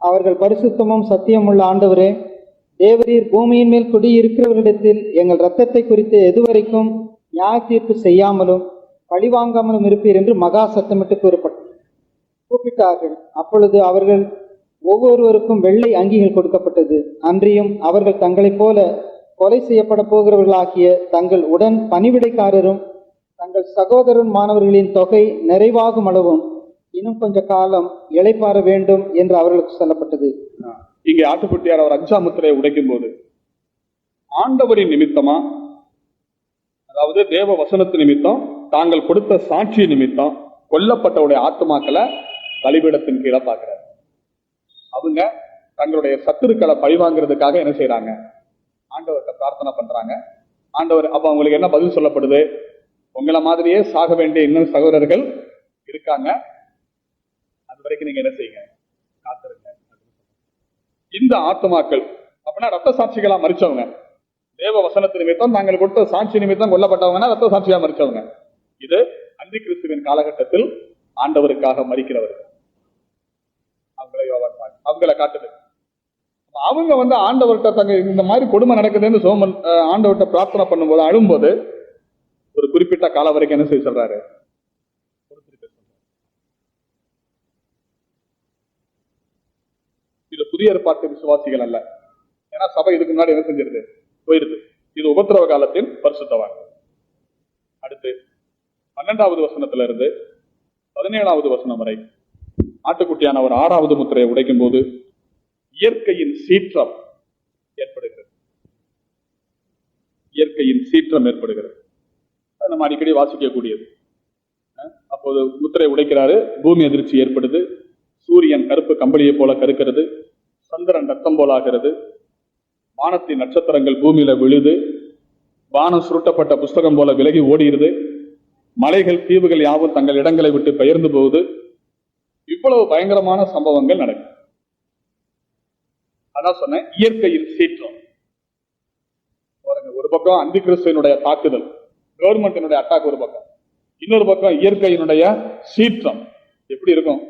அவர்கள் பரிசுத்தமும் சத்தியமுள்ள ஆண்டவரே, தேவரீர் பூமியின் மேல் குடியிருக்கிறவரிடத்தில் எங்கள் இரத்தத்தை குறித்து எதுவரைக்கும் நியாய தீர்ப்பு செய்யாமலும் பழிவாங்காமலும் இருப்பீர் என்று மகா சத்தமிட்டு கூப்பிட்டார்கள். அப்பொழுது அவர்கள் ஒவ்வொருவருக்கும் வெள்ளை அங்கிகள் கொடுக்கப்பட்டது. அன்றியும் அவர்கள் தங்களைப் போல கொலை செய்யப்பட போகிறவர்களாகிய தங்கள் உடன் பணிவிடைக்காரரும் தங்கள் சகோதரன் மாணவர்களின் தொகை நிறைவாகும் அளவும் இன்னும் கொஞ்ச காலம் இளைப்பாற வேண்டும் என்று அவர்களுக்கு சொல்லப்பட்டது. இங்கே ஆட்டுக்குட்டியார் அவர் 5ஆம் முத்திரையை உடைக்கும் போது ஆண்டவரின் நிமித்தமா, அதாவது தேவ வசனத்து நிமித்தம், தாங்கள் கொடுத்த சாட்சி நிமித்தம் கொல்லப்பட்டவுடைய ஆத்மாக்களை பலிபீடத்தின் கீழே பார்க்கிறார். அவங்க தங்களுடைய சத்துருக்களை பழிவாங்கிறதுக்காக என்ன செய்யறாங்க? ஆண்டவர்கிட்ட பிரார்த்தனை பண்றாங்க. ஆண்டவர் அப்ப அவங்களுக்கு என்ன பதில் சொல்லப்படுது? உங்களை மாதிரியே சாக வேண்டிய இன்னும் சகோதரர்கள் இருக்காங்க, அது வரைக்கும் நீங்க என்ன செய்யுங்க? காத்திருங்க. இந்த ஆத்மாக்கள் அப்படின்னா ரத்த சாட்சிகளா மறிச்சவங்க, தேவ வசனத்து நிமித்தம் தாங்கள் கொடுத்த சாட்சி நிமித்தம் கொல்லப்பட்டவங்கன்னா ரத்த சாட்சியா மறிச்சவங்க. இது அந்தி கிறிஸ்துவின் காலகட்டத்தில் ஆண்டவருக்காக மறிக்கிறவர்கள். அவங்களை காட்டுது. அவங்க ஆண்டவர்கிட்ட தங்க இந்த மாதிரி கொடுமை நடக்குதுன்னு ஆண்டவர்கிட்ட பிரார்த்தனை பண்ணும்போது, அழும்போது ஒரு குறிப்பிட்ட காலம் வரைக்கும் என்ன செய்ய சொல்றாரு? இது புதிய ஏற்பாட்டு விசுவாசிகள் அல்ல. ஏன்னா சபை இதுக்கு முன்னாடி என்ன செஞ்சிருது? போயிருது. இது உபத்திரவ காலத்தின் பரிசுத்தவான். அடுத்து 12வது வசனத்துல இருந்து 17வது வசனம் வரை ஆட்டுக்குட்டியானவர் 6வது முத்திரையை உடைக்கும் போது இயற்கையின் சீற்றம் ஏற்படுகிறது. இயற்கையின் சீற்றம் ஏற்படுகிறது. அது நம்ம அடிக்கடி வாசிக்கக்கூடியது. அப்போது முத்திரை உடைக்கிறாரு, பூமி அதிர்ச்சி ஏற்படுது, சூரியன் கருப்பு கம்பளியை போல கருக்கிறது, சந்திரன் ரத்தம் போல ஆகிறது, வானத்தின் நட்சத்திரங்கள் பூமியில விழுது, வானம் சுருட்டப்பட்ட புஸ்தகம் போல விலகி ஓடிடுது, மலைகள் தீவுகள் யாவும் தங்கள் இடங்களை விட்டு பெயர்ந்து போகுது. இவ்வளவு பயங்கரமான சம்பவங்கள் நடக்கும். அதான் சொன்னேன், இயற்கையின் சீற்றம். ஒரு பக்கம் அந்தி கிறிஸ்துவனுடைய தாக்குதல், கவர்மெண்டினுடைய அட்டாக் ஒரு பக்கம், இன்னொரு பக்கம் இயற்கையினுடைய சீற்றம். எப்படி இருக்கும்?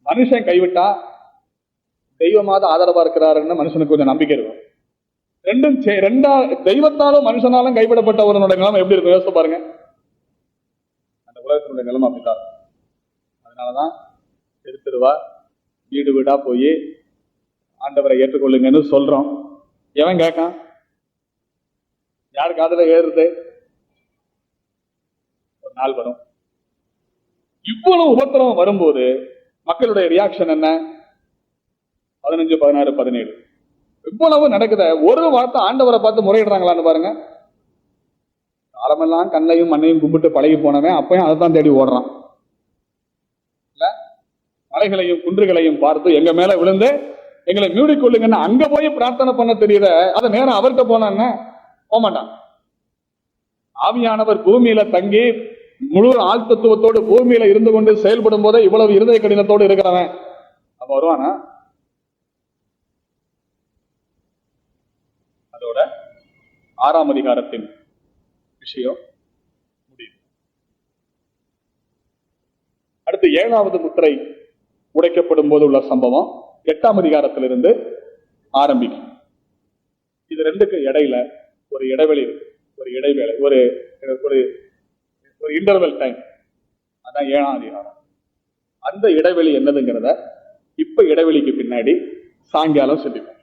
மனுஷன் கைவிட்டா தெய்வமாவது ஆதரவா இருக்கிறாருன்னு மனுஷனுக்கு கொஞ்சம் நம்பிக்கை இருக்கும். தெய்வத்தாலும் மனுஷனாலும் கைவிடப்பட்டவனுடைய நிலைமை எப்படி இருக்கும் யோசிச்சு பாருங்க. அந்த உலகத்தினுடைய நிலைமை அப்படிதான். அதனாலதான் தெருவா வீடு வீடா போய் ஆண்டவரை ஏற்றுக்கொள்ளுங்கன்னு சொல்றோம். எவன் கேட்கான்? யாரு காதுல ஏறுது? ஒரு நாள் வரும். இவ்வளவு உபத்திரவம் வரும்போது மக்களுடைய ரியாக்ஷன் என்ன? 15, 16, 17 இவ்வளவு நடக்குத ஒரு வார்த்தை ஆண்டவரை பார்த்து முறையிடுறாங்களான்னு பாருங்க. காலமெல்லாம் கண்ணையும் மண்ணையும் கும்பிட்டு பழகி போனவன் அப்பயும் அதை தான் தேடி ஓடுறான். இல்ல, மலைகளையும் குன்றுகளையும் பார்த்து எங்க மேல விழுந்து எங்களை மூடிக்கொள்ளுங்கன்னு அங்க போய் பிரார்த்தனை பண்ண தெரியல. அதை நேரம் அவர்கிட்ட போனான்னு போக மாட்டான். ஆவியானவர் பூமியில தங்கி முழு ஆள் தத்துவத்தோடு பூமியில இருந்து கொண்டு செயல்படும் போதே இவ்வளவு இருதய கடினத்தோடு இருக்கிறவன் அப்ப வருவானா? அதோட 6ஆம் அதிகாரத்தின் விஷயம் முடியும். அடுத்து 7வது முத்திரை உடைக்கப்படும் போது உள்ள சம்பவம் 8ஆம் அதிகாரத்திலிருந்து ஆரம்பிக்கும். இது ரெண்டுக்கு இடையில ஒரு இடைவெளி இருக்கு. ஒரு இன்டர்வல் டைம். அதான் 7ஆம் அதிகாரம். அந்த இடைவெளி என்னதுங்கிறத இப்ப இடைவெளிக்கு பின்னாடி சாயங்காலம் சொல்லிப்போம்.